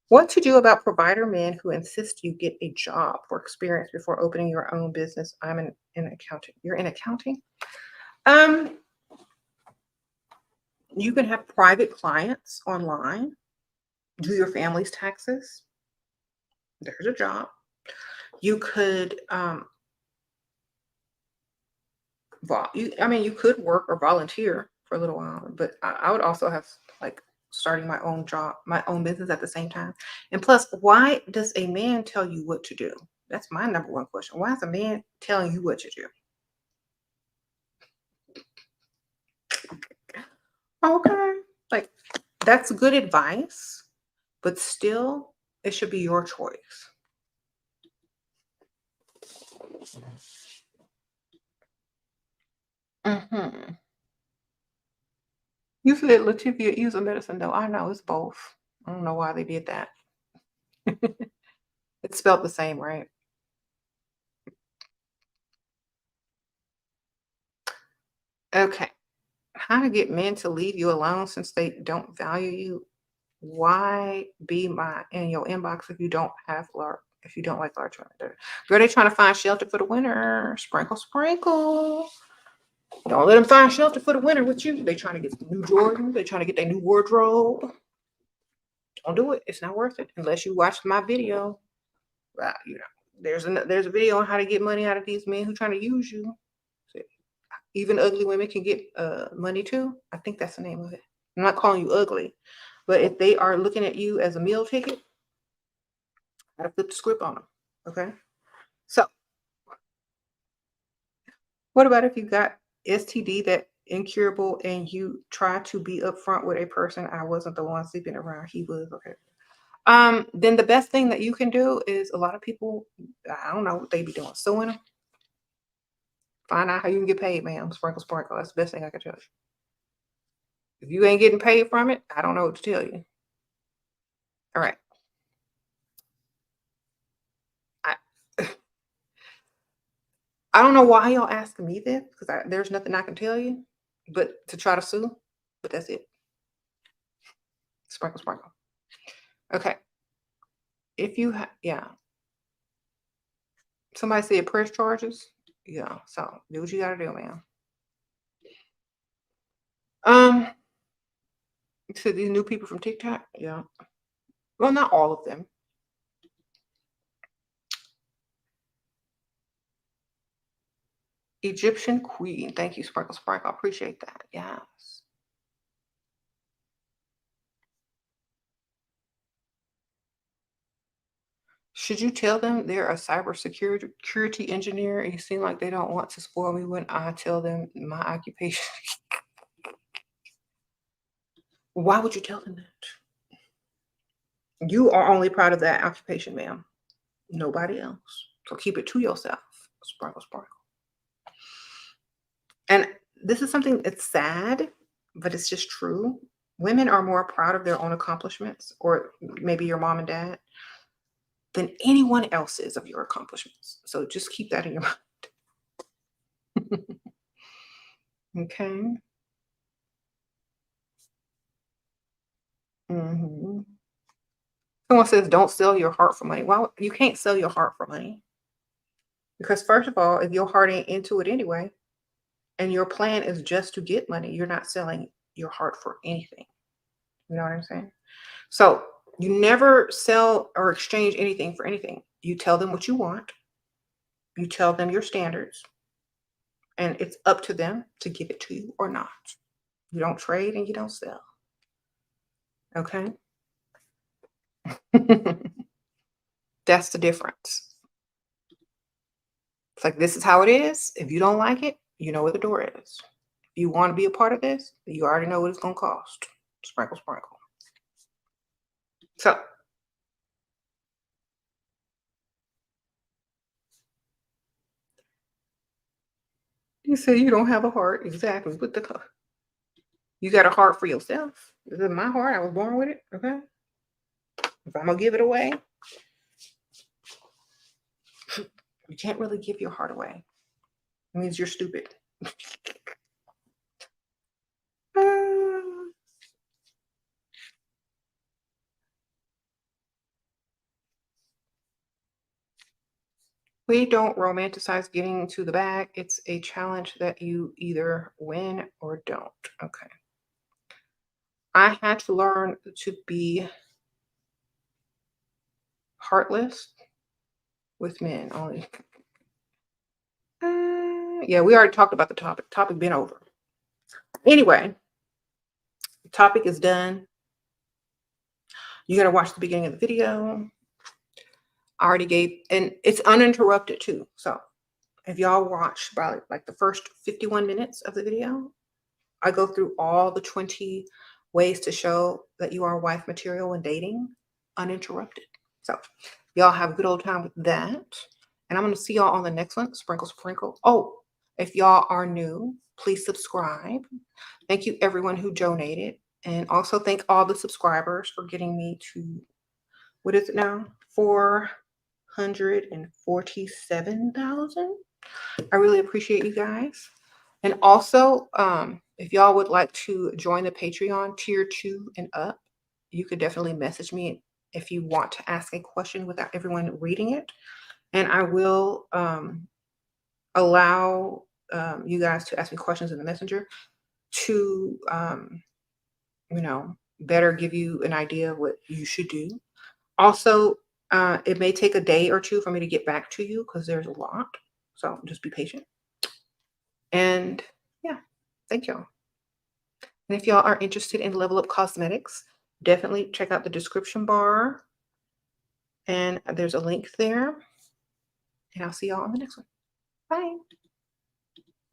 Speaker 1: What to do about provider men who insist you get a job for experience before opening your own business? I'm an accountant. You're in accounting? You can have private clients online, do your family's taxes. There's a job. You could you could work or volunteer for a little while, but I would also have like starting my own job, my own business at the same time. And plus, why does a man tell you what to do? That's my number one question. Why is a man telling you what to do? Okay. Like, that's good advice, but still, it should be your choice. Mm-hmm. You said Lativia is a medicine, though. I know it's both. I don't know why they did that. It's spelled the same, right? Okay. How to get men to leave you alone since they don't value you? Why be in your inbox if you don't like large women? Girl, they trying to find shelter for the winter. Sprinkle, sprinkle. Don't let them find shelter for the winter with you. They trying to get new Jordans. They trying to get their new wardrobe. Don't do it. It's not worth it unless you watch my video. There's a video on how to get money out of these men who trying to use you. Even ugly women can get money too. I think that's the name of it. I'm not calling you ugly, but if they are looking at you as a meal ticket, I gotta flip the script on them. Okay. So what about if you got STD that incurable and you try to be upfront with a person? I wasn't the one sleeping around. He was. Okay. Then the best thing that you can do is a lot of people, I don't know what they be doing, suing them. Find out how you can get paid, ma'am. Sprinkle, sprinkle. That's the best thing I can tell you. If you ain't getting paid from it, I don't know what to tell you. All right. I I don't know why y'all asking me this because there's nothing I can tell you, but to try to sue. But that's it. Sprinkle, sprinkle. Okay. If you yeah, somebody said press charges. Yeah. So do what you gotta do, man. Um, to these new people from TikTok. Yeah. Well, not all of them. Egyptian queen. Thank you, Sprinkle Sprinkle. I appreciate that. Yes. Should you tell them they're a cybersecurity engineer and you seem like they don't want to spoil me when I tell them my occupation? Why would you tell them that? You are only proud of that occupation, ma'am. Nobody else. So keep it to yourself. Sprinkle, sprinkle. And this is something that's sad, but it's just true. Women are more proud of their own accomplishments, or maybe your mom and dad, than anyone else's of your accomplishments. So just keep that in your mind. Okay. Hmm. Someone says, don't sell your heart for money. Well, you can't sell your heart for money. Because, first of all, if your heart ain't into it anyway, and your plan is just to get money, you're not selling your heart for anything. You know what I'm saying? So, you never sell or exchange anything for anything. You tell them what you want, you tell them your standards, and it's up to them to give it to you or not. You don't trade and you don't sell. Okay? That's the difference. It's like, this is how it is. If you don't like it, you know where the door is. If you want to be a part of this, you already know what it's going to cost. Sprinkle, sprinkle. So, you say you don't have a heart. Exactly. You got a heart for yourself. This is my heart. I was born with it. Okay. If I'm going to give it away, you can't really give your heart away. It means you're stupid. We don't romanticize getting to the bag. It's a challenge that you either win or don't. Okay. I had to learn to be heartless with men only. Yeah, we already talked about the topic. Topic been over. Anyway, the topic is done. You got to watch the beginning of the video. I already gave, and it's uninterrupted too. So if y'all watch probably like the first 51 minutes of the video, I go through all the 20 ways to show that you are wife material when dating uninterrupted. So y'all have a good old time with that. And I'm going to see y'all on the next one. Sprinkle, sprinkle. Oh, if y'all are new, please subscribe. Thank you everyone who donated. And also thank all the subscribers for getting me to, what is it now? 447,000. I really appreciate you guys. And also, if y'all would like to join the Patreon tier 2 and up, you could definitely message me if you want to ask a question without everyone reading it. And I will allow you guys to ask me questions in the messenger to, better give you an idea of what you should do. Also, it may take a day or two for me to get back to you because there's a lot. So just be patient. And yeah, thank y'all. And if y'all are interested in Level Up Cosmetics, definitely check out the description bar. And there's a link there. And I'll see y'all on the next one. Bye.